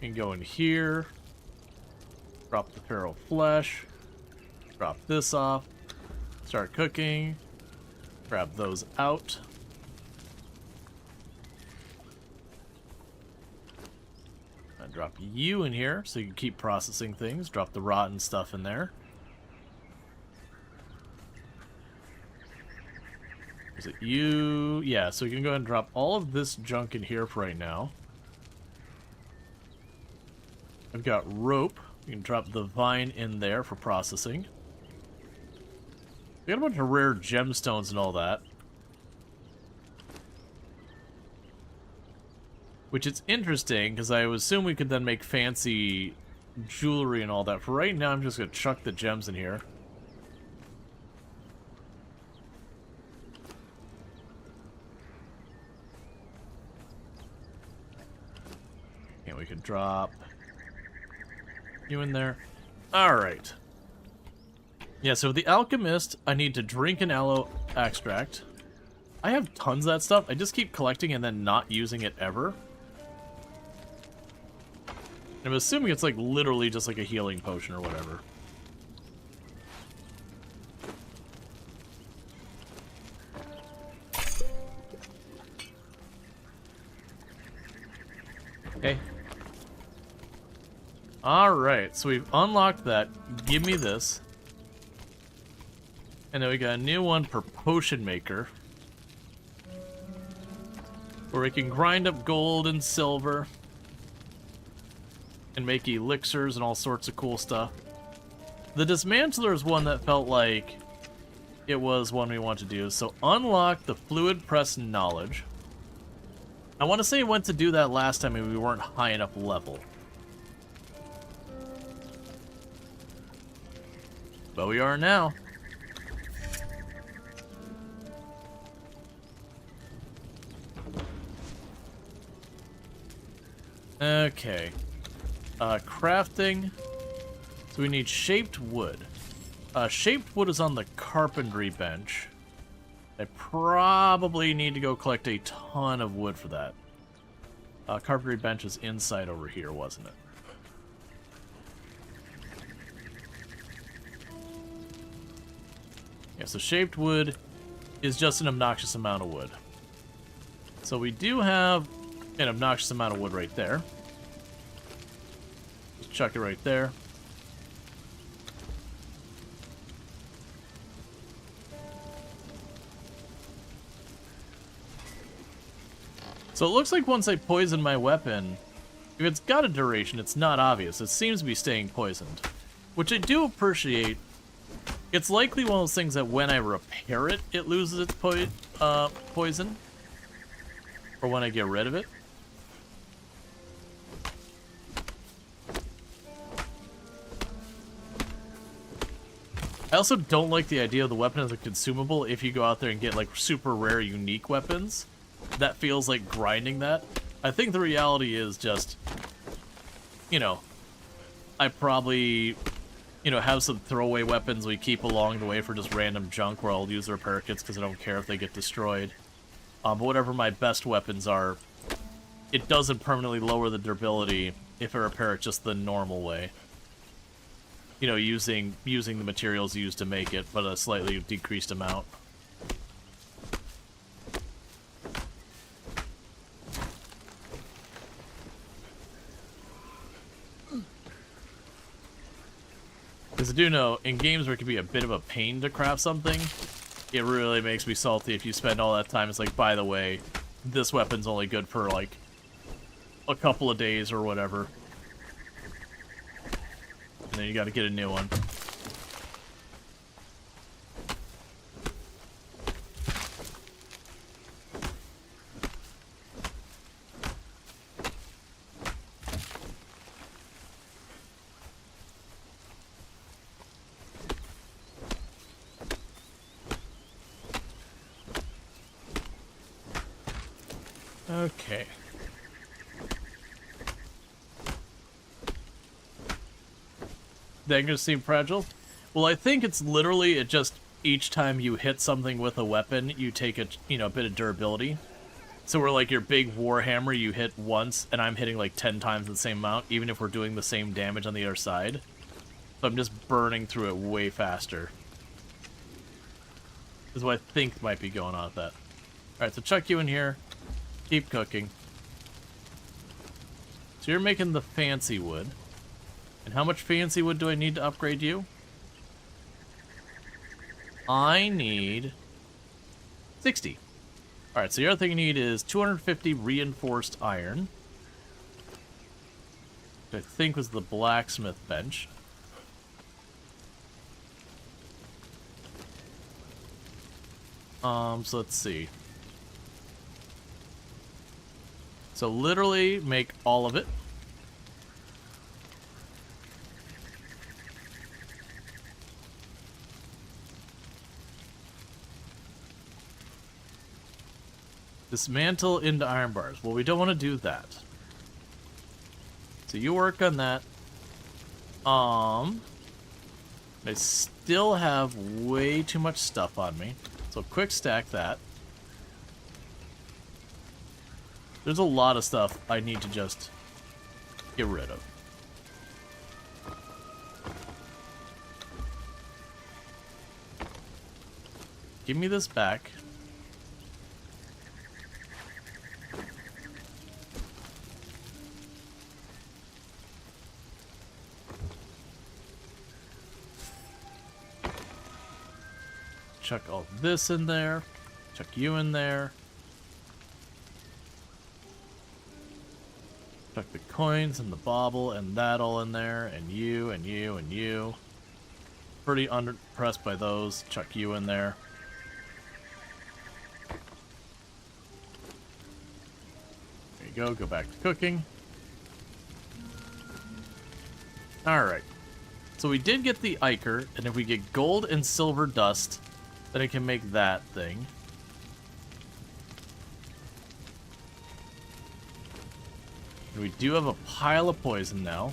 You can go in here. Drop the feral flesh. Drop this off. Start cooking. Grab those out. And drop you in here so you can keep processing things. Drop the rotten stuff in there. Is it you? Yeah, so you can go ahead and drop all of this junk in here for right now. I've got rope. You can drop the vine in there for processing. We got a bunch of rare gemstones and all that. Which is interesting, because I assume we could then make fancy jewelry and all that. For right now, I'm just going to chuck the gems in here. And we could drop you in there. Alright. Yeah, so the alchemist, I need to drink an aloe extract. I have tons of that stuff. I just keep collecting and then not using it ever. I'm assuming it's like literally just like a healing potion or whatever. Okay. Alright, so we've unlocked that. Give me this. And then we got a new one for Potion Maker. Where we can grind up gold and silver. And make elixirs and all sorts of cool stuff. The Dismantler is one that felt like it was one we want to do. So unlock the Fluid Press Knowledge. I want to say I went to do that last time and we weren't high enough level. But we are now. Okay. Crafting. So we need shaped wood. Shaped wood is on the carpentry bench. I probably need to go collect a ton of wood for that. Carpentry bench is inside over here, wasn't it? Yeah, so shaped wood is just an obnoxious amount of wood. So we do have an obnoxious amount of wood right there. Just chuck it right there. So it looks like once I poison my weapon, if it's got a duration, it's not obvious. It seems to be staying poisoned, which I do appreciate. It's likely one of those things that when I repair it, it loses its poison. Or when I get rid of it. I also don't like the idea of the weapon as a consumable if you go out there and get like super rare unique weapons. That feels like grinding that. I think the reality is just, you know, I probably, you know, have some throwaway weapons we keep along the way for just random junk where I'll use repair kits because I don't care if they get destroyed. But whatever my best weapons are, it doesn't permanently lower the durability if I repair it just the normal way. You know, using the materials used to make it, but a slightly decreased amount. Because I do know, in games where it can be a bit of a pain to craft something, it really makes me salty if you spend all that time. It's like, by the way, this weapon's only good for, like, a couple of days or whatever. And then you gotta get a new one. Okay. That gonna seem fragile? Well, I think it's literally it just each time you hit something with a weapon, you take a a bit of durability. So we're like your big warhammer you hit once, and I'm hitting like 10 times the same amount, even if we're doing the same damage on the other side. So I'm just burning through it way faster. This is what I think might be going on with that. Alright, so chuck you in here. Keep cooking. So you're making the fancy wood. And how much fancy wood do I need to upgrade you? I need 60. Alright, so the other thing you need is 250 reinforced iron. Which I think was the blacksmith bench. So let's see. So literally make all of it. Dismantle into iron bars. Well, we don't want to do that. So you work on that. I still have way too much stuff on me. So quick stack that. There's a lot of stuff I need to just get rid of. Give me this back. Chuck all this in there. Chuck you in there. Chuck the coins and the bauble and that all in there, and you, and you, and you. Pretty underpressed by those. Chuck you in there. There you go, go back to cooking. Alright. So we did get the Ichor, and if we get gold and silver dust, then I can make that thing. We do have a pile of poison now.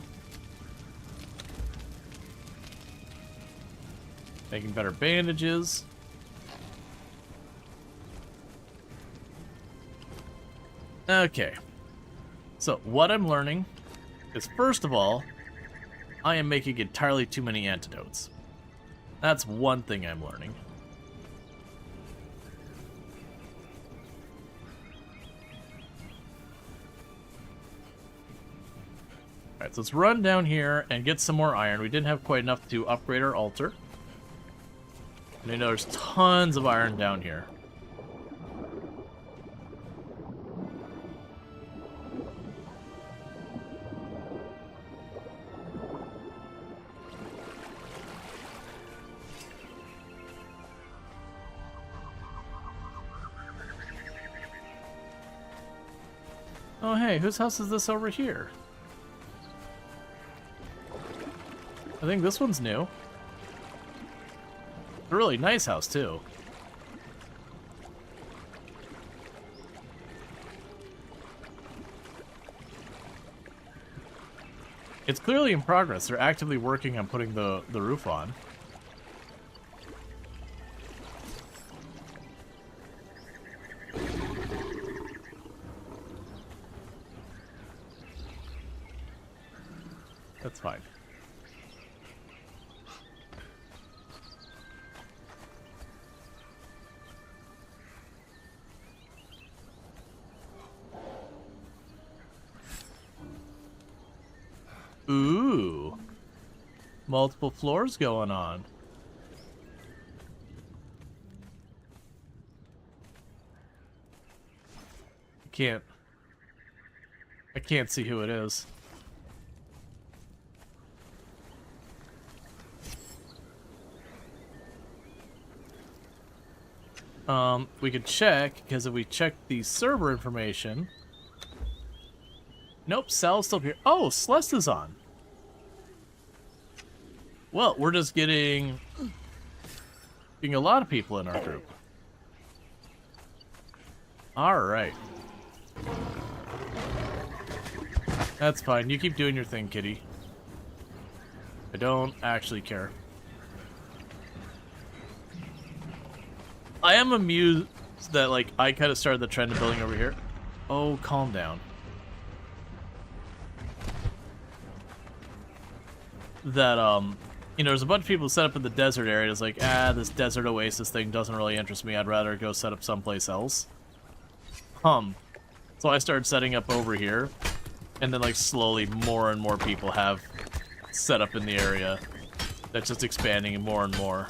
Making better bandages. Okay. So, what I'm learning is, first of all, I am making entirely too many antidotes. That's one thing I'm learning. Alright, so let's run down here and get some more iron. We didn't have quite enough to upgrade our altar. And I know there's tons of iron down here. Oh hey, whose house is this over here? I think this one's new. A really nice house, too. It's clearly in progress. They're actively working on putting the roof on. That's fine. Ooh. Multiple floors going on. I can't see who it is. We could check, because if we check the server information... Nope, Sal's still here. Oh, Celeste is on. Well, we're just getting a lot of people in our group. Alright. That's fine. You keep doing your thing, kitty. I don't actually care. I am amused that, like, I kind of started the trend of building over here. Oh, calm down. That, you know, there's a bunch of people set up in the desert area. It's like, this desert oasis thing doesn't really interest me. I'd rather go set up someplace else. So I started setting up over here. And then, like, slowly more and more people have set up in the area. That's just expanding more and more.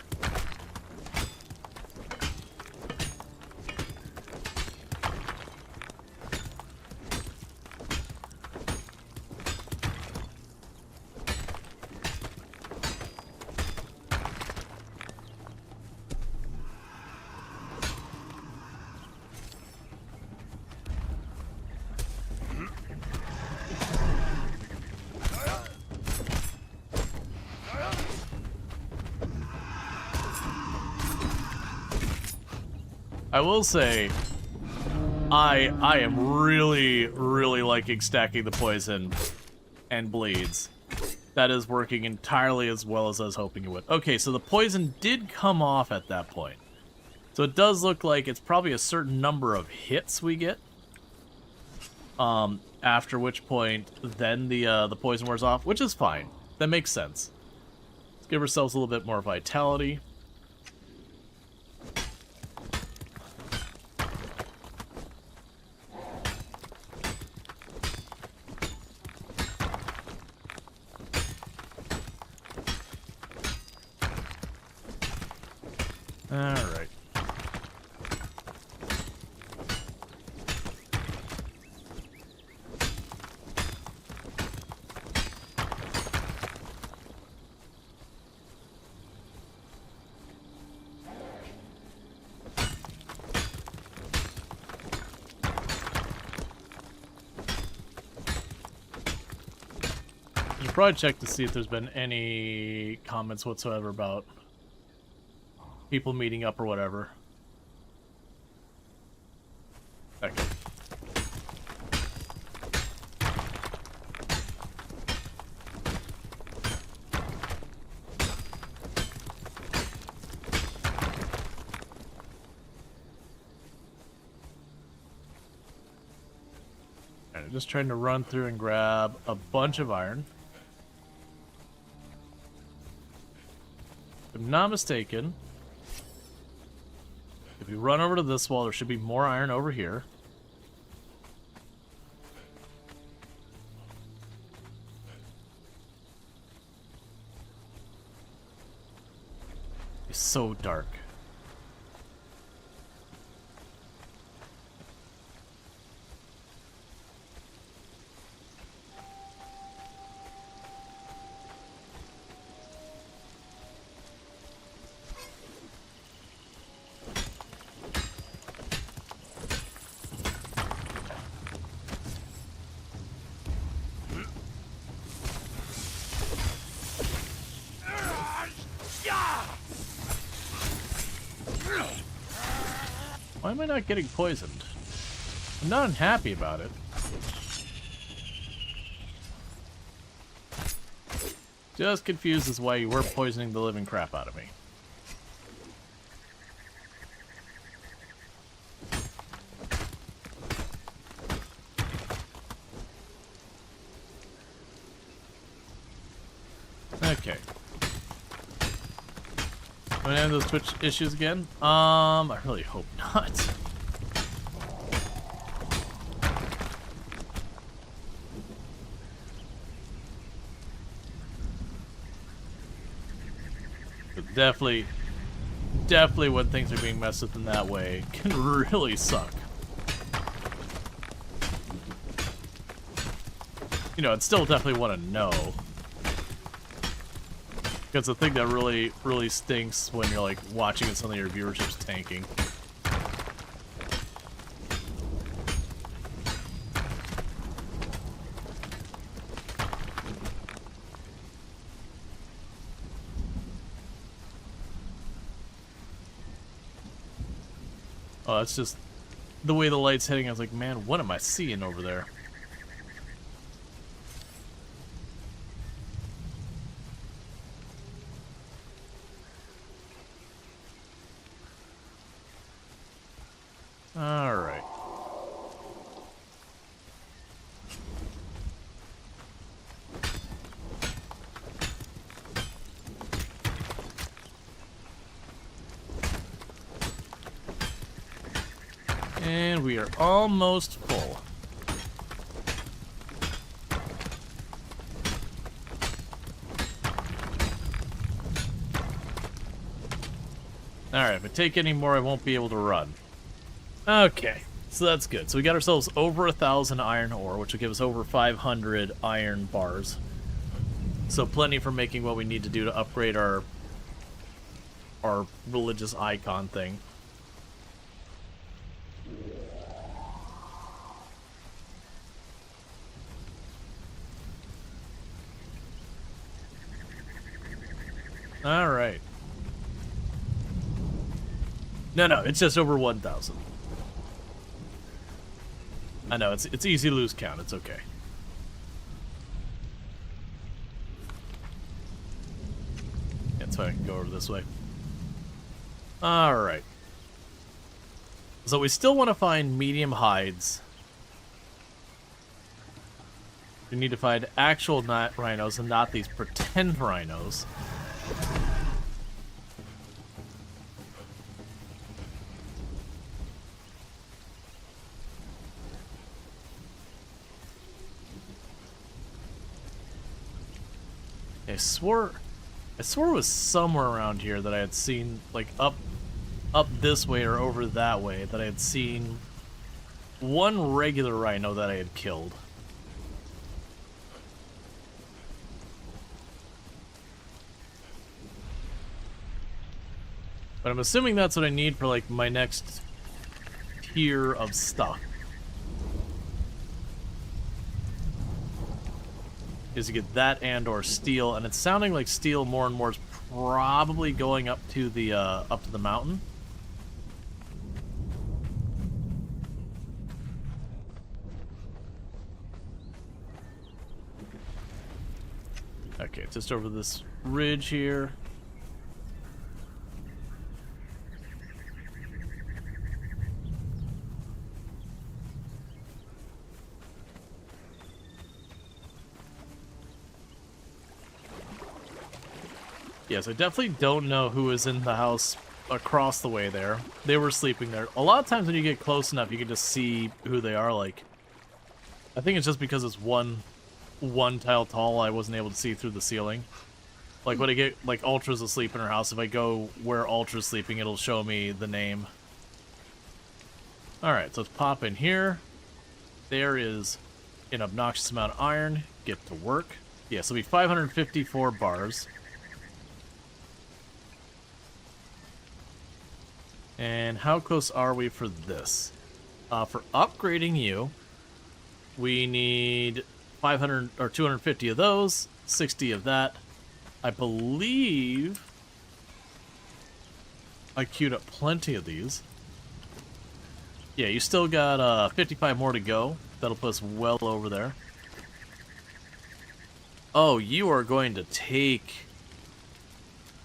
I will say, I am really liking stacking the poison and bleeds. That is working entirely as well as I was hoping it would. Okay, so the poison did come off at that point. So it does look like it's probably a certain number of hits we get. After which point, then the poison wears off, which is fine. That makes sense. Let's give ourselves a little bit more vitality. Alright. You should probably check to see if there's been any comments whatsoever about people meeting up or whatever. Okay. Alright, just trying to run through and grab a bunch of iron. If I'm not mistaken, if we run over to this wall, there should be more iron over here. It's so dark. Why am I not getting poisoned? I'm not unhappy about it. Just confused as why you were poisoning the living crap out of me. Okay. Am I have those Twitch issues again? I really hope not. But definitely when things are being messed with in that way can really suck. You know, I'd still definitely want to know. Because the thing that really stinks when you're like watching and suddenly your viewership's tanking. Oh, it's just the way the light's hitting. I was like, man, what am I seeing over there? All right. And we are almost full. Alright, if I take any more, I won't be able to run. Okay, so that's good. So we got ourselves over 1,000 iron ore, which will give us over 500 iron bars. So plenty for making what we need to do to upgrade our religious icon thing. All right. No, it's just over 1,000. I know, it's easy to lose count. It's okay. That's why I can go over this way. All right. So we still want to find medium hides. We need to find actual rhinos and not these pretend rhinos. I swore it was somewhere around here that I had seen, like up this way or over that way, that I had seen one regular rhino that I had killed. But I'm assuming that's what I need for like my next tier of stuff. Is to get that and or steel, and it's sounding like steel more and more is probably going up to the mountain. Okay, just over this ridge here. Yes, I definitely don't know who is in the house across the way there. They were sleeping there. A lot of times when you get close enough, you can just see who they are. Like, I think it's just because it's one tile tall, I wasn't able to see through the ceiling. Like, when I get, like, Ultra's asleep in her house, if I go where Ultra's sleeping, it'll show me the name. Alright, so let's pop in here. There is an obnoxious amount of iron. Get to work. Yeah, so it'll be 554 bars. And how close are we for this? For upgrading you, we need 500 or 250 of those, 60 of that. I believe I queued up plenty of these. Yeah, you still got 55 more to go. That'll put us well over there. Oh, you are going to take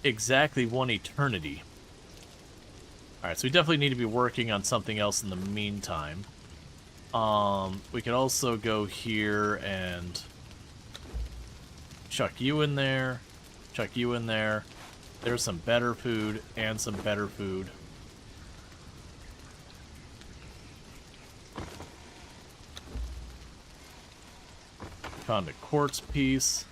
exactly 1 eternity. Alright, so we definitely need to be working on something else in the meantime. We could also go here and chuck you in there, chuck you in there. There's some better food and some better food. Found a quartz piece.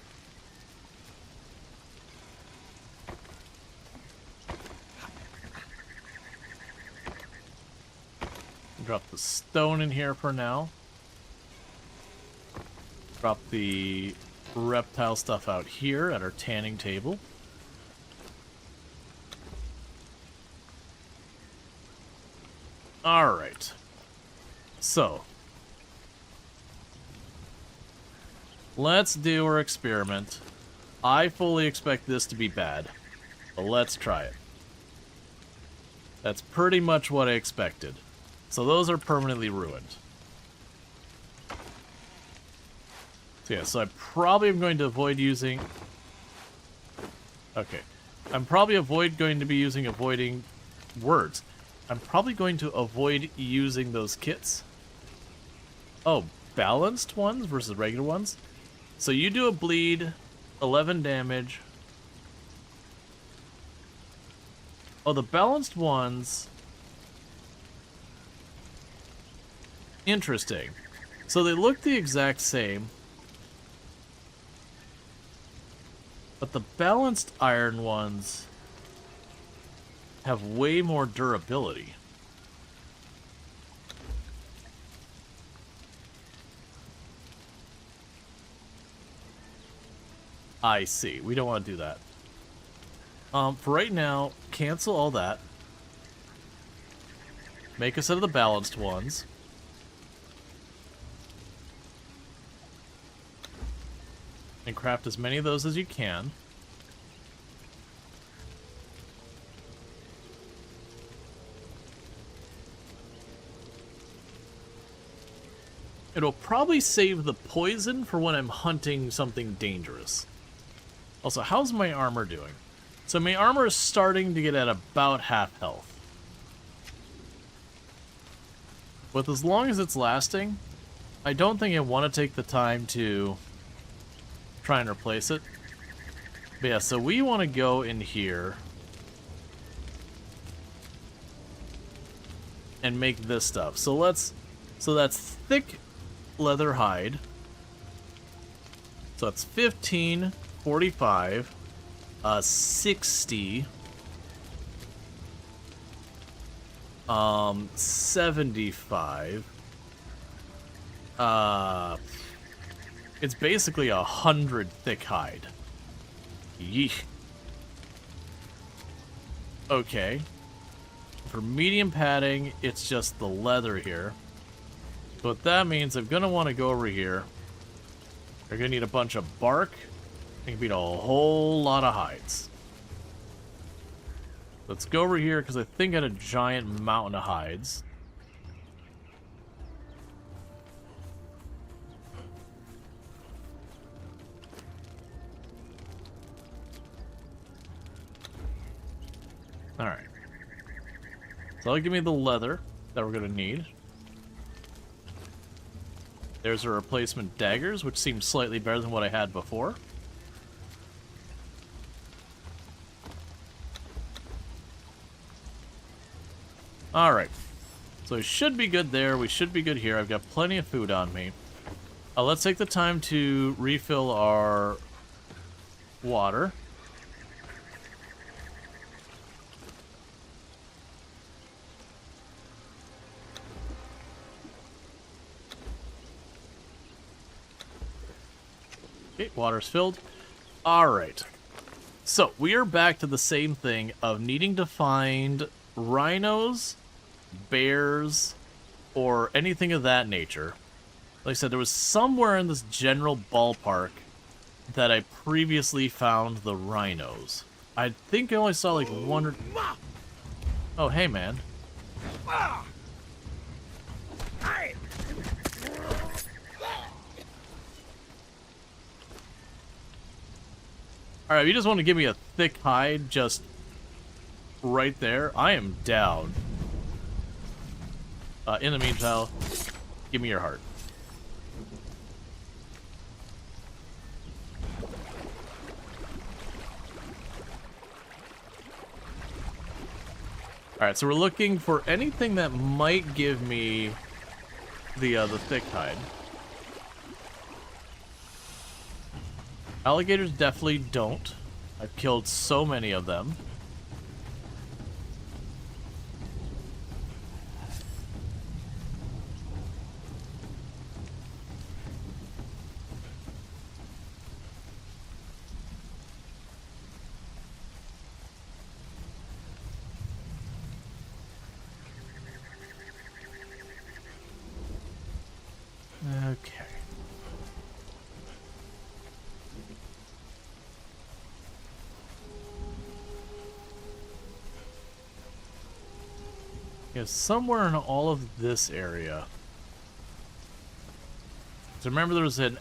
Drop the stone in here for now. Drop the reptile stuff out here at our tanning table. Alright. So. Let's do our experiment. I fully expect this to be bad, but let's try it. That's pretty much what I expected. So those are permanently ruined. So yeah, so I probably am going to avoid using... Okay. I'm probably going to be using avoiding words. I'm probably going to avoid using those kits. Oh, balanced ones versus regular ones? So you do a bleed, 11 damage. Oh, the balanced ones... Interesting. So they look the exact same. But the balanced iron ones have way more durability. I see. We don't want to do that. For right now, cancel all that. Make a set of the balanced ones. And craft as many of those as you can. It'll probably save the poison for when I'm hunting something dangerous. Also, how's my armor doing? So my armor is starting to get at about half health. With as long as it's lasting, I don't think I want to take the time to try and replace it. But yeah, so we want to go in here and make this stuff. So that's thick leather hide. So it's 15, 45, 60, 75, it's basically 100 thick hide. Yeesh. Okay. For medium padding, it's just the leather here. So what that means, I'm gonna want to go over here. You're gonna need a bunch of bark. And beat a whole lot of hides. Let's go over here because I think I had a giant mountain of hides. Alright. So that'll give me the leather that we're going to need. There's our replacement daggers, which seems slightly better than what I had before. Alright. So we should be good there. We should be good here. I've got plenty of food on me. Let's take the time to refill our water. Okay, water's filled. Alright. So, we are back to the same thing of needing to find rhinos, bears, or anything of that nature. Like I said, there was somewhere in this general ballpark that I previously found the rhinos. I think I only saw like one or... Oh, hey, man. Alright, if you just want to give me a thick hide just right there, I am down. In the meantime, give me your heart. Alright, so we're looking for anything that might give me the thick hide. Alligators definitely don't. I've killed so many of them. Okay. Yeah, somewhere in all of this area. So remember there was there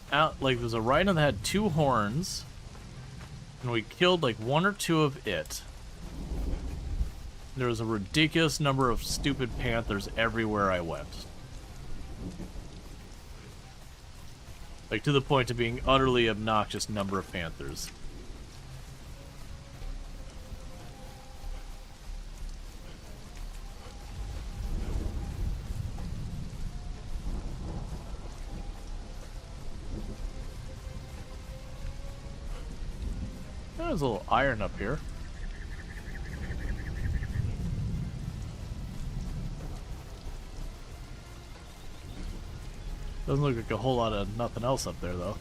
was a rhino that had 2 horns, and we killed like 1 or 2 of it. There was a ridiculous number of stupid panthers everywhere I went. Like, to the point of being utterly obnoxious number of panthers. There's a little iron up here. Doesn't look like a whole lot of nothing else up there, though.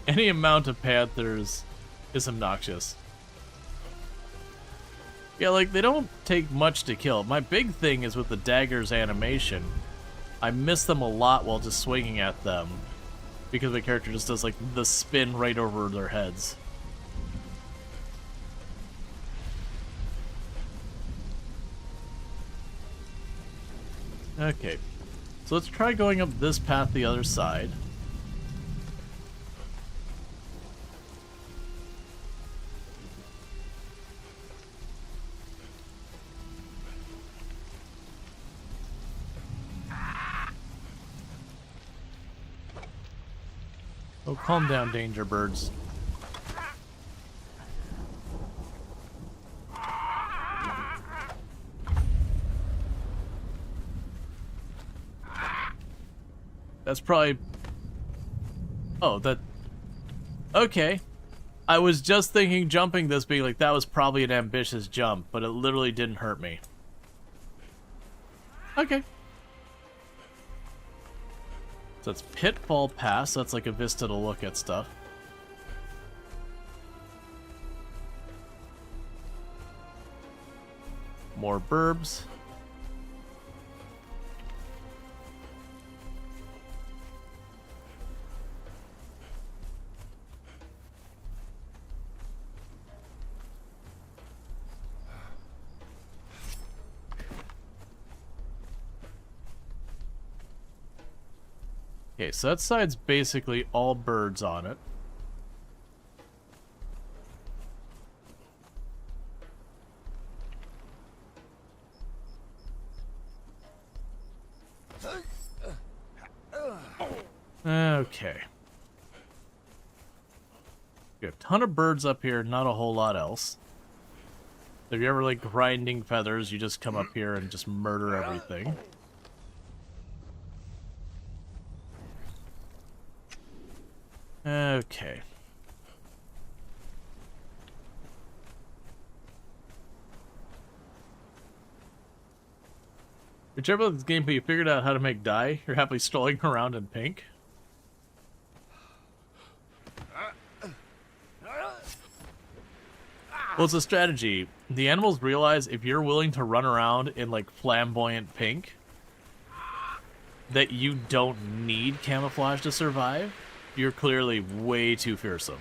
Any amount of panthers is obnoxious. Yeah, like, they don't take much to kill. My big thing is with the daggers animation. I miss them a lot while just swinging at them. Because the character just does, like, the spin right over their heads. Okay, so let's try going up this path the other side. Oh, calm down, danger birds. That's probably... Oh, that... Okay. I was just thinking jumping this being like, that was probably an ambitious jump, but it literally didn't hurt me. Okay. So it's Pitfall Pass, that's like a vista to look at stuff. More burbs. Okay, so that side's basically all birds on it. Okay. We have a ton of birds up here, not a whole lot else. If you're ever like grinding feathers, you just come up here and just murder everything. Okay. Whichever of this gameplay you figured out how to make dye, you're happily strolling around in pink. Well, it's a strategy. The animals realize if you're willing to run around in like flamboyant pink, that you don't need camouflage to survive. You're clearly way too fearsome.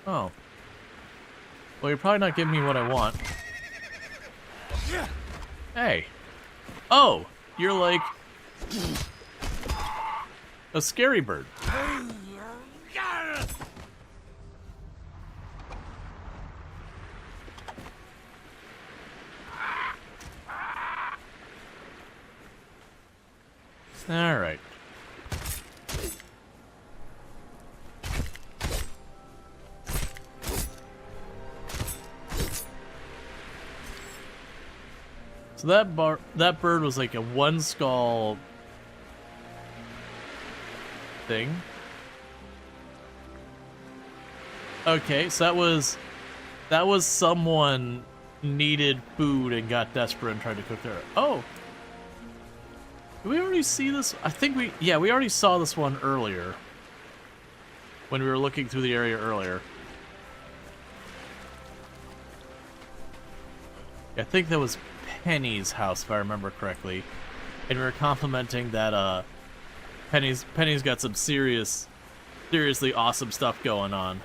Oh. Well, you're probably not giving me what I want. Hey. Oh! You're like... a scary bird. Alright. So that bird was like a one skull thing. Okay, so that was someone needed food and got desperate and tried to cook their... Oh! Did we already see this? I think we already saw this one earlier. When we were looking through the area earlier. I think that was Penny's house, if I remember correctly. And we were complimenting that, Penny's got some seriously awesome stuff going on.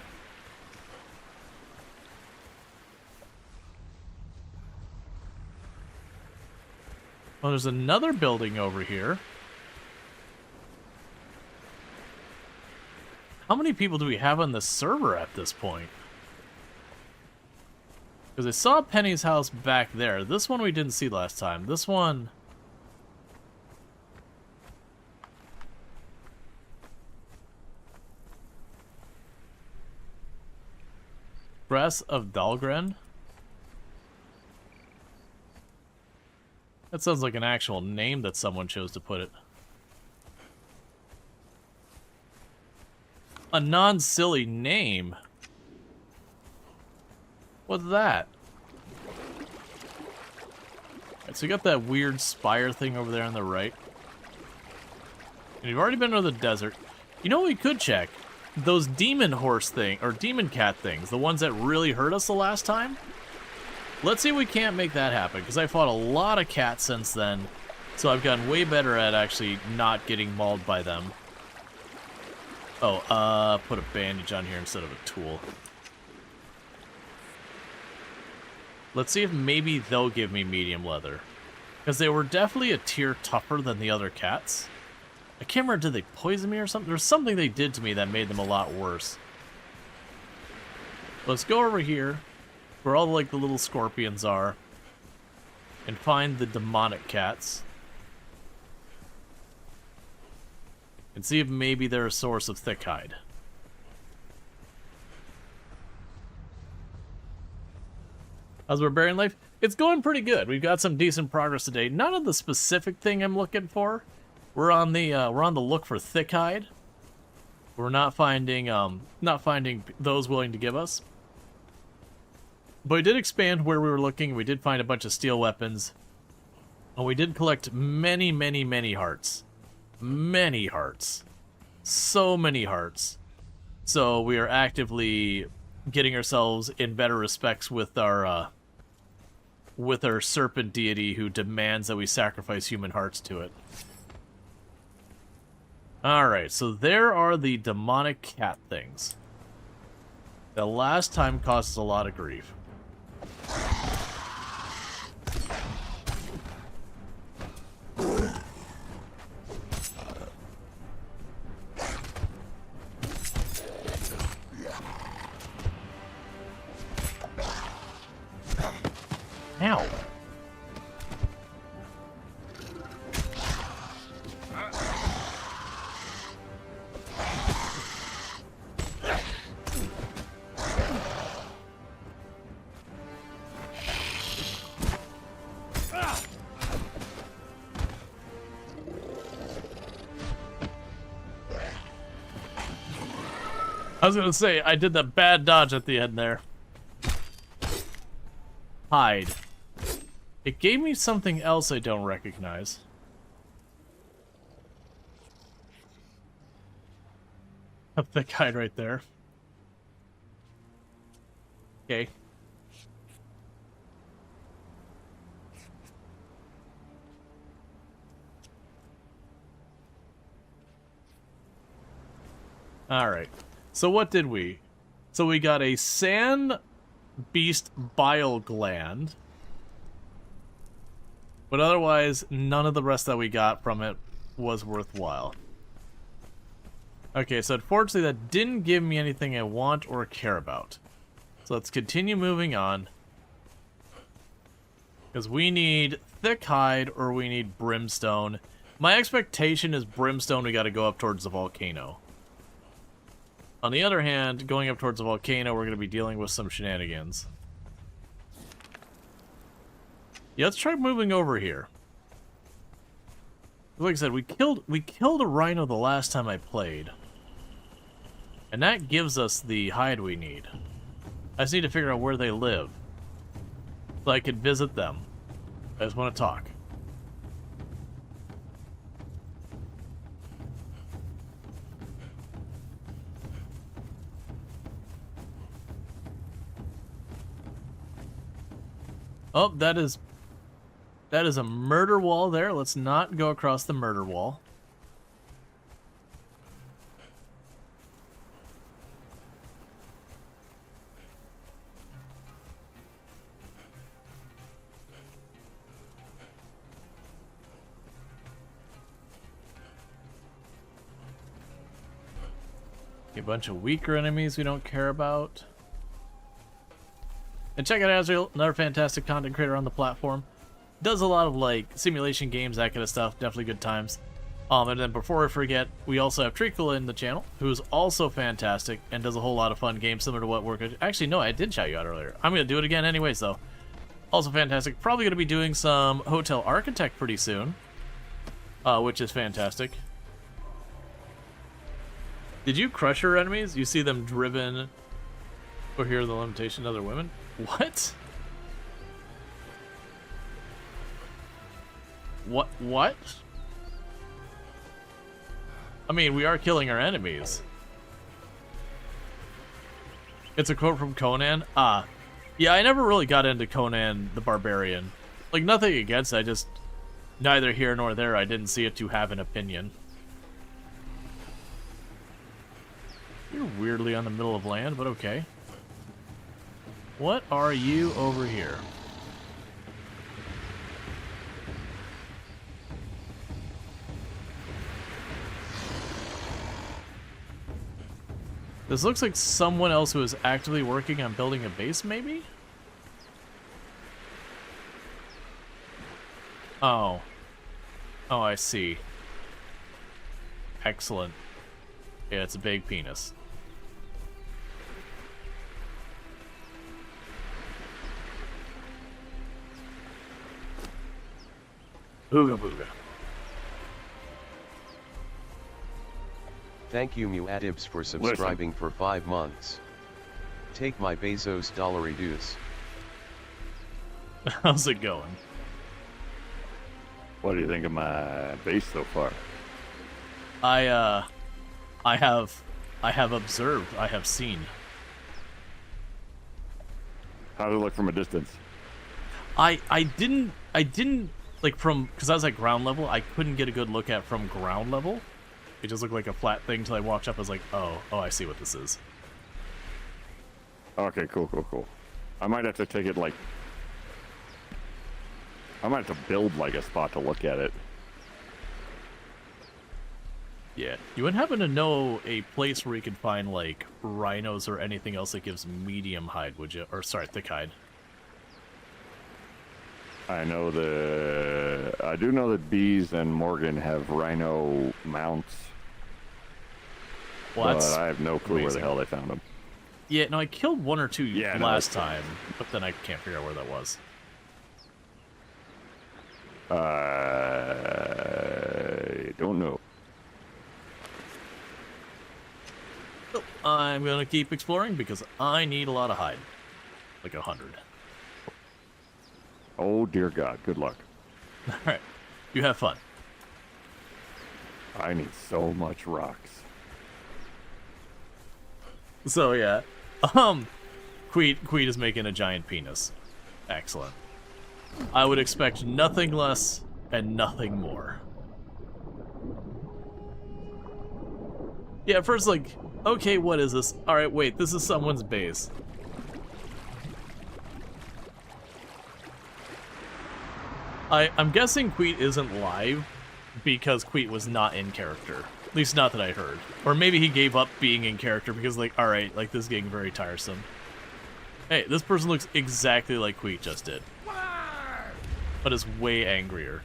Well, there's another building over here. How many people do we have on the server at this point? Because I saw Penny's house back there. This one we didn't see last time. This one... Grass of Dahlgren? That sounds like an actual name that someone chose to put it. A non-silly name? What's that? Alright, so you got that weird spire thing over there on the right. And you've already been to the desert. You know what we could check? Those demon horse thing, or demon cat things, the ones that really hurt us the last time? Let's see if we can't make that happen, because I fought a lot of cats since then, so I've gotten way better at actually not getting mauled by them. Oh, put a bandage on here instead of a tool. Let's see if maybe they'll give me medium leather. Because they were definitely a tier tougher than the other cats. I can't remember, did they poison me or something? There's something they did to me that made them a lot worse. Let's go over here, where all like the little scorpions are, and find the demonic cats. And see if maybe they're a source of thick hide. How's barbarian life? It's going pretty good. We've got some decent progress today. None of the specific thing I'm looking for. We're on the look for thick hide. We're not finding those willing to give us. But we did expand where we were looking. We did find a bunch of steel weapons. And we did collect many, many, many hearts. Many hearts. So many hearts. So we are actively getting ourselves in better respects with our serpent deity who demands that we sacrifice human hearts to it. Alright, so there are the demonic cat things. The last time caused us a lot of grief. Ow. I was gonna say, I did that bad dodge at the end there. Hide. It gave me something else I don't recognize. A thick hide right there. Okay. Alright. So what did we? So we got a sand beast bile gland. But otherwise, none of the rest that we got from it was worthwhile. Okay, so unfortunately that didn't give me anything I want or care about. So let's continue moving on. Because we need thick hide or we need brimstone. My expectation is brimstone, we gotta go up towards the volcano. On the other hand, going up towards the volcano, we're gonna be dealing with some shenanigans. Yeah, let's try moving over here. Like I said, we killed a rhino the last time I played. And that gives us the hide we need. I just need to figure out where they live. So I could visit them. I just want to talk. Oh, that is a murder wall there. Let's not go across the murder wall. A bunch of weaker enemies we don't care about. And check out Azrael, another fantastic content creator on the platform. Does a lot of like simulation games, that kind of stuff. Definitely good times. And then before I forget, we also have Treacle in the channel, who's also fantastic and does a whole lot of fun games similar to what we're going to... Actually, no, I did shout you out earlier. I'm going to do it again anyways, though. Also fantastic. Probably going to be doing some Hotel Architect pretty soon, which is fantastic. Did you crush your enemies? You see them driven or hear the limitation of other women? What? What? I mean, we are killing our enemies. It's a quote from Conan. Yeah, I never really got into Conan the Barbarian. Like, nothing against it, I just... Neither here nor there, I didn't see it to have an opinion. You're weirdly on the middle of land, but okay. What are you over here? This looks like someone else who is actively working on building a base, maybe? Oh. Oh, I see. Excellent. Yeah, it's a big penis. Booga booga. Thank you Muadibs for subscribing for 5 months. Take my Bezos dollar reduce. How's it going? What do you think of my base so far? I have observed, I have seen. How does it look from a distance? I didn't like from, because I was at ground level, I couldn't get a good look at from ground level. It just looked like a flat thing until I walked up. I was like, oh, I see what this is. Okay, cool. I might have to take it like... I might have to build like a spot to look at it. Yeah. You would happen to know a place where you can find like rhinos or anything else that gives medium hide, would you? Or sorry, thick hide. I do know that Bees and Morgan have rhino mounts. Well, but I have no clue where the hell they found them. Yeah, no, I killed one or two last no, time, but then I can't figure out where that was. I don't know. So, I'm gonna keep exploring because I need a lot of hide. Like 100. Oh dear God, good luck. Alright. You have fun. I need so much rocks. So yeah. Queed is making a giant penis. Excellent. I would expect nothing less and nothing more. Yeah, at first, like, okay, what is this? Alright, wait, this is someone's base. I'm guessing Queet isn't live because Queet was not in character. At least not that I heard. Or maybe he gave up being in character because, like, alright, like, this is getting very tiresome. Hey, this person looks exactly like Queet just did. But is way angrier.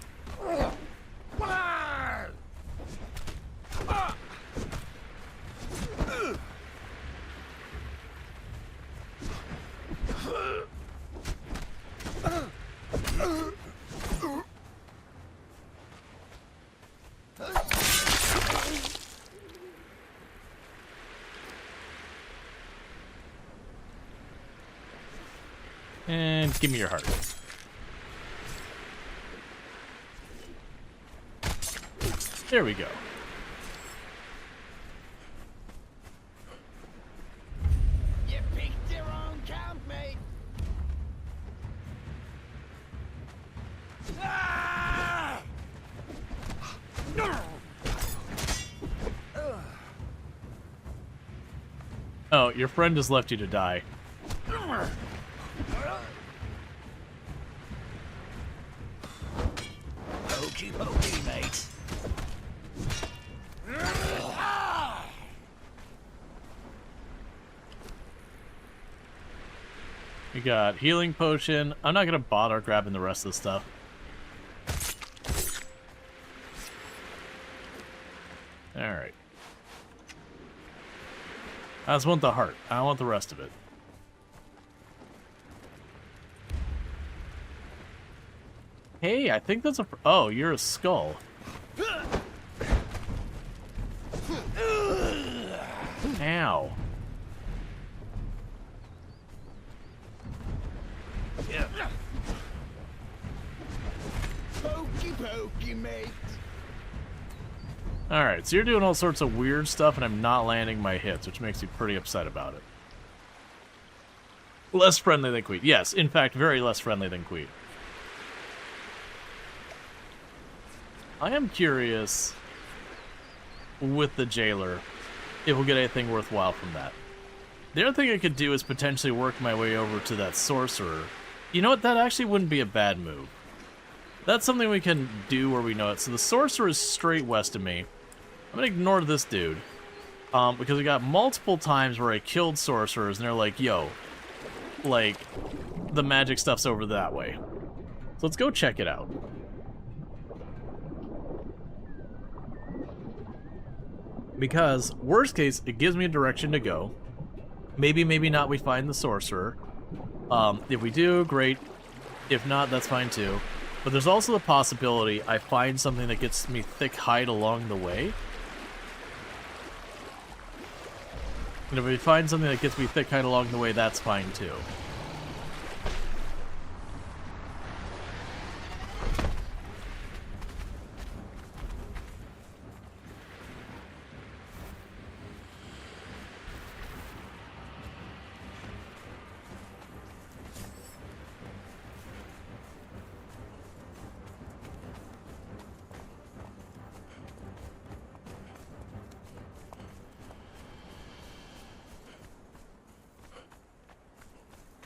And give me your heart. There we go. You picked your own camp, mate. Ah! Oh, your friend just left you to die. Pokey pokey, mate. We got healing potion. I'm not gonna bother grabbing the rest of the stuff. Alright. I just want the heart. I don't want the rest of it. Hey, I think that's a... Oh, you're a skull. Ow. Pokey pokey, mate. Alright, so you're doing all sorts of weird stuff and I'm not landing my hits, which makes me pretty upset about it. Less friendly than Queet. Yes, in fact, very less friendly than Queet. I am curious with the jailer if we'll get anything worthwhile from that. The other thing I could do is potentially work my way over to that sorcerer. You know what? That actually wouldn't be a bad move. That's something we can do where we know it. So the sorcerer is straight west of me. I'm going to ignore this dude. Because we got multiple times where I killed sorcerers and they're like, yo, like, the magic stuff's over that way. So let's go check it out. Because, worst case, it gives me a direction to go. Maybe, maybe not, we find the sorcerer. If we do, great. If not, that's fine too. But there's also the possibility I find something that gets me thick hide along the way. And if we find something that gets me thick hide along the way, that's fine too.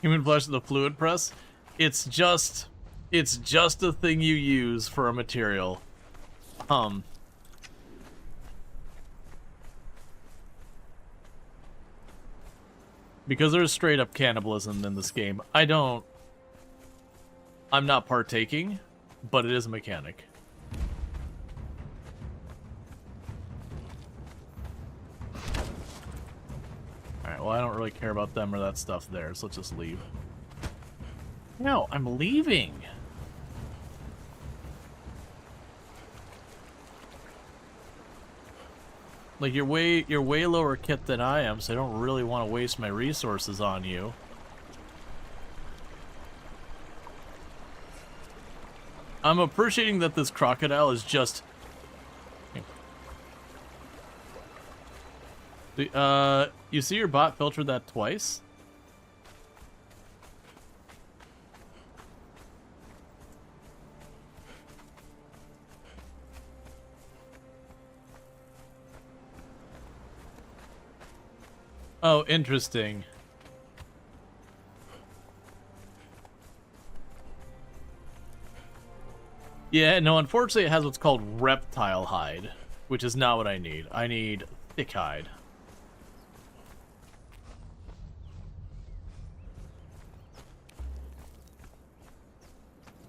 Human flesh is the fluid press. It's just a thing you use for a material. Because there's straight up cannibalism in this game. I'm not partaking, but it is a mechanic. Alright, well I don't really care about them or that stuff there, so let's just leave. No, I'm leaving! Like, you're way lower kit than I am, so I don't really want to waste my resources on you. I'm appreciating that this crocodile is just... you see your bot filtered that twice? Oh, interesting. Yeah, no, unfortunately it has what's called reptile hide, which is not what I need. I need thick hide.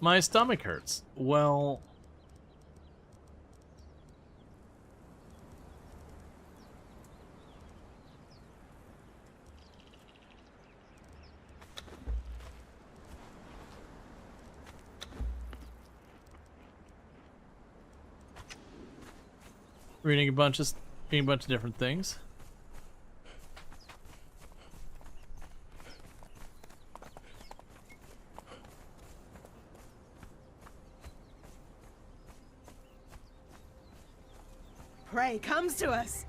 My stomach hurts. Well... reading a bunch of different things. Prey comes to us.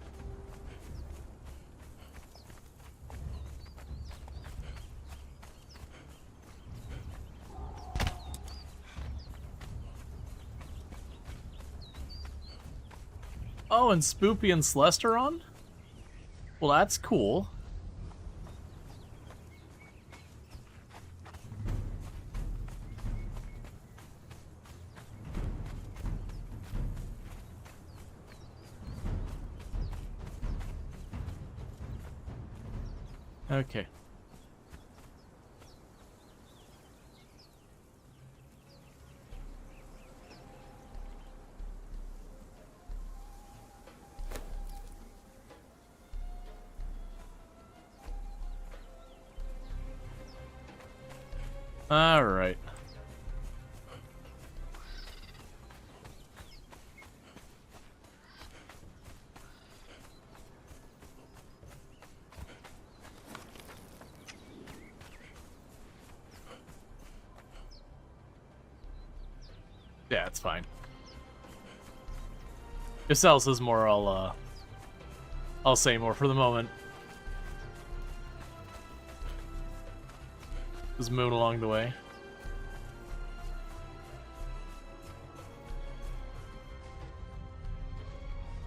Oh, and Spoopy and Celeste are on? Well, that's cool. Okay. All right. Yeah, it's fine. If else is more, I'll say more for the moment. Just moving along the way.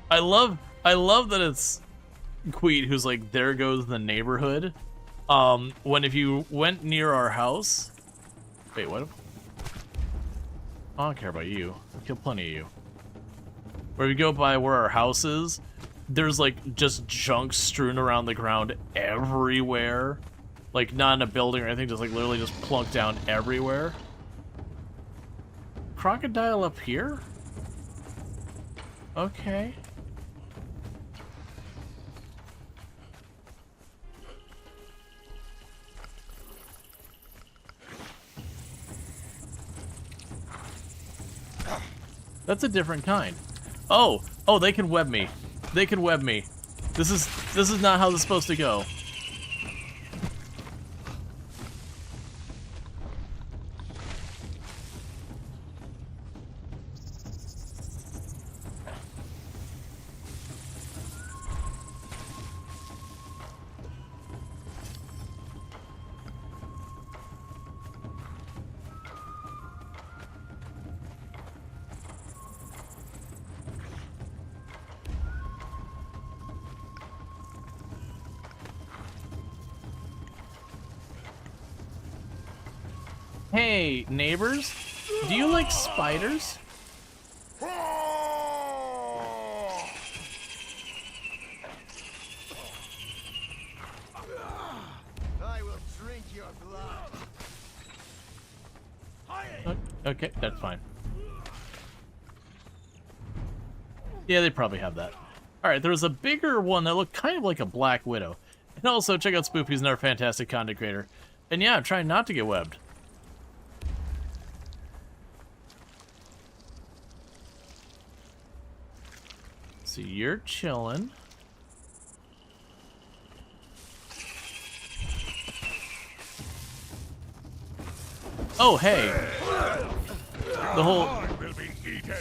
I love that it's Queet who's like, there goes the neighborhood. When if you went near our house, wait, what? I don't care about you. I'll kill plenty of you. Where we go by where our house is, there's like just junk strewn around the ground everywhere. Like, not in a building or anything, just like literally just plunked down everywhere. Crocodile up here? Okay. That's a different kind. Oh, they can web me. They can web me. This is not how this is supposed to go. Hey, neighbors, do you like spiders? I will drink your blood. Okay, that's fine. Yeah, they probably have that. Alright, there's a bigger one that looked kind of like a Black Widow. And also, check out Spoopy's another fantastic content creator. And yeah, I'm trying not to get webbed. So you're chilling. Oh, hey. The whole... will be eaten.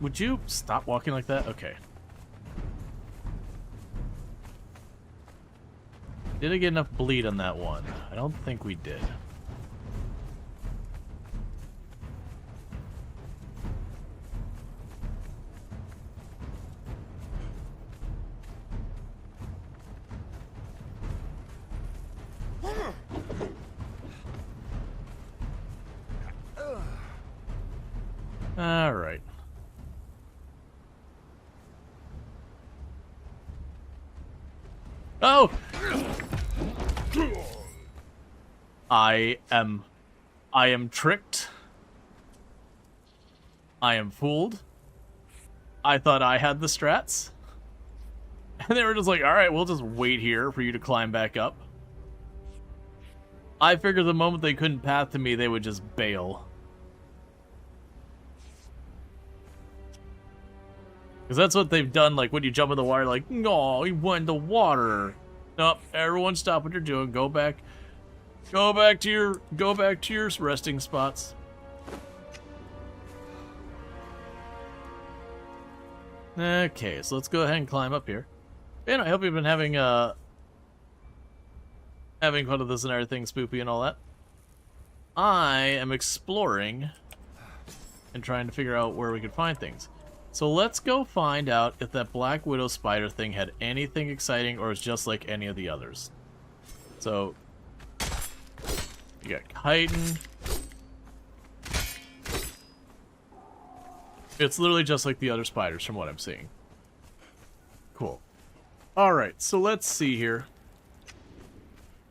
Would you stop walking like that? Okay. Did I get enough bleed on that one? I don't think we did. All right. Oh! I am tricked. I am fooled. I thought I had the strats. And they were just like, alright, we'll just wait here for you to climb back up. I figured the moment they couldn't path to me, they would just bail. Because that's what they've done, like, when you jump in the water, like, no, he went in the water. Nope, everyone stop what you're doing. Go back to your resting spots. Okay, so let's go ahead and climb up here. And I hope you've been having fun with this and everything, spoopy and all that. I am exploring and trying to figure out where we could find things. So let's go find out if that Black Widow spider thing had anything exciting or is just like any of the others. So, you got chitin. It's literally just like the other spiders from what I'm seeing. Cool. Alright, so let's see here.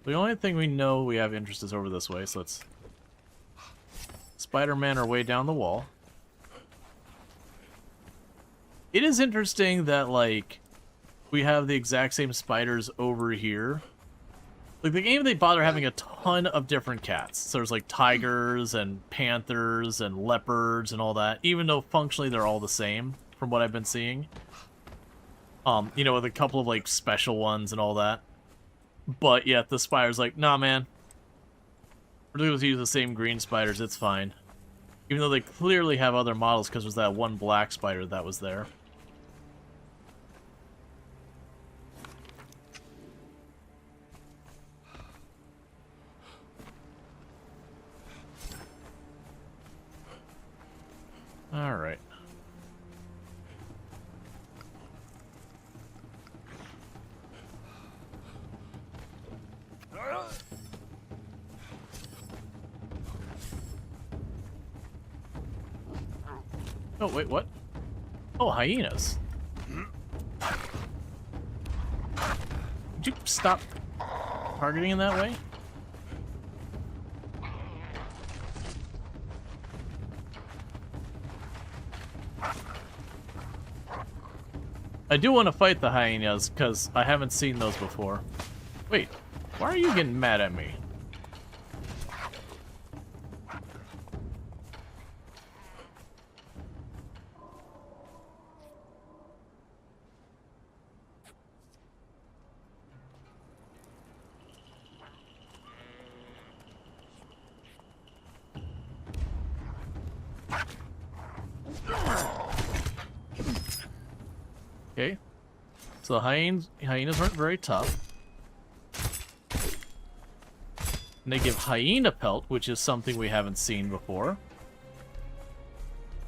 The only thing we know we have interest is over this way, so let's Spider-Man our way down the wall. It is interesting that, like, we have the exact same spiders over here. Like, the game, they bother having a ton of different cats. So there's, like, tigers and panthers and leopards and all that, even though functionally they're all the same, from what I've been seeing. You know, with a couple of, like, special ones and all that. But, yeah, the spider's like, nah, man. We're going to use the same green spiders, it's fine. Even though they clearly have other models, because there's that one black spider that was there. All right. Oh, wait, what? Oh, hyenas. Would you stop targeting in that way? I do want to fight the hyenas, because I haven't seen those before. Wait, why are you getting mad at me? Okay, so the hyenas aren't very tough. And they give hyena pelt, which is something we haven't seen before.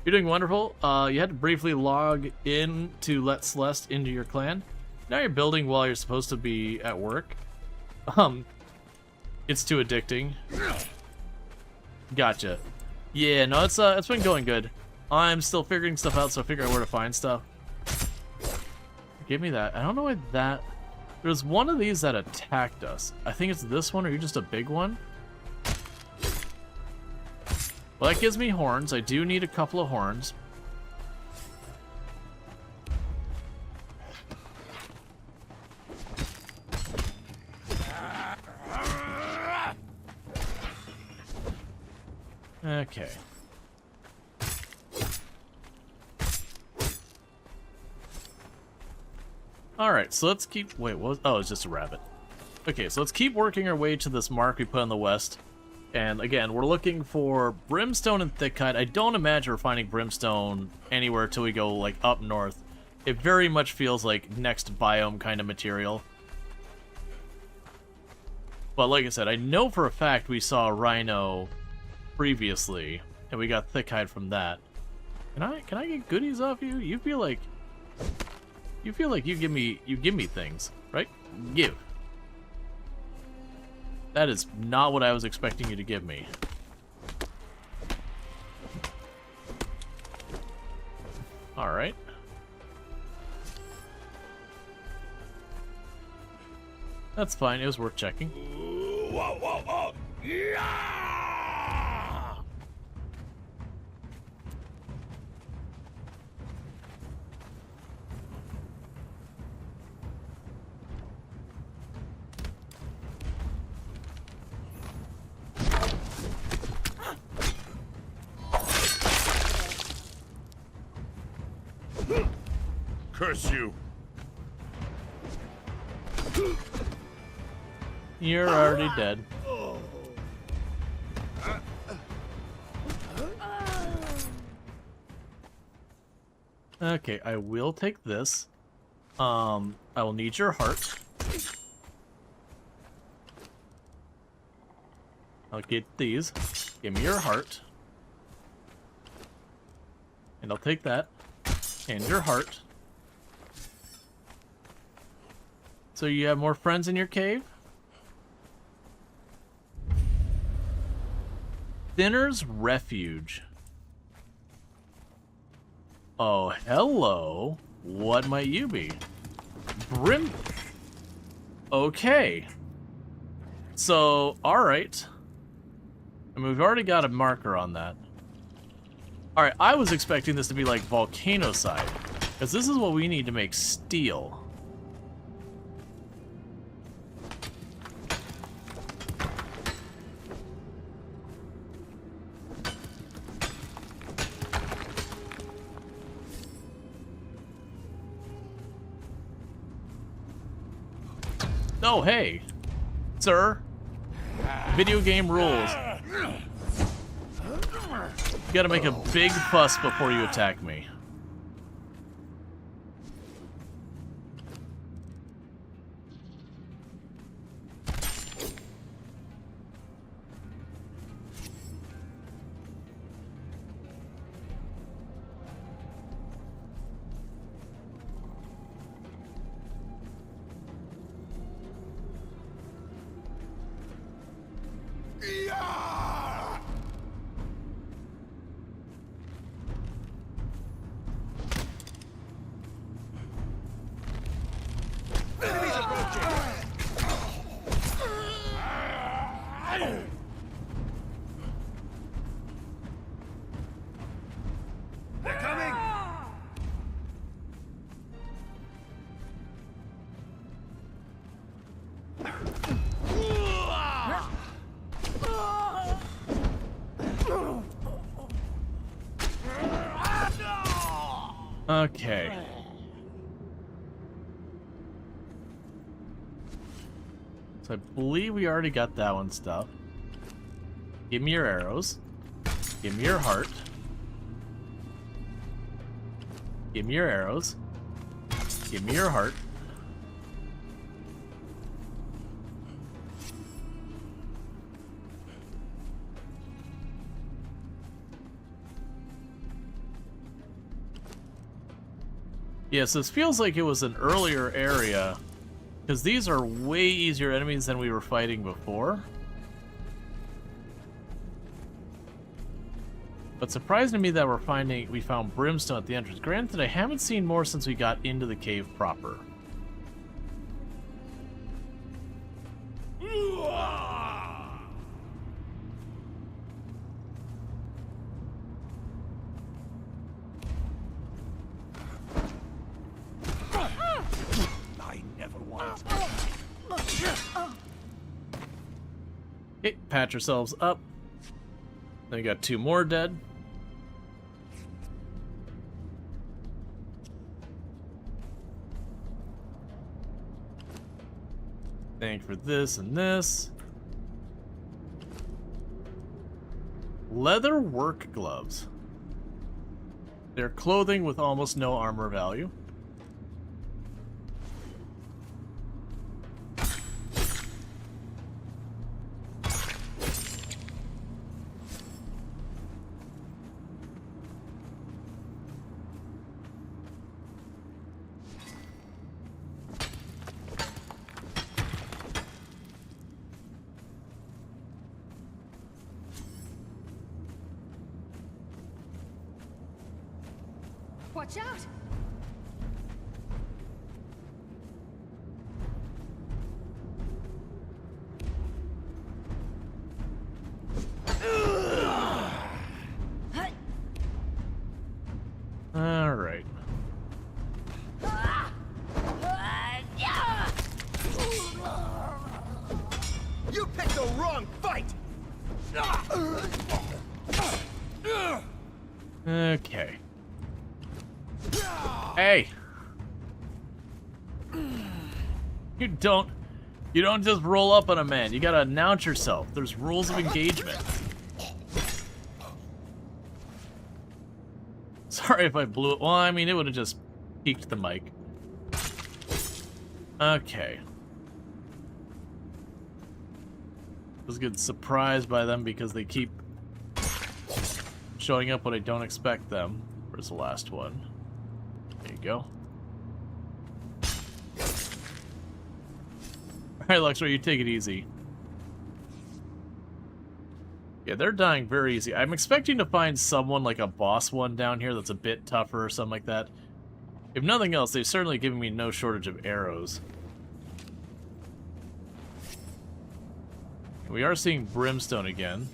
You're doing wonderful. You had to briefly log in to let Celeste into your clan. Now you're building while you're supposed to be at work. It's too addicting. Gotcha. Yeah, no, it's been going good. I'm still figuring stuff out, so I figure out where to find stuff. Give me that. I don't know why that... There's one of these that attacked us. I think it's this one, or you're just a big one? Well, that gives me horns. I do need a couple of horns. Okay. Alright, so let's keep... Wait, what was... Oh, it's just a rabbit. Okay, so let's keep working our way to this mark we put on the west. And again, we're looking for brimstone and thickhide. I don't imagine we're finding brimstone anywhere till we go, like, up north. It very much feels like next biome kind of material. But like I said, I know for a fact we saw a rhino previously, and we got thick hide from that. Can I get goodies off you? You feel like you give me things, right? Give. That is not what I was expecting you to give me. All right. That's fine. It was worth checking. Whoa, whoa, whoa. Yeah! Curse you! You're already dead. Okay, I will take this. I will need your heart. I'll get these. Give me your heart. And I'll take that. And your heart. So you have more friends in your cave? Thinner's Refuge. Oh, hello. What might you be? Brim... Okay. So, alright. I mean, we've already got a marker on that. Alright, I was expecting this to be like Volcano Side, because this is what we need to make steel. Oh, hey, sir. Video game rules. You gotta make a big fuss before you attack me. Okay. So I believe we already got that one stuff. Give me your arrows. Give me your heart. Give me your arrows. Give me your heart. Yes, this feels like it was an earlier area, because these are way easier enemies than we were fighting before. But surprising to me that we found brimstone at the entrance. Granted, I haven't seen more since we got into the cave proper. Okay, patch ourselves up. Then we got 2 more dead. Thank for this and this. Leather work gloves. They're clothing with almost no armor value. Watch out! All right. You picked the wrong fight! Okay. Hey. You don't just roll up on a man. You gotta announce yourself. There's rules of engagement. Sorry if I blew it. Well, I mean, it would have just peaked the mic. Okay. I was getting surprised by them because they keep showing up when I don't expect them. Where's the last one? There you go. Alright, Luxor, you take it easy. Yeah, they're dying very easy. I'm expecting to find someone like a boss one down here that's a bit tougher or something like that. If nothing else, they've certainly given me no shortage of arrows. We are seeing brimstone again.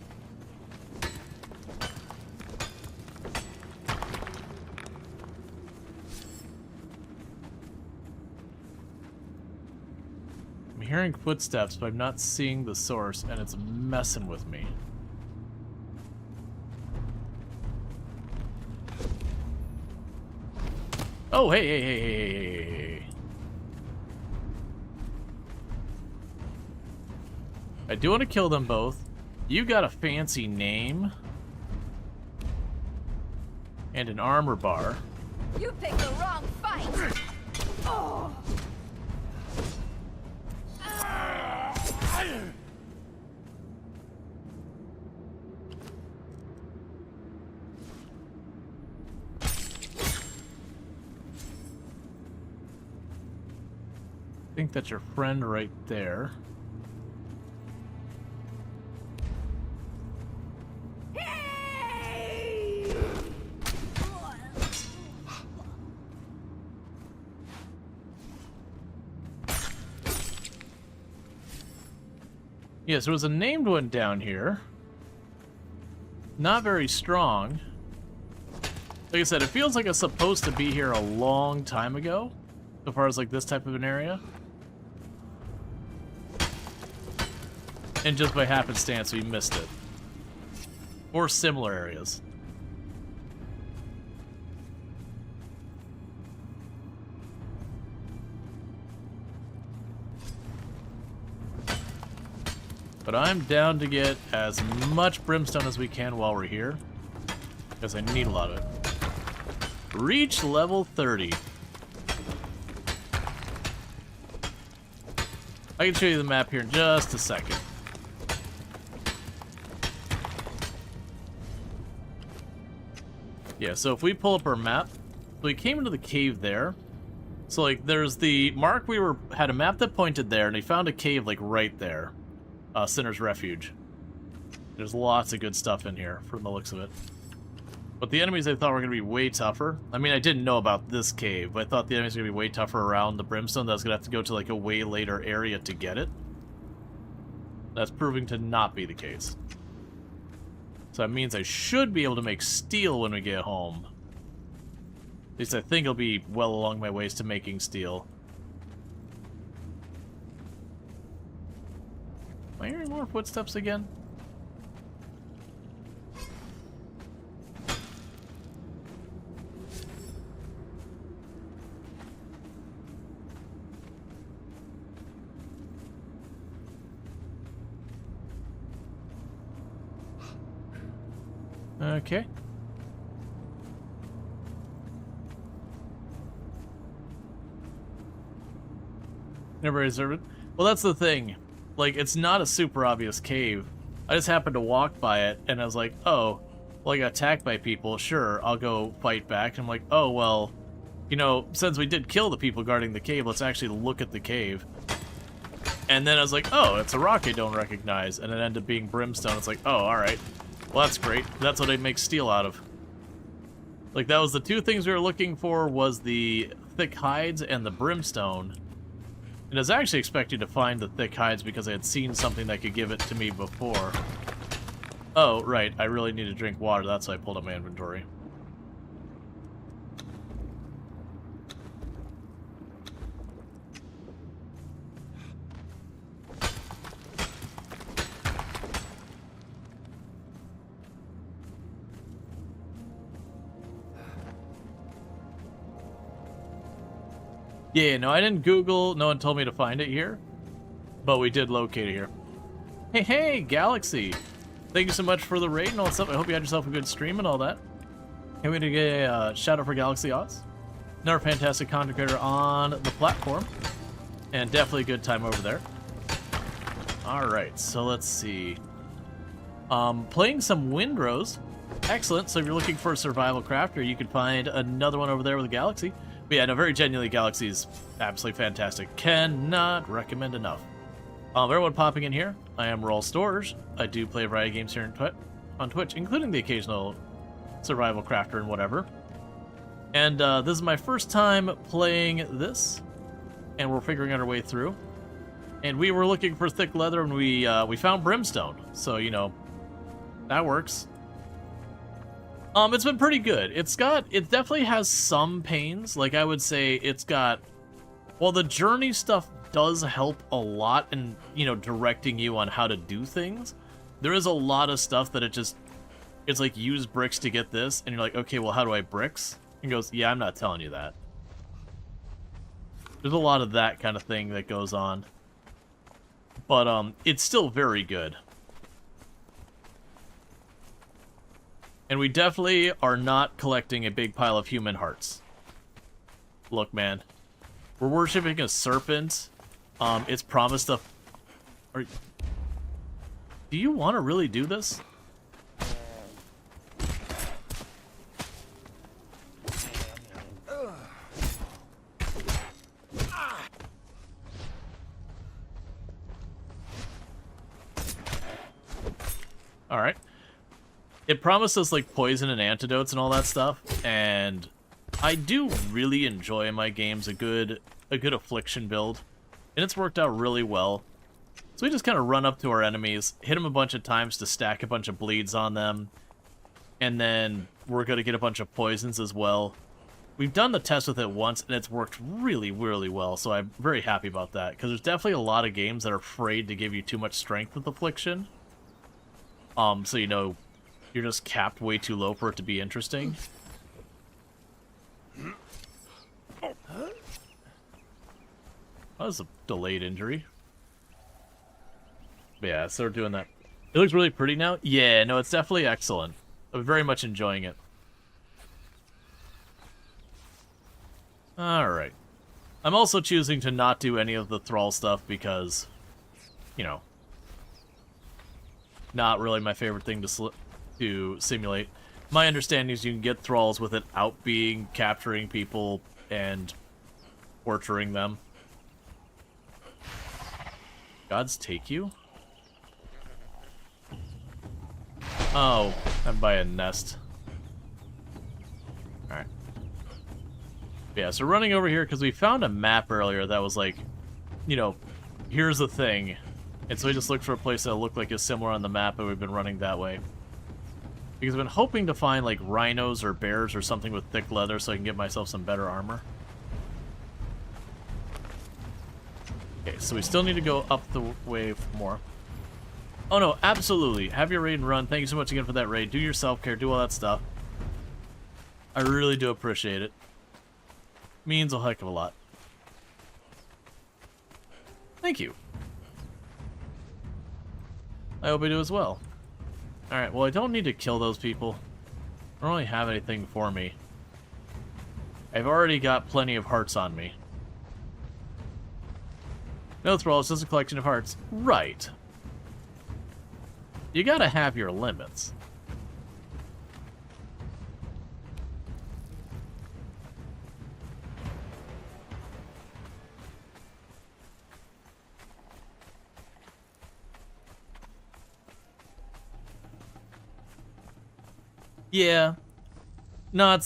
I'm hearing footsteps, but I'm not seeing the source, and it's messing with me. Oh, hey. I do want to kill them both. You got a fancy name. And an armor bar. You picked the wrong fight! Oh! I think that's your friend right there. Yes, there was a named one down here. Not very strong. Like I said, it feels like it's supposed to be here a long time ago, so far as like this type of an area. And just by happenstance, we missed it. Or similar areas. But I'm down to get as much brimstone as we can while we're here, because I need a lot of it. Reach level 30. I can show you the map here in just a second. Yeah, so if we pull up our map, we came into the cave there. So like there's the mark had a map that pointed there, and he found a cave like right there. Sinner's Refuge. There's lots of good stuff in here from the looks of it. But the enemies I thought were going to be way tougher. I mean, I didn't know about this cave, but I thought the enemies were going to be way tougher around the brimstone. That I was going to have to go to like a way later area to get it. That's proving to not be the case. So that means I should be able to make steel when we get home. At least I think I'll be well along my ways to making steel. Am I hearing more footsteps again? Okay. Never reserved it. Well, that's the thing. Like, it's not a super obvious cave. I just happened to walk by it, and I was like, oh, well, I got attacked by people. Sure, I'll go fight back. And I'm like, oh, well, you know, since we did kill the people guarding the cave, let's actually look at the cave. And then I was like, oh, it's a rock I don't recognize. And it ended up being brimstone. It's like, oh, alright. Well, that's great. That's what I make steel out of. Like, that was the two things we were looking for, was the thick hides and the brimstone. And I was actually expecting to find the thick hides because I had seen something that could give it to me before. Oh, right, I really need to drink water. That's why I pulled up my inventory. Yeah, no, I didn't Google. No one told me to find it here. But we did locate it here. Hey, hey, Galaxy. Thank you so much for the raid and all that stuff. I hope you had yourself a good stream and all that. Can we get a shout out for Galaxy Oz? Another fantastic content creator on the platform. And definitely a good time over there. Alright, so let's see. Playing some Windrose. Excellent. So if you're looking for a survival crafter, you can find another one over there with a Galaxy. But yeah, no, very genuinely, Galaxy is absolutely fantastic. Cannot recommend enough. Everyone popping in here, I am Rual Storge. I do play a variety of games here on Twitch, including the occasional survival crafter and whatever. And this is my first time playing this, and we're figuring out our way through. And we were looking for thick leather, and we found brimstone. So, you know, that works. It's been pretty good. It definitely has some pains. Like, I would say it's got, well, the journey stuff does help a lot in, you know, directing you on how to do things. There is a lot of stuff that it's like, use bricks to get this, and you're like, okay, well, how do I bricks? And goes, yeah, I'm not telling you that. There's a lot of that kind of thing that goes on. But, it's still very good. And we definitely are not collecting a big pile of human hearts. Look, man. We're worshipping a serpent. It's promised to... Do you want to really do this? Alright. It promised us, like, poison and antidotes and all that stuff, and I do really enjoy in my games a good affliction build, and it's worked out really well. So we just kind of run up to our enemies, hit them a bunch of times to stack a bunch of bleeds on them, and then we're going to get a bunch of poisons as well. We've done the test with it once, and it's worked really, really well, so I'm very happy about that, because there's definitely a lot of games that are afraid to give you too much strength with affliction. So, you know, you're just capped way too low for it to be interesting. That was a delayed injury. But yeah, so we're doing that. It looks really pretty now. Yeah, no, it's definitely excellent. I'm very much enjoying it. Alright. I'm also choosing to not do any of the thrall stuff because, you know, not really my favorite thing to simulate. My understanding is you can get thralls without being capturing people and torturing them. Gods take you? Oh, I'm by a nest. Alright. Yeah, so running over here because we found a map earlier that was like, you know, here's the thing. And so we just looked for a place that looked like it's similar on the map, and we've been running that way. Because I've been hoping to find, like, rhinos or bears or something with thick leather so I can get myself some better armor. Okay, so we still need to go up the way for more. Oh, no, absolutely. Have your raid and run. Thank you so much again for that raid. Do your self-care. Do all that stuff. I really do appreciate it. Means a heck of a lot. Thank you. I hope I do as well. Alright, well, I don't need to kill those people. I don't really have anything for me. I've already got plenty of hearts on me. No thrall, it's just a collection of hearts. Right. You gotta have your limits. Yeah. No,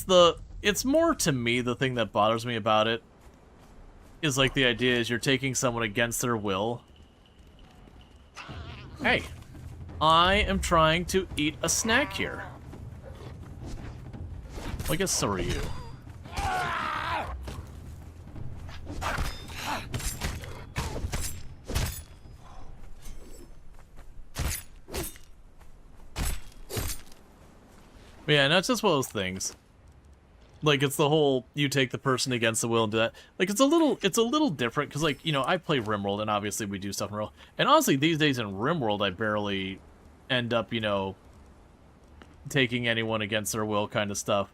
it's more to me the thing that bothers me about it is like the idea is you're taking someone against their will. Hey, I am trying to eat a snack here. Well, I guess so are you. But yeah, no, it's just one of those things. Like, it's the whole, you take the person against the will and do that. Like, it's a little different, because, like, you know, I play RimWorld, and obviously we do stuff in RimWorld. And honestly, these days in RimWorld, I barely end up, you know, taking anyone against their will kind of stuff.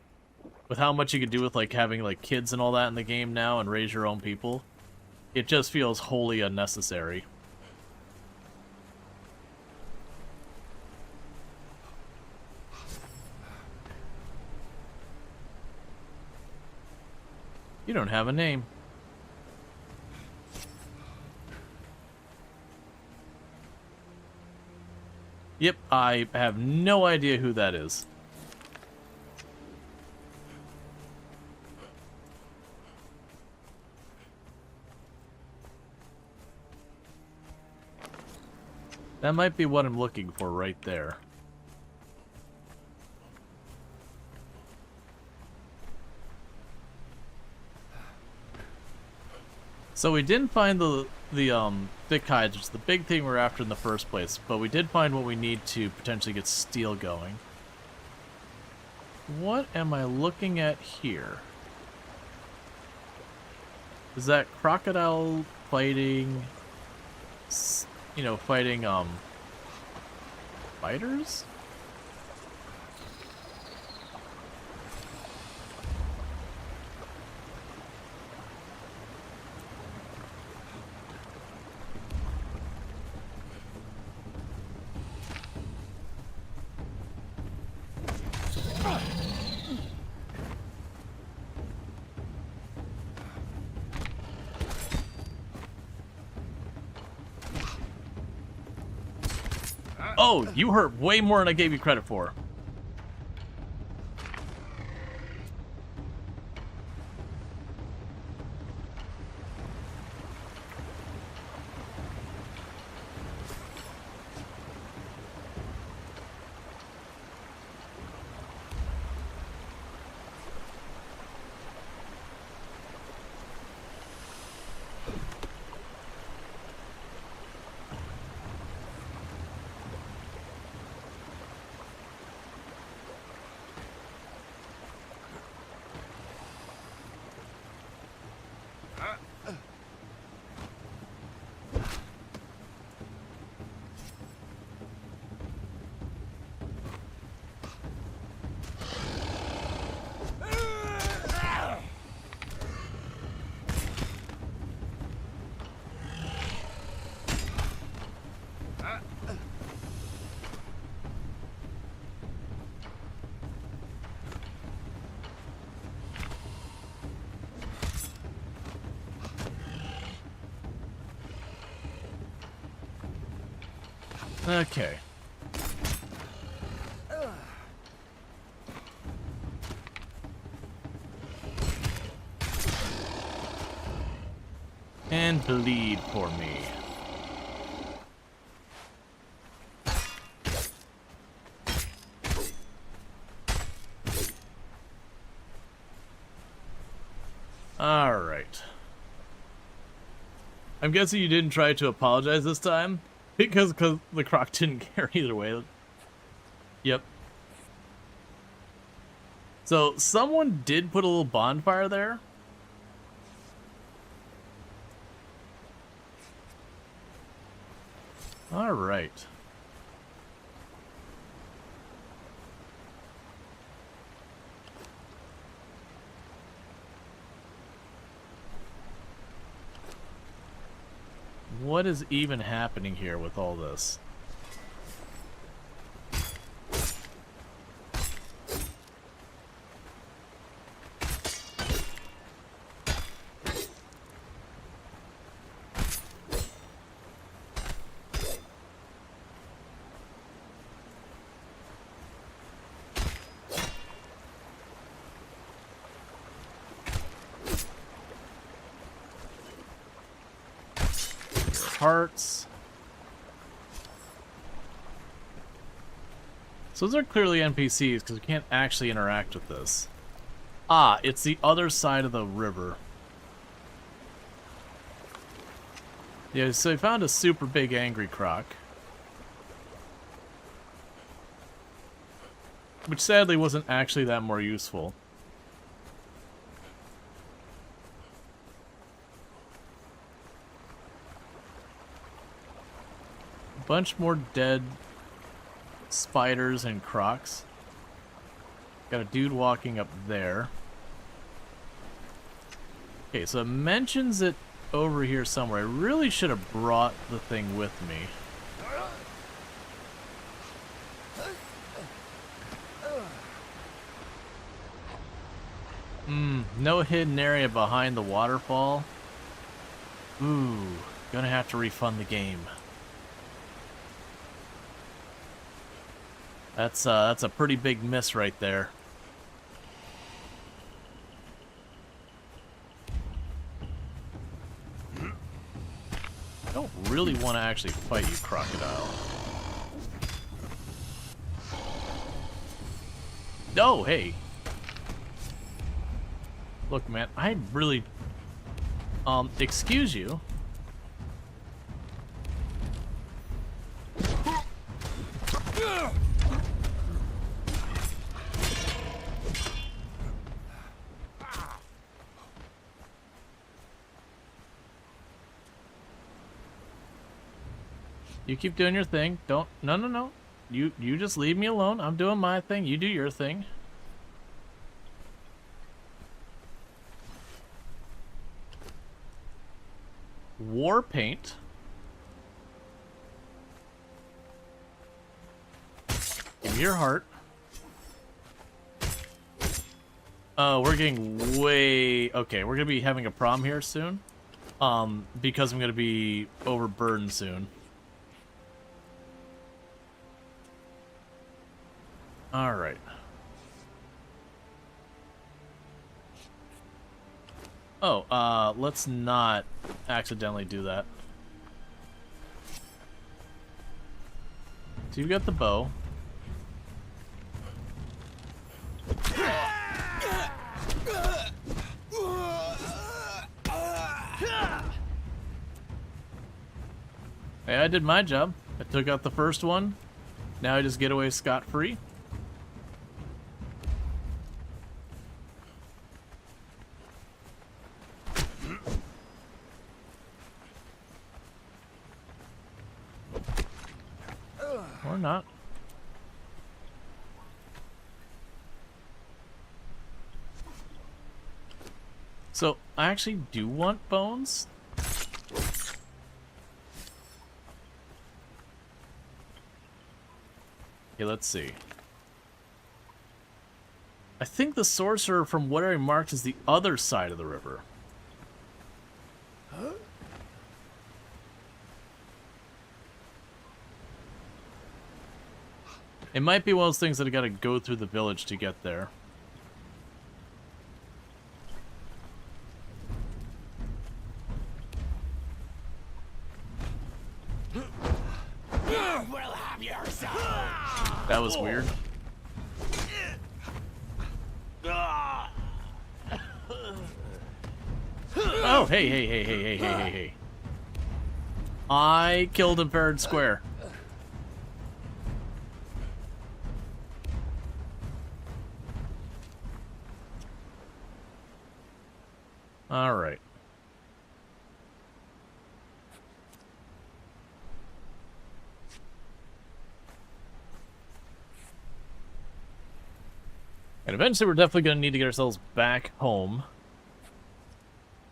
With how much you can do with, like, having, like, kids and all that in the game now, and raise your own people, it just feels wholly unnecessary. You don't have a name. Yep, I have no idea who that is. That might be what I'm looking for right there. So we didn't find the thick hides, which is the big thing we're after in the first place, but we did find what we need to potentially get steel going. What am I looking at here? Is that crocodile fighting, you know, fighting spiders? Oh, you hurt way more than I gave you credit for. Okay. And bleed for me. All right. I'm guessing you didn't try to apologize this time? Because the croc didn't care either way. Yep. So, someone did put a little bonfire there. Alright. What is even happening here with all this? hearts. So those are clearly NPCs because we can't actually interact with this. Ah, it's the other side of the river. Yeah, so I found a super big angry croc. Which sadly wasn't actually that more useful. A bunch more dead spiders and crocs. Got a dude walking up there. Okay, so it mentions it over here somewhere. I really should have brought the thing with me. No hidden area behind the waterfall. Ooh, gonna have to refund the game. That's a pretty big miss right there. I don't really want to actually fight you, crocodile. Oh, hey. Look, man, I really... excuse you. You keep doing your thing. Don't... No. You just leave me alone. I'm doing my thing. You do your thing. War paint. Give me your heart. We're getting way... Okay, we're gonna be having a problem here soon. Because I'm gonna be overburdened soon. Alright. Oh, let's not accidentally do that. So you've got the bow. Hey, I did my job. I took out the first one. Now I just get away scot-free. Or not. So, I actually do want bones. Okay, let's see. I think the sorcerer from what I marked is the other side of the river. Huh? It might be one of those things that I gotta go through the village to get there. That was weird. Oh, hey. I killed him fair and square. All right. And eventually we're definitely going to need to get ourselves back home.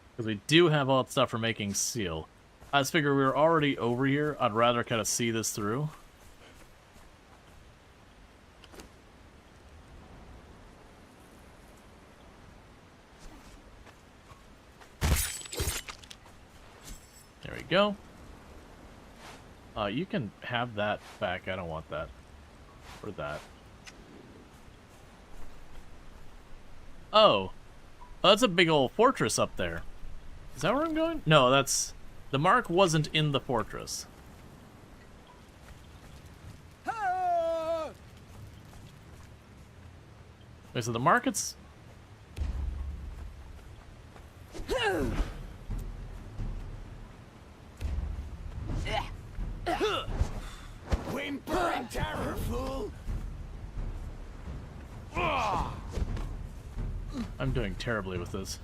Because we do have all that stuff for making seal. I just figure we were already over here. I'd rather kind of see this through. There we go. You can have that back. I don't want that. Or that. Oh. Oh, that's a big old fortress up there. Is that where I'm going? No, that's The mark wasn't in the fortress. Okay, so the market's... Whimpering terror, fool! I'm doing terribly with this.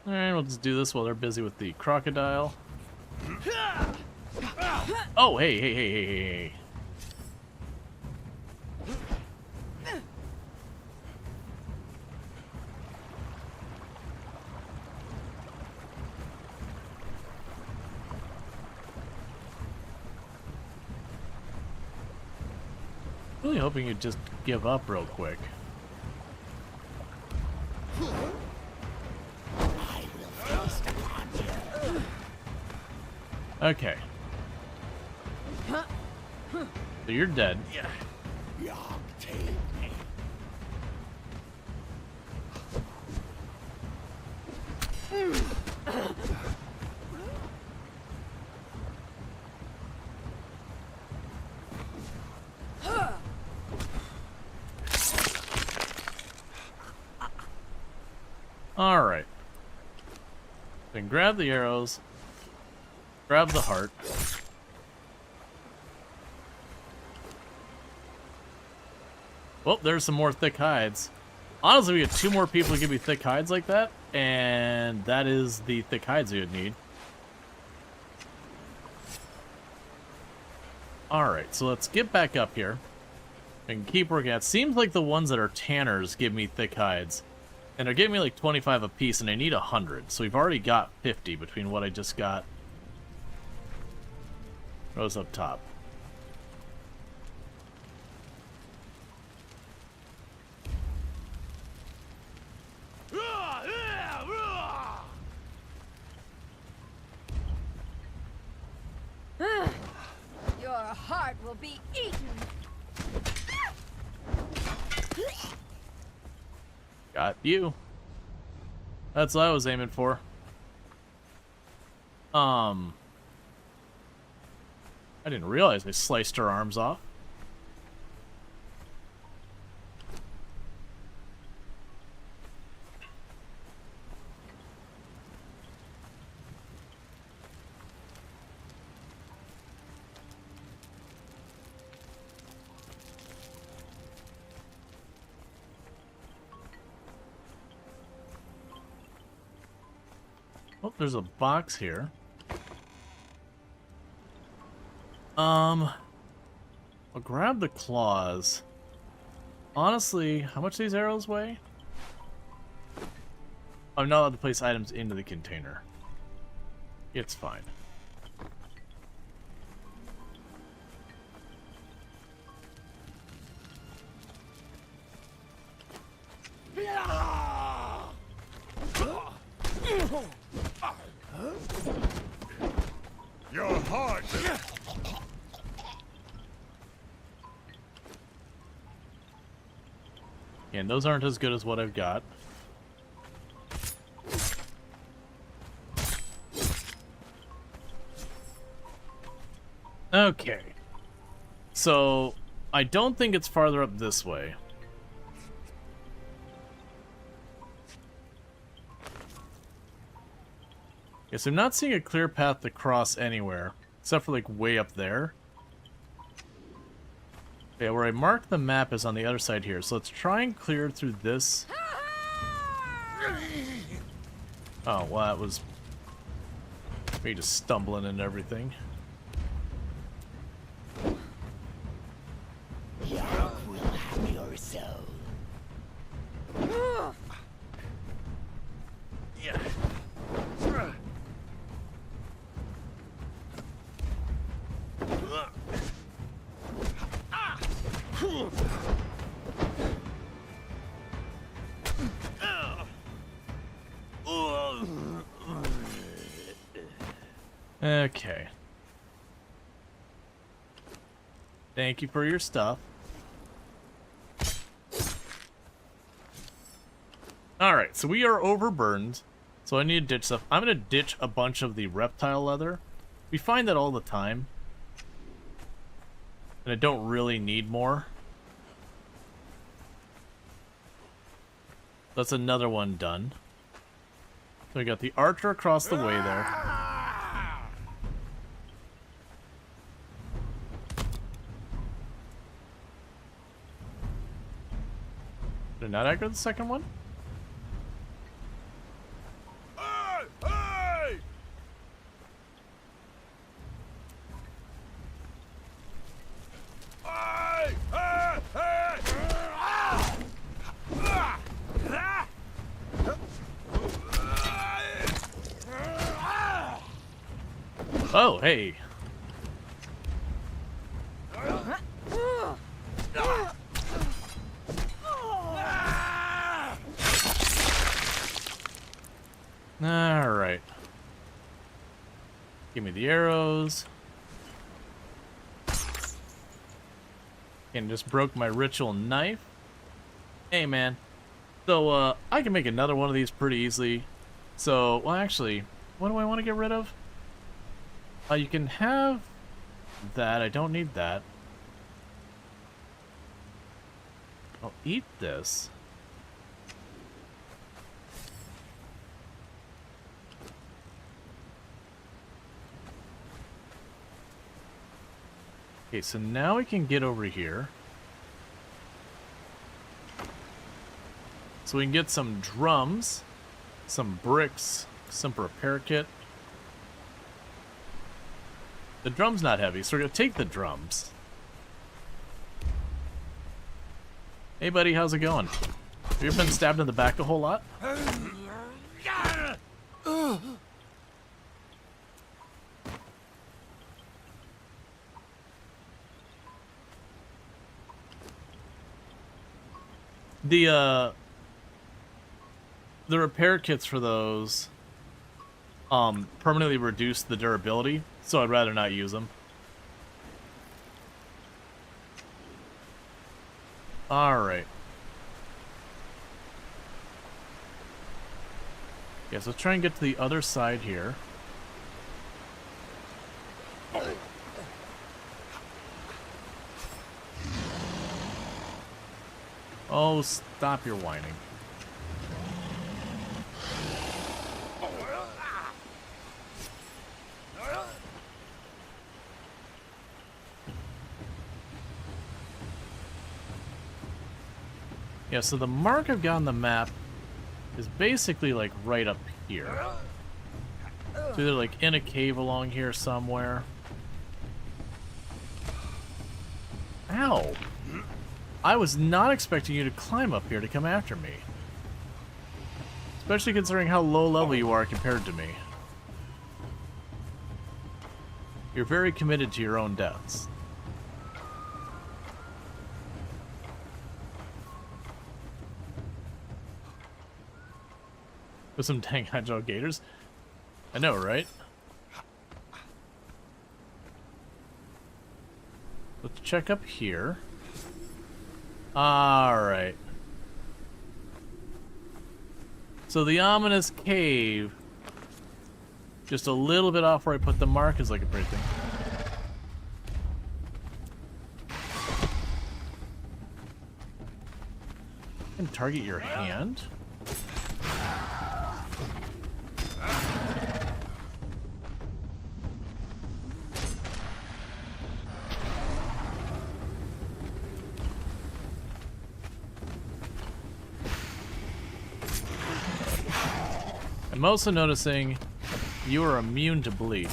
Alright, we'll just do this while they're busy with the crocodile. Oh, hey, hey, hey, hey, hey, hey. Really hoping you'd just give up real quick. Okay. So you're dead. Alright. Then grab the arrows. Grab the heart. Well, there's some more thick hides. Honestly, we get 2 more people to give me thick hides like that, and that is the thick hides you would need. Alright, so let's get back up here and keep working. It seems like the ones that are tanners give me thick hides. And they're giving me like 25 a piece, and I need 100. So we've already got 50 between what I just got. Rose up top. Your heart will be eaten. Got you. That's what I was aiming for. I didn't realize I sliced her arms off. Oh, there's a box here. I'll grab the claws. Honestly, how much do these arrows weigh? I'm not allowed to place items into the container. It's fine. Your heart! And those aren't as good as what I've got. Okay. So, I don't think it's farther up this way. Yes, I'm not seeing a clear path to cross anywhere, except for like way up there. Okay, where I marked the map is on the other side here, so let's try and clear through this. Oh, well, that was me just stumbling into everything. Yarok will have your soul. Yeah. Okay. Thank you for your stuff. Alright, so we are overburdened. So I need to ditch stuff. I'm going to ditch a bunch of the reptile leather. We find that all the time. And I don't really need more. That's another one done. So we got the archer across the way there. Did not aggro the second one? Oh, hey. All right. Give me the arrows. And just broke my ritual knife. Hey, man. So, I can make another one of these pretty easily. So, well, actually, what do I want to get rid of? You can have that. I don't need that. I'll eat this. Okay, so now we can get over here. So we can get some drums, some bricks, some repair kit. The drum's not heavy, so we're gonna take the drums. Hey buddy, how's it going? Have you ever been stabbed in the back a whole lot? The repair kits for those permanently reduce the durability, so I'd rather not use them. Alright. Yeah, so let's try and get to the other side here. Oh, stop your whining. Yeah, so the mark I've got on the map is basically like right up here. It's either like in a cave along here somewhere. Ow! I was not expecting you to climb up here to come after me. Especially considering how low level you are compared to me. You're very committed to your own deaths. With some dang agile gators. I know, right? Let's check up here. Alright. So the ominous cave, just a little bit off where I put the mark, is like a pretty thing. And target your hand. I'm also noticing you are immune to bleed.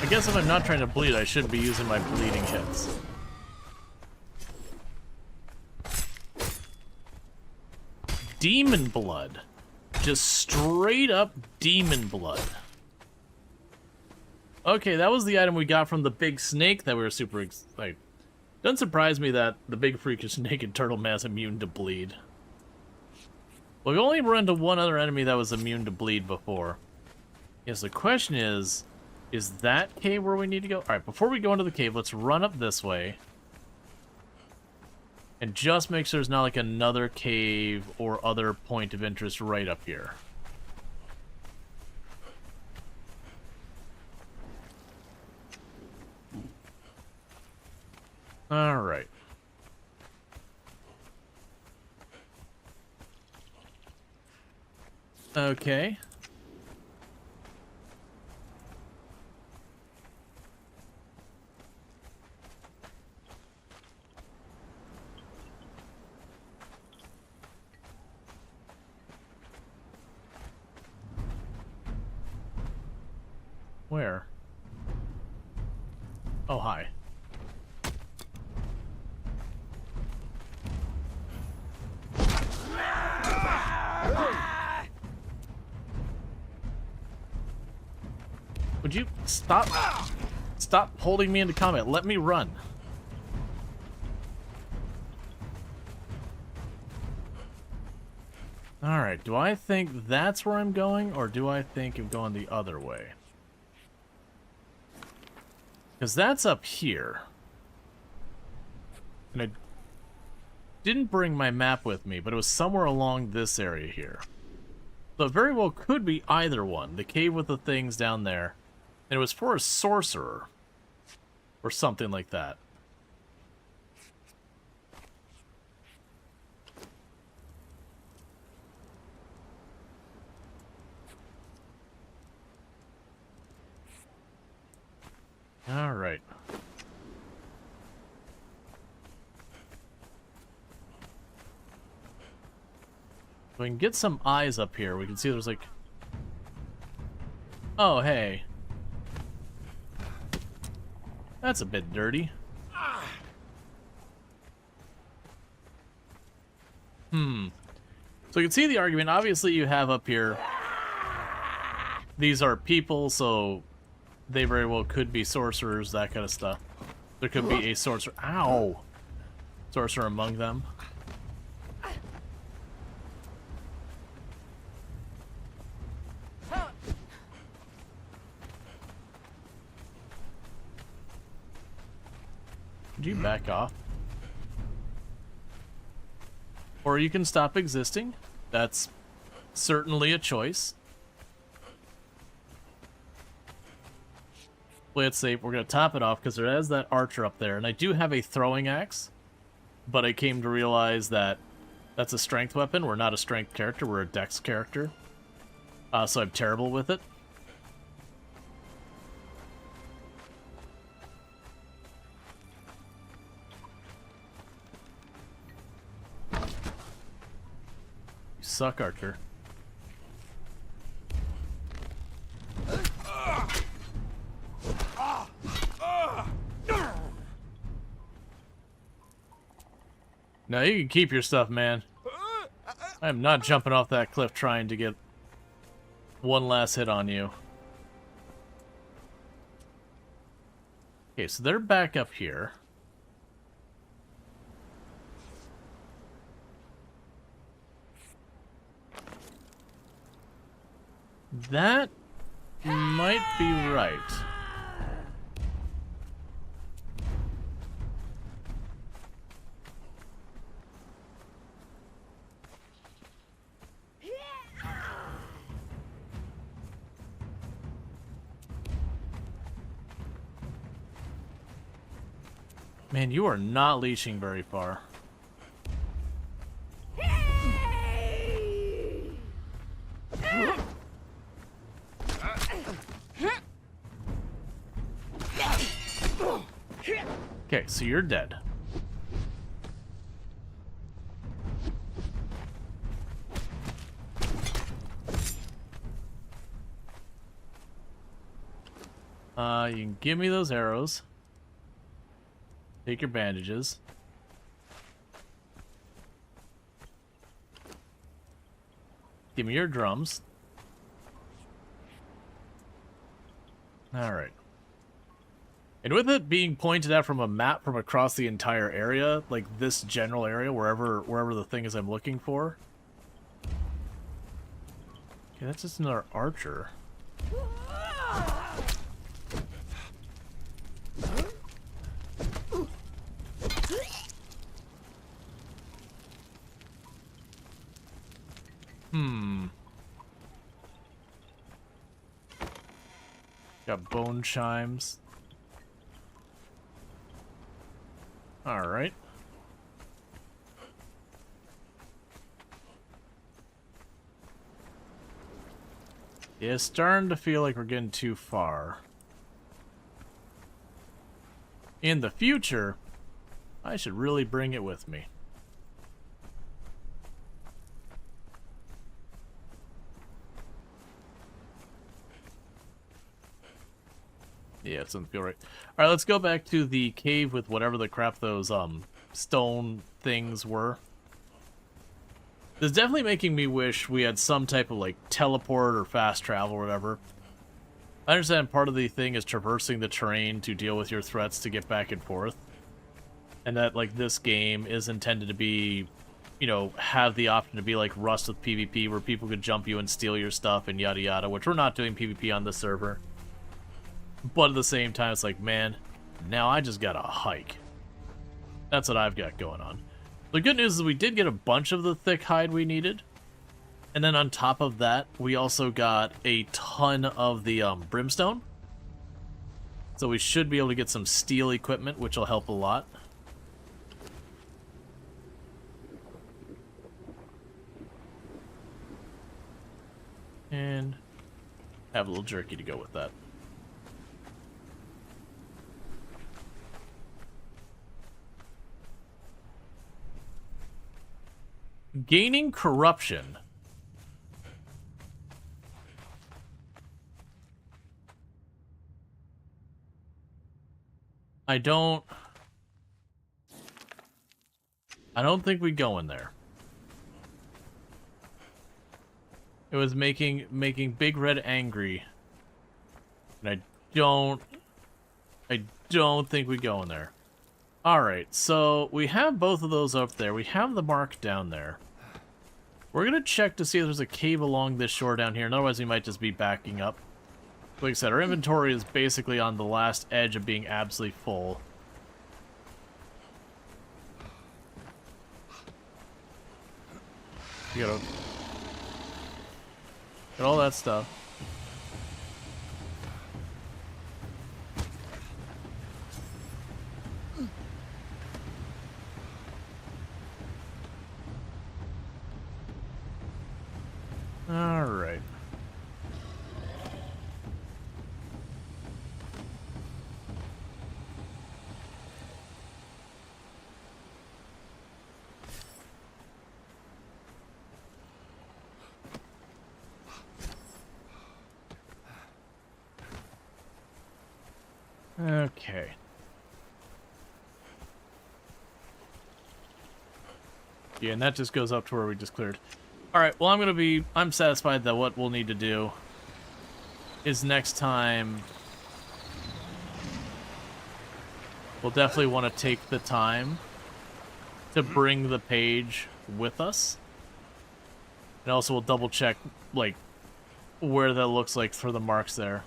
guess if I'm not trying to bleed, I shouldn't be using my bleeding hits. Demon blood. Just straight up demon blood. Okay, that was the item we got from the big snake that we were super excited. Doesn't surprise me that the big freakish snake and turtle man's immune to bleed. Well, we only run into one other enemy that was immune to bleed before. Yes, the question is that cave where we need to go? Alright, before we go into the cave, let's run up this way. And just make sure there's not like another cave or other point of interest right up here. Alright. Okay. Where? Oh, hi. Would you stop holding me into combat? Let me run. Alright, do I think that's where I'm going, or do I think of going the other way? Because that's up here. And I didn't bring my map with me, but it was somewhere along this area here. So it very well could be either one. The cave with the things down there. And it was for a sorcerer. Or something like that. Alright. We can get some eyes up here. We can see there's like... Oh, hey. That's a bit dirty. So you can see the argument. Obviously you have up here... These are people, so... They very well could be sorcerers, that kind of stuff. There could be a sorcerer... Ow! Sorcerer among them. Could you back off? Or you can stop existing. That's certainly a choice. Play it safe. We're going to top it off because there is that archer up there. And I do have a throwing axe. But I came to realize that that's a strength weapon. We're not a strength character. We're a dex character. So I'm terrible with it. You suck, Archer. Now you can keep your stuff, man. I am not jumping off that cliff trying to get one last hit on you. Okay, so they're back up here. That might be right. Man, you are not leashing very far. Okay, so you're dead. You can give me those arrows. Take your bandages. Give me your drums. Alright. And with it being pointed out from a map from across the entire area, like this general area, wherever the thing is I'm looking for. Okay, that's just another archer. Got bone chimes. Alright. Yeah, it's starting to feel like we're getting too far. In the future, I should really bring it with me. Yeah, it doesn't feel right. Alright, let's go back to the cave with whatever the crap those stone things were. This is definitely making me wish we had some type of like teleport or fast travel or whatever. I understand part of the thing is traversing the terrain to deal with your threats to get back and forth. And that like this game is intended to be, you know, have the option to be like Rust with PvP where people could jump you and steal your stuff and yada yada, which we're not doing PvP on this server. But at the same time, it's like, man, now I just gotta hike. That's what I've got going on. The good news is we did get a bunch of the thick hide we needed. And then on top of that, we also got a ton of the brimstone. So we should be able to get some steel equipment, which will help a lot. And have a little jerky to go with that. Gaining corruption. I don't think we go in there. It was making Big Red angry. And I don't think we go in there. Alright, so we have both of those up there. We have the mark down there. We're going to check to see if there's a cave along this shore down here, and otherwise we might just be backing up. Like I said, our inventory is basically on the last edge of being absolutely full. You gotta get all that stuff. All right. Okay. Yeah, and that just goes up to where we just cleared. Alright, well I'm satisfied that what we'll need to do is next time we'll definitely want to take the time to bring the page with us. And also we'll double check like where that looks like for the marks there.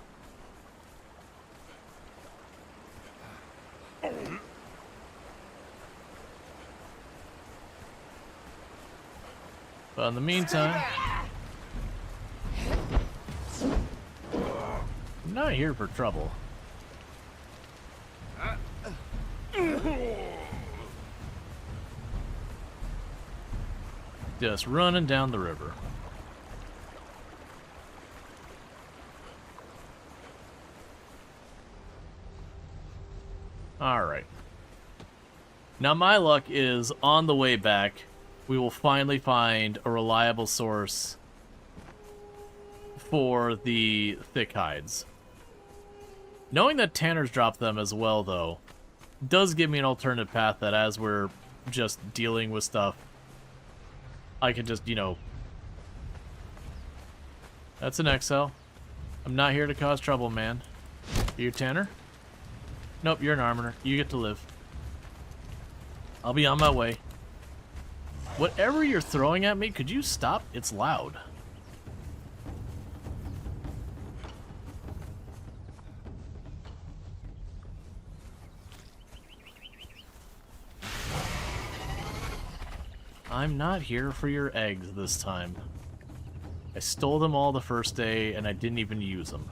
But in the meantime, I'm not here for trouble. Just running down the river. Alright. Now my luck is on the way back, we will finally find a reliable source for the thick hides. Knowing that Tanner's dropped them as well, though, does give me an alternative path that as we're just dealing with stuff, I can just, you know... That's an Exile. I'm not here to cause trouble, man. Are you a Tanner? Nope, you're an Armorer. You get to live. I'll be on my way. Whatever you're throwing at me, could you stop? It's loud. I'm not here for your eggs this time. I stole them all the first day, and I didn't even use them.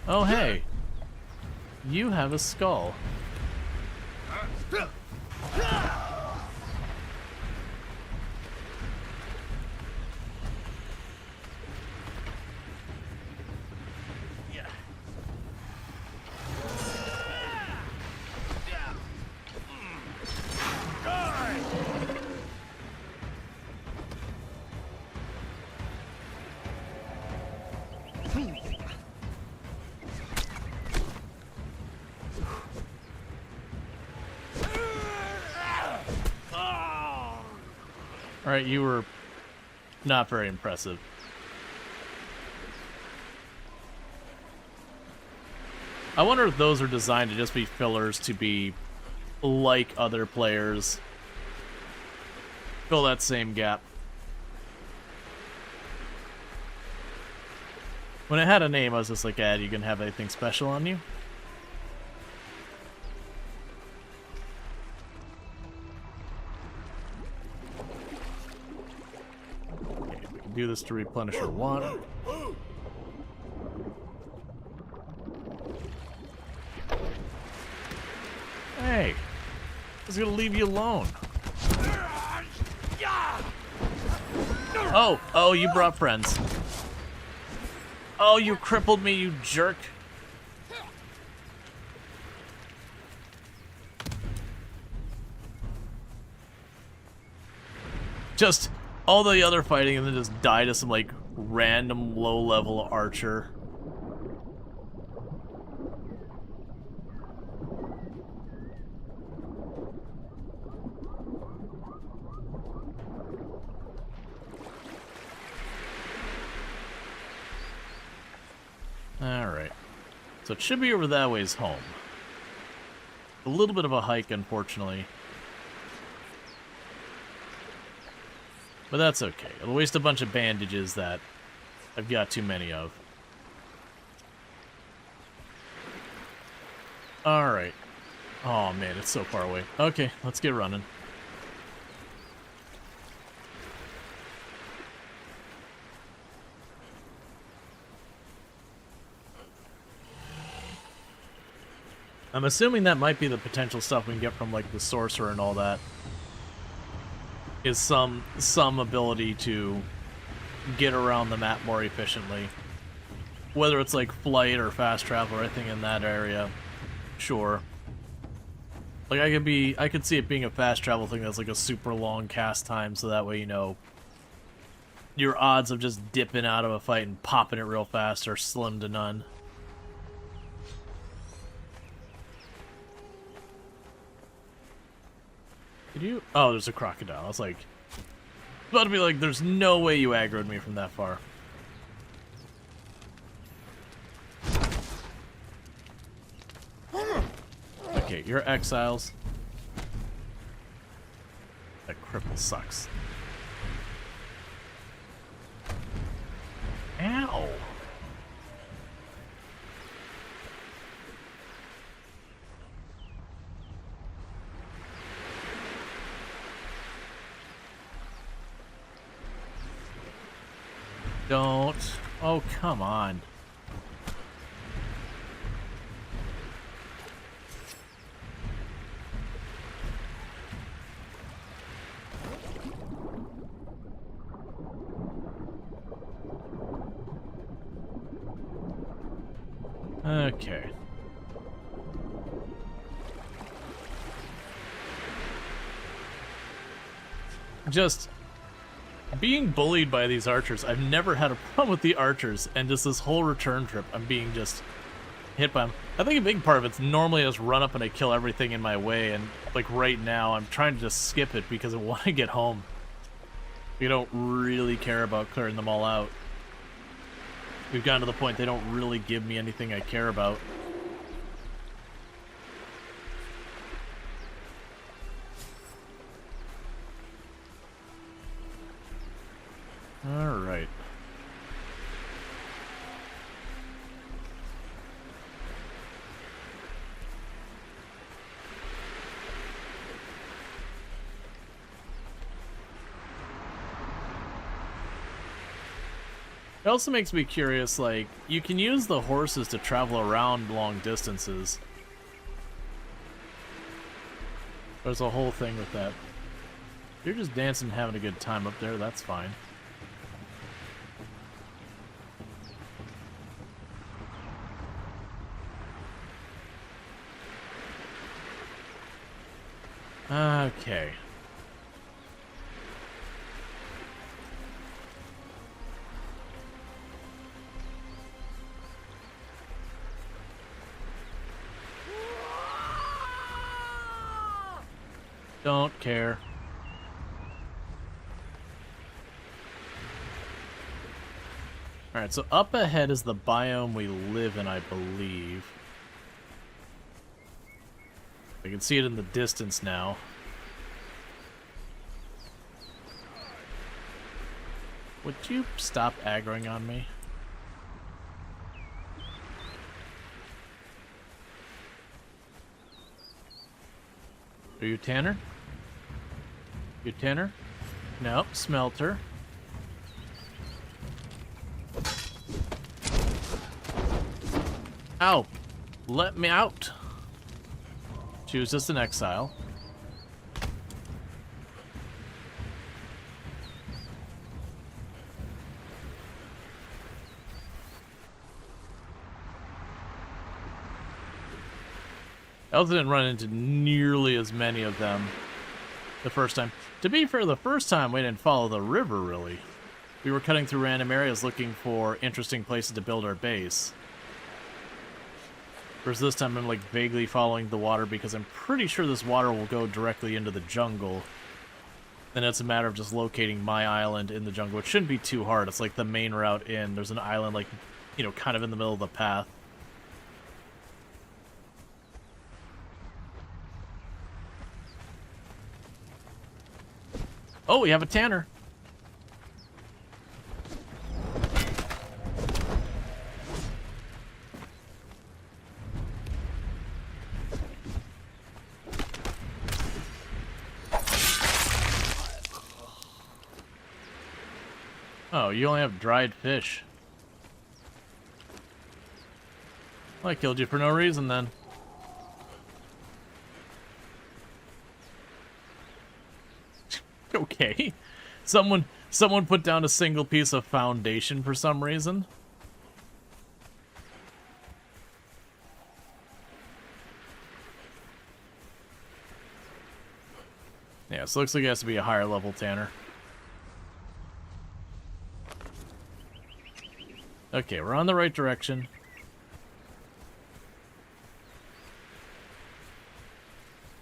Oh, hey. You have a skull. Alright, you were not very impressive. I wonder if those are designed to just be fillers to be like other players. Fill that same gap. When it had a name, I was just like, are you gonna have anything special on you? Do this to replenish her water. Hey, I was gonna leave you alone. Oh, you brought friends. Oh, you crippled me, you jerk. Just all the other fighting and then just die to some, like, random low-level archer. Alright. So it should be over that ways home. A little bit of a hike, unfortunately. But that's okay. It'll waste a bunch of bandages that I've got too many of. Alright. Oh man, it's so far away. Okay, let's get running. I'm assuming that might be the potential stuff we can get from, like, the sorcerer and all that. Is some ability to get around the map more efficiently. Whether it's like flight or fast travel or anything in that area, sure. Like I could see it being a fast travel thing that's like a super long cast time, so that way, you know, your odds of just dipping out of a fight and popping it real fast are slim to none. Did you? Oh, there's a crocodile. I was like, about to be like, there's no way you aggroed me from that far. Okay, you're Exiles. That cripple sucks. Ow! Don't. Oh, come on. Okay. just being bullied by these archers. I've never had a problem with the archers, and just this whole return trip, I'm being just hit by them. I think a big part of it's normally I just run up and I kill everything in my way, and like right now I'm trying to just skip it because I want to get home. We don't really care about clearing them all out. We've gotten to the point they don't really give me anything I care about. All right. It also makes me curious, like, you can use the horses to travel around long distances. There's a whole thing with that. You're just dancing and having a good time up there, that's fine. Okay. Don't care. Alright, so up ahead is the biome we live in, I believe. I can see it in the distance now. Would you stop aggroing on me? Are you Tanner? You Tanner? Nope, Smelter. Ow! Let me out! She was just an exile. I also didn't run into nearly as many of them the first time. To be fair, the first time we didn't follow the river, really. We were cutting through random areas looking for interesting places to build our base. Whereas this time I'm like vaguely following the water because I'm pretty sure this water will go directly into the jungle. And it's a matter of just locating my island in the jungle, which shouldn't be too hard. It's like the main route in. There's an island like, you know, kind of in the middle of the path. Oh, we have a Tanner. Oh, you only have dried fish. Well, I killed you for no reason then. Okay. Someone put down a single piece of foundation for some reason. Yeah, so it looks like it has to be a higher level Tanner. Okay, we're on the right direction.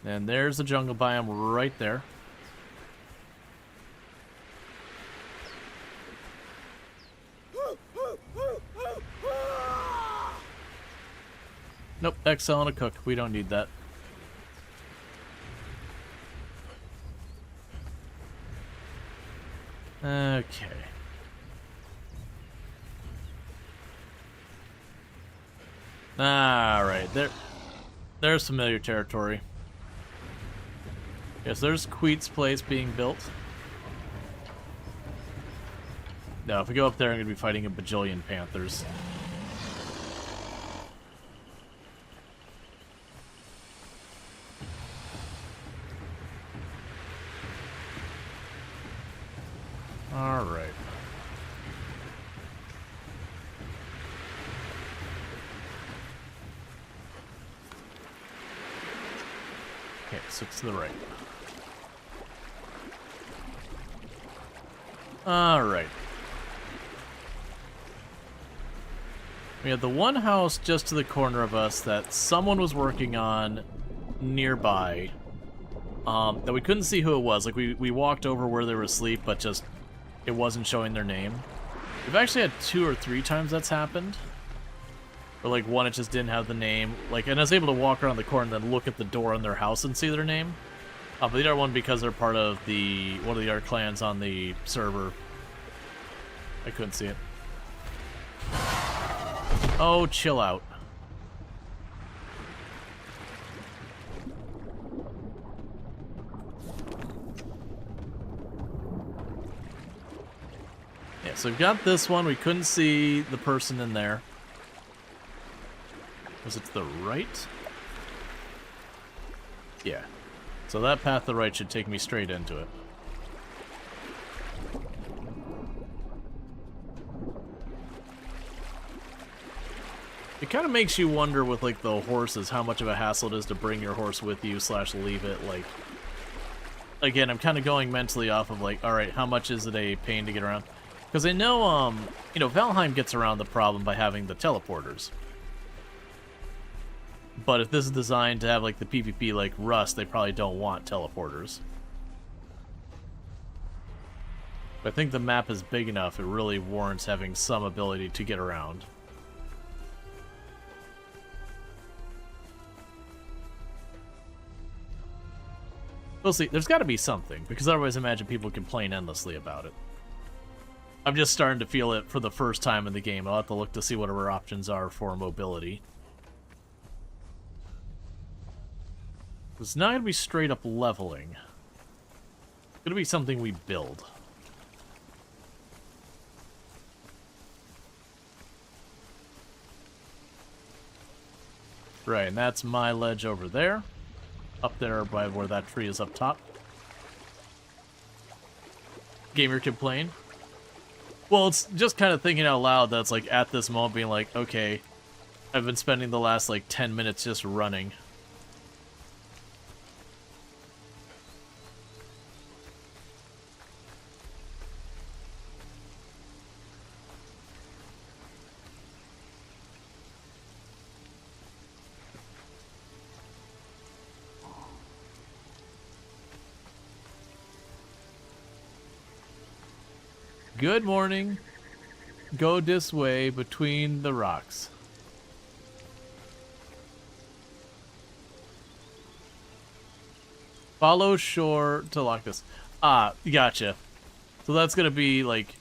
And there's the jungle biome right there. Nope, XL and a cook. We don't need that. Okay. Alright, there's familiar territory. Yes, there's Queet's place being built. No, if we go up there, I'm going to be fighting a bajillion panthers. Alright. Okay, so it's to the right. Alright. We had the one house just to the corner of us that someone was working on nearby. That we couldn't see who it was. Like, we walked over where they were asleep, but just it wasn't showing their name. We've actually had 2 or 3 times that's happened. Or, like, one, it just didn't have the name. Like, and I was able to walk around the corner and then look at the door on their house and see their name. But the other one, because they're part of one of the other clans on the server, I couldn't see it. Oh, chill out. Yeah, so we've got this one. We couldn't see the person in there. Was it to the right? Yeah. So that path to the right should take me straight into it. It kind of makes you wonder with, like, the horses, how much of a hassle it is to bring your horse with you / leave it. Like, again, I'm kind of going mentally off of, like, alright, how much is it a pain to get around? Because I know, you know, Valheim gets around the problem by having the teleporters. But if this is designed to have, like, the PvP like Rust, they probably don't want teleporters. But I think the map is big enough, it really warrants having some ability to get around. We'll see. There's got to be something, because otherwise imagine people complain endlessly about it. I'm just starting to feel it for the first time in the game. I'll have to look to see what our options are for mobility. It's not going to be straight up leveling. It's going to be something we build. Right, and that's my ledge over there. Up there by where that tree is up top. Gamer complain. Well, it's just kind of thinking out loud that's like at this moment being like, okay, I've been spending the last like 10 minutes just running. Good morning. Go this way between the rocks. Follow shore to lock this. Ah, gotcha. So that's gonna be like,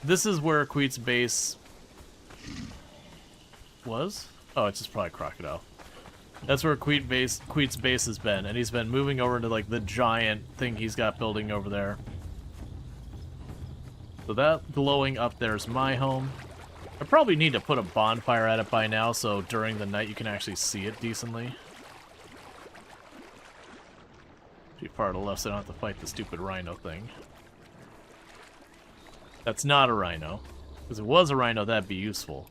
this is where Queet's base was? Oh, it's just probably Crocodile. That's where Queet's base has been, and he's been moving over into like the giant thing he's got building over there. So that glowing up there is my home. I probably need to put a bonfire at it by now, so during the night you can actually see it decently. Be far to the left so I don't have to fight the stupid rhino thing. That's not a rhino. Because if it was a rhino, that'd be useful.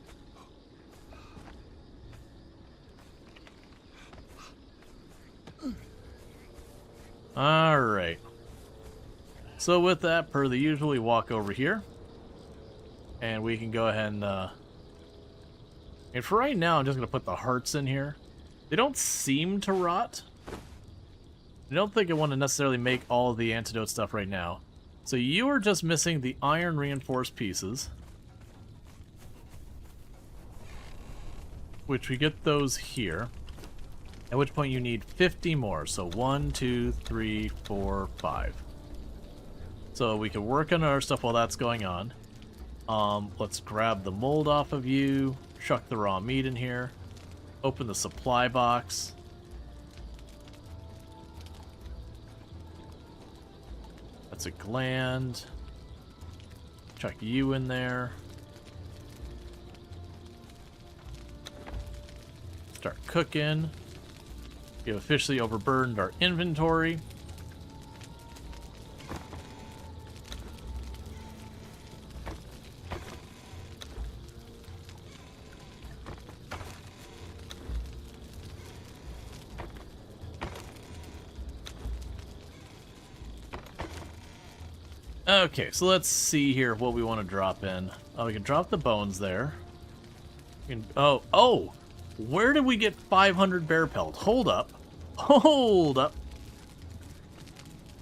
Alright. So with that, per the usual, we walk over here. And we can go ahead and for right now, I'm just going to put the hearts in here. They don't seem to rot. I don't think I want to necessarily make all of the antidote stuff right now. So you are just missing the iron reinforced pieces. Which we get those here. At which point you need 50 more. So 1, 2, 3, 4, 5. So we can work on our stuff while that's going on. Let's grab the mold off of you. Chuck the raw meat in here. Open the supply box. That's a gland. Chuck you in there. Start cooking. We've officially overburdened our inventory. Okay, so let's see here what we want to drop in. Oh, we can drop the bones there. We can, oh! Where did we get 500 bear pelt? Hold up. Hold up.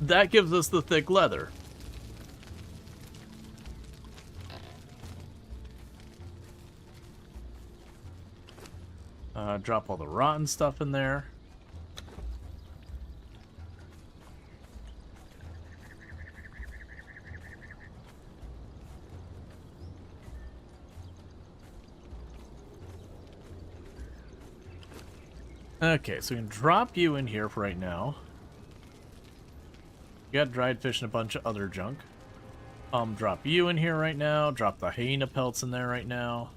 That gives us the thick leather. Drop all the rotten stuff in there. Okay, so we can drop you in here for right now. You got dried fish and a bunch of other junk. Drop you in here right now. Drop the hyena pelts in there right now.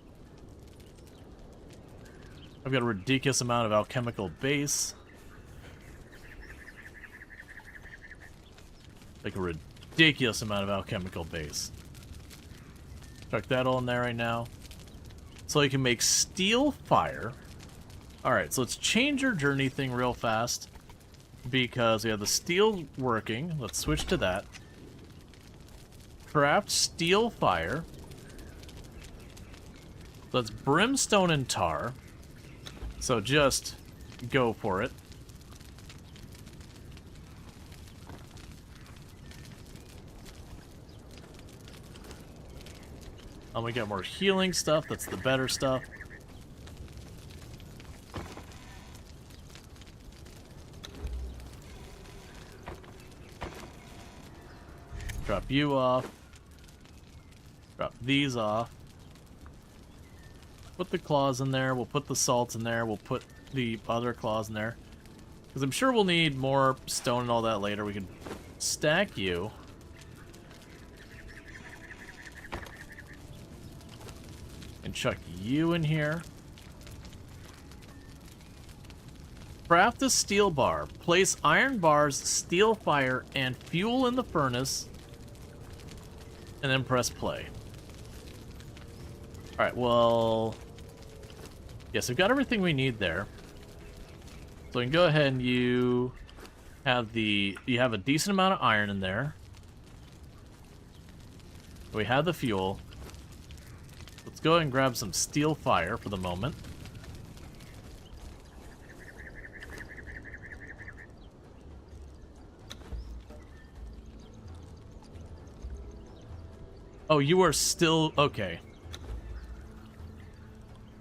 I've got a ridiculous amount of alchemical base. Like a ridiculous amount of alchemical base. Chuck that all in there right now. So you can make steel fire. Alright, so let's change our journey thing real fast. Because we have the steel working. Let's switch to that. Craft steel fire. Let's brimstone and tar. So just go for it. We got more healing stuff. That's the better stuff. Drop you off. Drop these off. Put the claws in there. We'll put the salt in there. We'll put the other claws in there. Because I'm sure we'll need more stone and all that later. We can stack you. And chuck you in here. Craft a steel bar. Place iron bars, steel fire, and fuel in the furnace. And then press play. Alright, well... yes, we've got everything we need there. So we can go ahead and you have a decent amount of iron in there. We have the fuel. Let's go ahead and grab some steel fire for the moment. Oh, you are still... okay.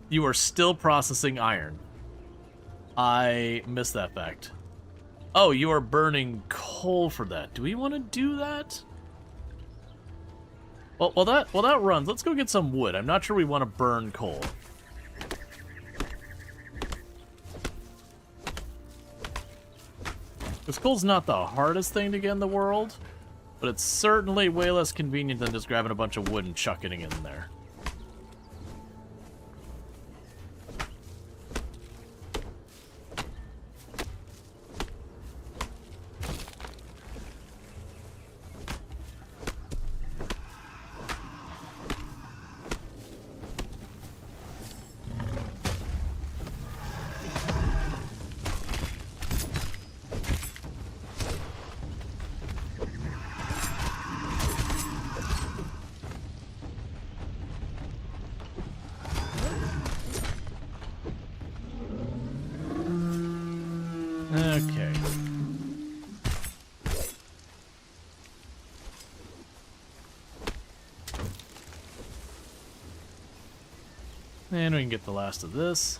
You are still processing iron. I missed that fact. Oh, you are burning coal for that. Do we want to do that? Well, while that runs, let's go get some wood. I'm not sure we want to burn coal. Because coal's not the hardest thing to get in the world, but it's certainly way less convenient than just grabbing a bunch of wood and chucking it in there. Okay. And we can get the last of this.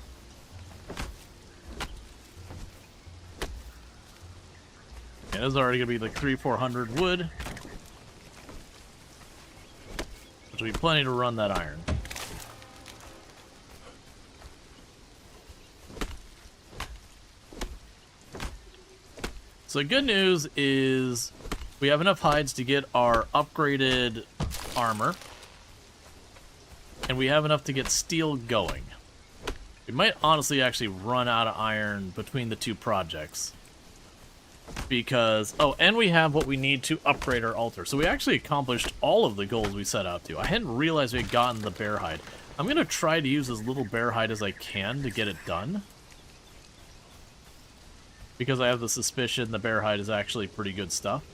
Yeah, this is already gonna be like 300-400 wood. Which will be plenty to run that iron. So the good news is we have enough hides to get our upgraded armor. And we have enough to get steel going. We might honestly actually run out of iron between the two projects. Because, oh, and we have what we need to upgrade our altar. So we actually accomplished all of the goals we set out to. I hadn't realized we had gotten the bear hide. I'm going to try to use as little bear hide as I can to get it done. Because I have the suspicion the bear hide is actually pretty good stuff.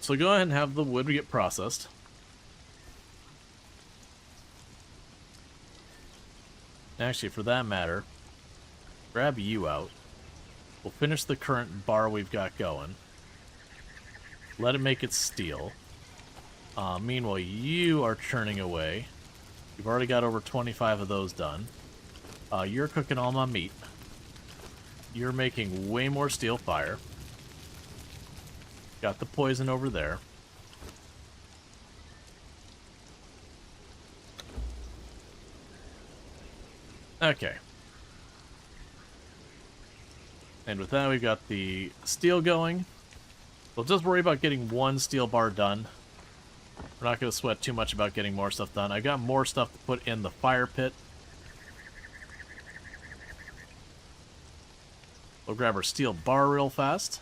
So go ahead and have the wood get processed. Actually, for that matter, grab you out. We'll finish the current bar we've got going. Let it make its steel. Meanwhile, you are churning away. You've already got over 25 of those done. You're cooking all my meat. You're making way more steel fire. Got the poison over there. Okay. And with that, we've got the steel going. We'll just worry about getting one steel bar done. We're not going to sweat too much about getting more stuff done. I've got more stuff to put in the fire pit. We'll grab our steel bar real fast.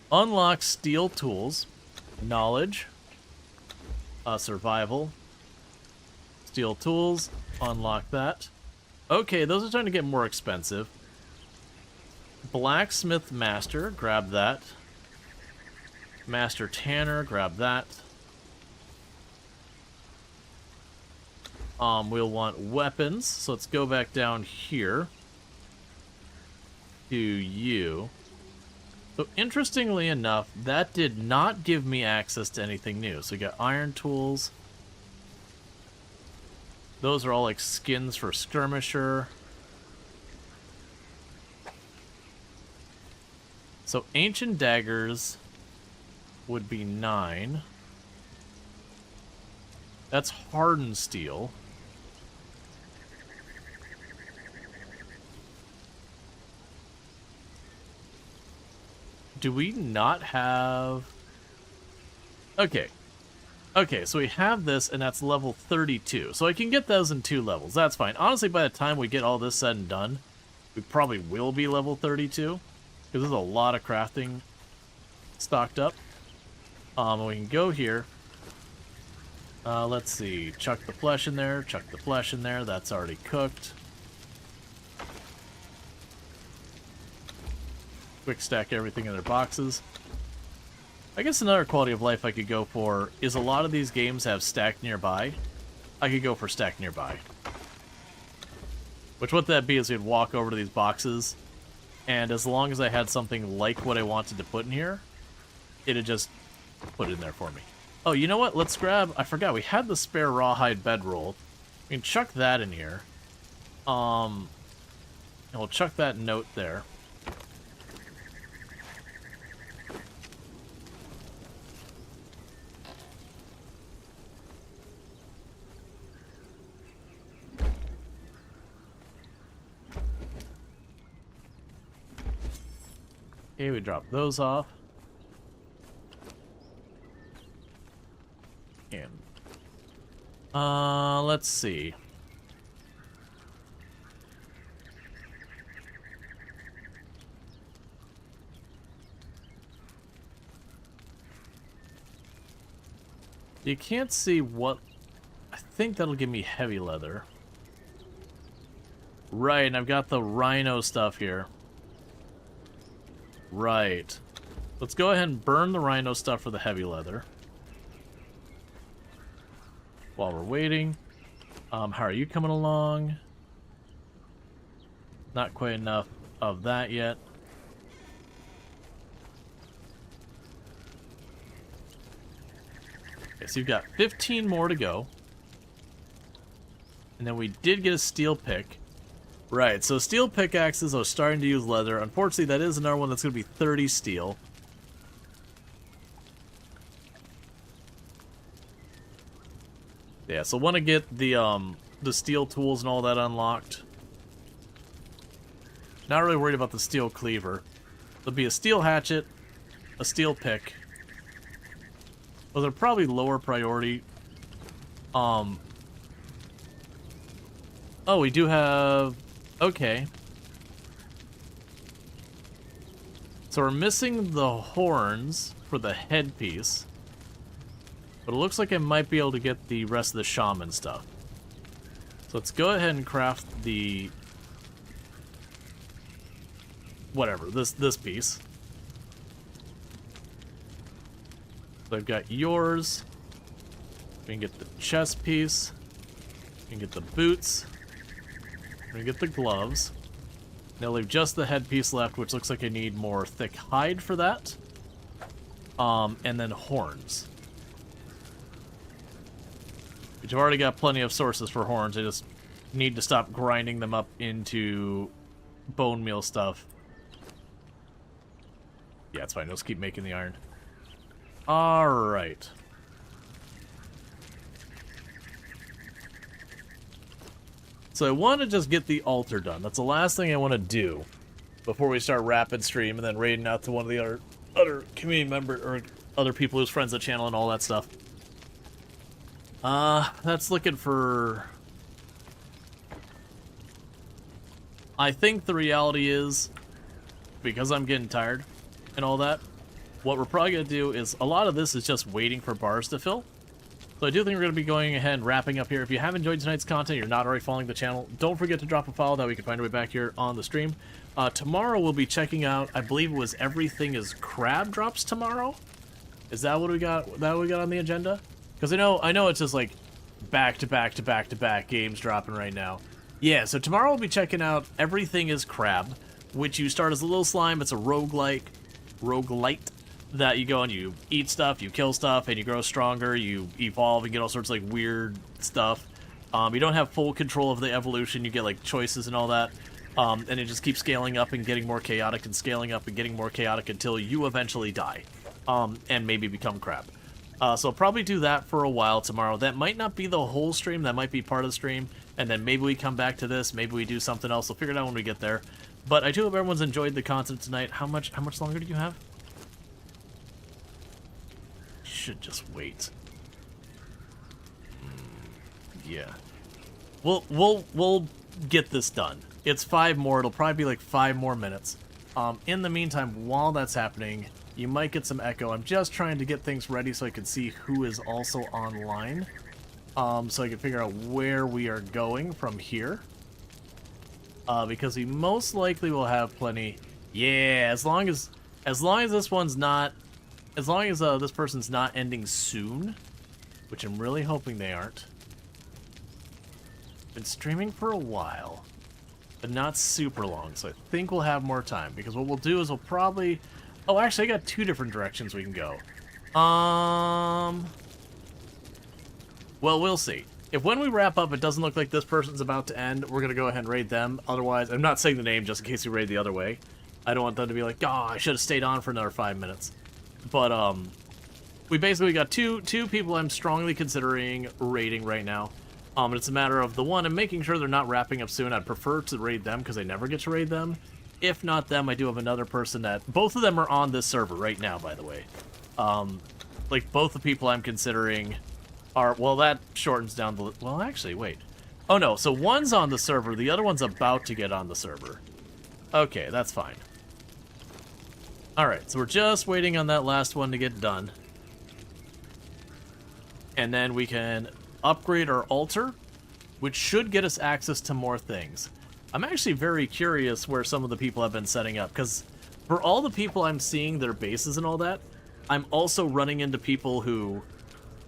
Unlock steel tools, knowledge, survival, steel tools, unlock that. Okay, those are starting to get more expensive. Blacksmith master, grab that. Master tanner, grab that. We'll want weapons, so let's go back down here to you. So interestingly enough, that did not give me access to anything new. So we got iron tools. Those are all like skins for skirmisher. So ancient daggers would be 9. That's hardened steel. Do we not have... Okay. Okay, so we have this, and that's level 32. So I can get those in 2 levels. That's fine. Honestly, by the time we get all this said and done, we probably will be level 32. Because there's a lot of crafting stocked up. We can go here. Let's see. Chuck the flesh in there. Chuck the flesh in there. That's already cooked. Quick stack everything in their boxes. I guess another quality of life I could go for is a lot of these games have stacked nearby. I could go for stacked nearby. Which what that'd be is we'd walk over to these boxes, and as long as I had something like what I wanted to put in here, it'd just put it in there for me. Oh, you know what? Let's grab... I forgot, we had the spare rawhide bedroll. We can chuck that in here. And we'll chuck that note there. Okay, we drop those off. And let's see. You can't see what... I think that'll give me heavy leather. Right, and I've got the rhino stuff here. Right. Let's go ahead and burn the rhino stuff for the heavy leather. While we're waiting. How are you coming along? Not quite enough of that yet. Okay, so you've got 15 more to go. And then we did get a steel pick. Right, so steel pickaxes are starting to use leather. Unfortunately, that is another one that's going to be 30 steel. Yeah, so want to get the steel tools and all that unlocked. Not really worried about the steel cleaver. There'll be a steel hatchet, a steel pick. Well, they're probably lower priority. Oh, we do have... Okay. So we're missing the horns for the headpiece. But it looks like I might be able to get the rest of the shaman stuff. So let's go ahead and craft the whatever, this piece. So I've got yours. We can get the chest piece. We can get the boots. We can get the gloves. Now leave just the headpiece left, which looks like I need more thick hide for that. And then horns. But you've already got plenty of sources for horns. I just need to stop grinding them up into bone meal stuff. Yeah, it's fine. Let's keep making the iron. Alright. So I want to just get the altar done. That's the last thing I want to do before we start rapid stream and then raiding out to one of the other community members or other people who's friends of the channel and all that stuff. That's looking for... I think the reality is, because I'm getting tired and all that, what we're probably going to do is, a lot of this is just waiting for bars to fill. So I do think we're going to be going ahead and wrapping up here. If you have enjoyed tonight's content, you're not already following the channel, don't forget to drop a follow, that we can find our way back here on the stream. Tomorrow we'll be checking out, I believe it was Everything is Crab drops tomorrow? Is that what we got? That what we got on the agenda? Because I know it's just like back to back to back to back games dropping right now. Yeah, so tomorrow we'll be checking out Everything is Crab, which you start as a little slime. It's a roguelite that you go and you eat stuff, you kill stuff, and you grow stronger, you evolve and get all sorts of like weird stuff. You don't have full control of the evolution, you get like choices and all that. And it just keeps scaling up and getting more chaotic and scaling up and getting more chaotic until you eventually die. And maybe become crab. So I'll probably do that for a while tomorrow. That might not be the whole stream, that might be part of the stream. And then maybe we come back to this, maybe we do something else. We'll figure it out when we get there. But I do hope everyone's enjoyed the content tonight. How much longer do you have? Should just wait. Yeah. We'll get this done. It's 5 more. It'll probably be like 5 more minutes. In the meantime, while that's happening, you might get some echo. I'm just trying to get things ready so I can see who is also online. So I can figure out where we are going from here. Because we most likely will have plenty. Yeah, as long as this one's not, as long as this person's not ending soon, which I'm really hoping they aren't. Been streaming for a while, but not super long, so I think we'll have more time. Because what we'll do is we'll probably... Oh, actually, I got 2 different directions we can go. Well, we'll see. If when we wrap up it doesn't look like this person's about to end, we're going to go ahead and raid them. Otherwise, I'm not saying the name just in case we raid the other way. I don't want them to be like, oh, I should have stayed on for another 5 minutes. But, we basically got two people I'm strongly considering raiding right now. It's a matter of the one, I'm making sure they're not wrapping up soon. I'd prefer to raid them because I never get to raid them. If not them, I do have another person that... Both of them are on this server right now, by the way. Like, both the people I'm considering are... Well, that shortens down the... Well, actually, wait. Oh, no. So one's on the server. The other one's about to get on the server. Okay, that's fine. Alright, so we're just waiting on that last one to get done. And then we can upgrade our altar, which should get us access to more things. I'm actually very curious where some of the people have been setting up, because for all the people I'm seeing their bases and all that, I'm also running into people who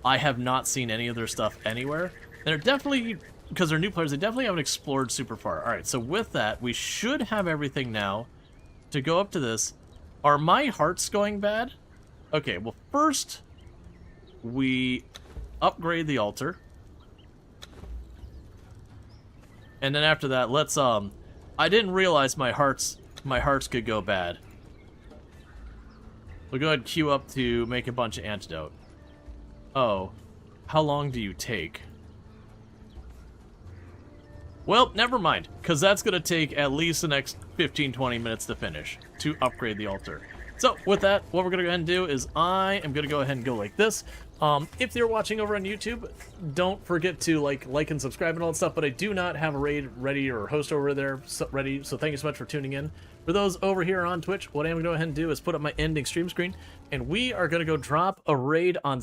I have not seen any of their stuff anywhere. And they're definitely, because they're new players, they definitely haven't explored super far. Alright, so with that, we should have everything now to go up to this. Are my hearts going bad? Okay, well first, we upgrade the altar. And then after that, let's, I didn't realize my hearts could go bad. We'll go ahead and queue up to make a bunch of antidote. Oh, how long do you take? Well, never mind, because that's going to take at least the next 15-20 minutes to finish, to upgrade the altar. So, with that, what we're going to go ahead and do is I am going to go ahead and go like this. If you're watching over on YouTube, don't forget to like and subscribe and all that stuff, but I do not have a raid ready or host over there ready, so thank you so much for tuning in. For those over here on Twitch, what I'm going to go ahead and do is put up my ending stream screen, and we are going to go drop a raid on